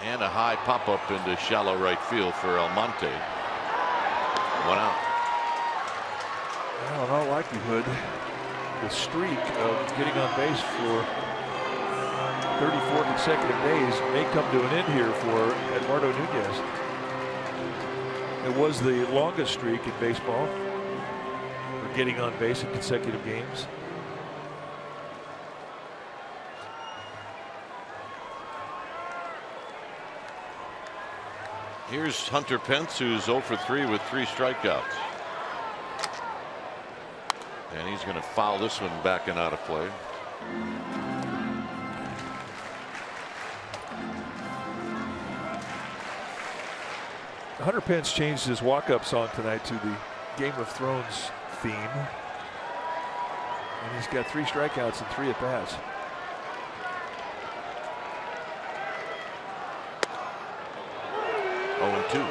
And a high pop-up into shallow right field for Almonte. 1 out. Well, in all likelihood, the streak of getting on base for 34 consecutive days may come to an end here for Eduardo Nunez. It was the longest streak in baseball for getting on base in consecutive games. Here's Hunter Pence, who's 0 for 3 with 3 strikeouts. And he's going to foul this one back and out of play. Hunter Pence changed his walk-up song tonight to the Game of Thrones theme. And he's got 3 strikeouts and 3 at-bats. Oh, 2.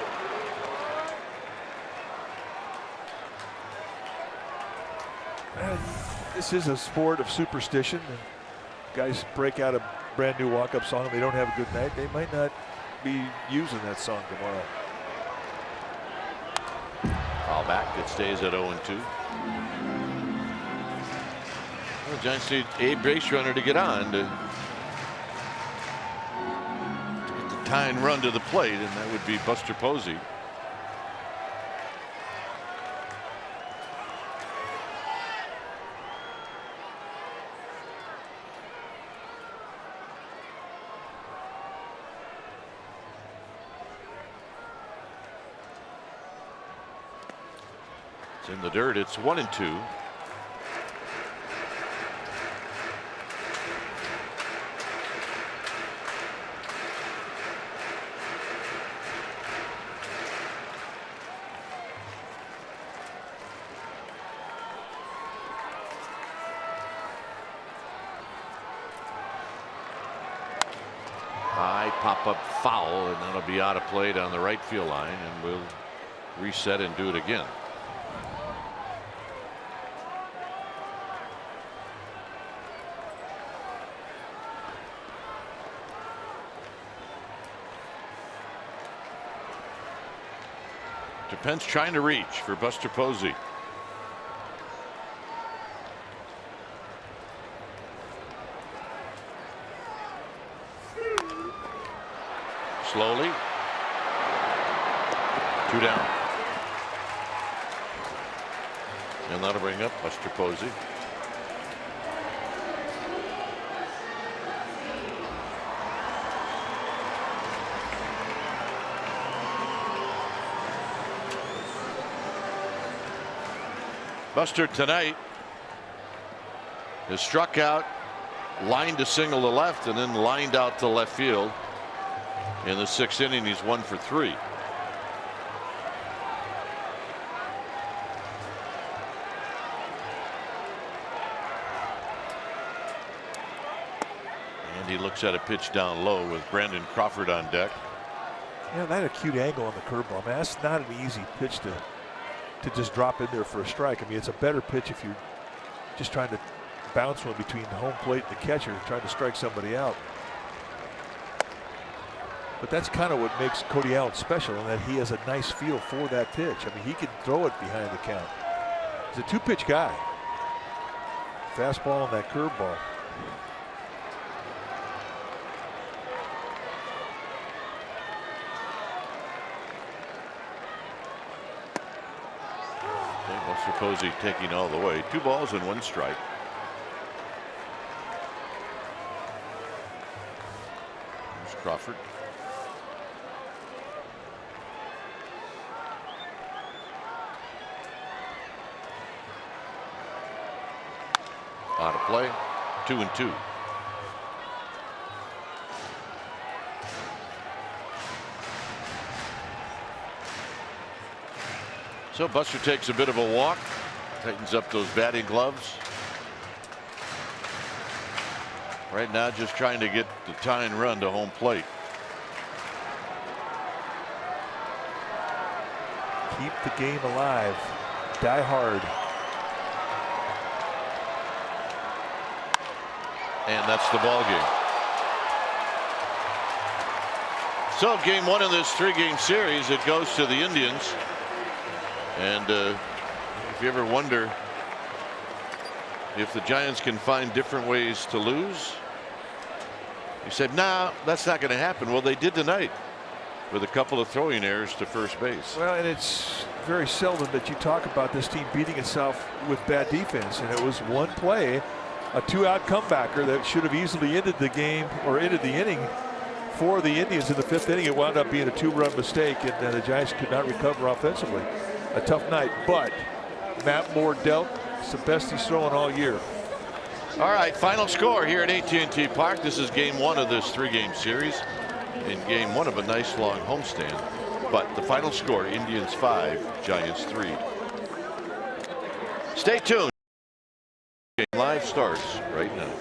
This is a sport of superstition. And guys break out a brand new walk-up song and they don't have a good night. They might not be using that song tomorrow. Foul back. It stays at 0-2. Well, the Giants need a base runner to get on to get the tying run to the plate, and that would be Buster Posey. It's in the dirt. It's 1-2. High pop-up foul, and that'll be out of play down the right field line, and we'll reset and do it again. Pence trying to reach for Buster Posey. Slowly. 2 down. And that'll bring up Buster Posey. Buster tonight has struck out, lined to single to left, and then lined out to left field. In the 6th inning, he's 1 for 3. And he looks at a pitch down low with Brandon Crawford on deck. Yeah, that acute angle on the curveball, man, that's not an easy pitch to just drop in there for a strike. I mean, it's a better pitch if you're just trying to bounce one between the home plate and the catcher, trying to strike somebody out. But that's kind of what makes Cody Allen special, in that he has a nice feel for that pitch. I mean, he can throw it behind the count. He's a 2-pitch guy. Fastball and that curveball. Buster Posey taking all the way. 2 balls and 1 strike. There's Crawford. Out of play. 2-2. So Buster takes a bit of a walk, tightens up those batting gloves. Right now just trying to get the tying run to home plate. Keep the game alive. Die hard. And that's the ball game. So game 1 of this 3-game series, it goes to the Indians. And if you ever wonder if the Giants can find different ways to lose, you said, nah, that's not going to happen. Well, they did tonight with a couple of throwing errors to first base. Well, and it's very seldom that you talk about this team beating itself with bad defense. And it was one play, a 2-out comebacker that should have easily ended the game or ended the inning for the Indians in the 5th inning. It wound up being a 2-run mistake, and the Giants could not recover offensively. A tough night, but Matt Moore dealt. It's the best he's thrown all year. All right, final score here at AT&T Park. This is game 1 of this 3-game series, and game 1 of a nice long homestand. But the final score: Indians 5, Giants 3. Stay tuned. Game live starts right now.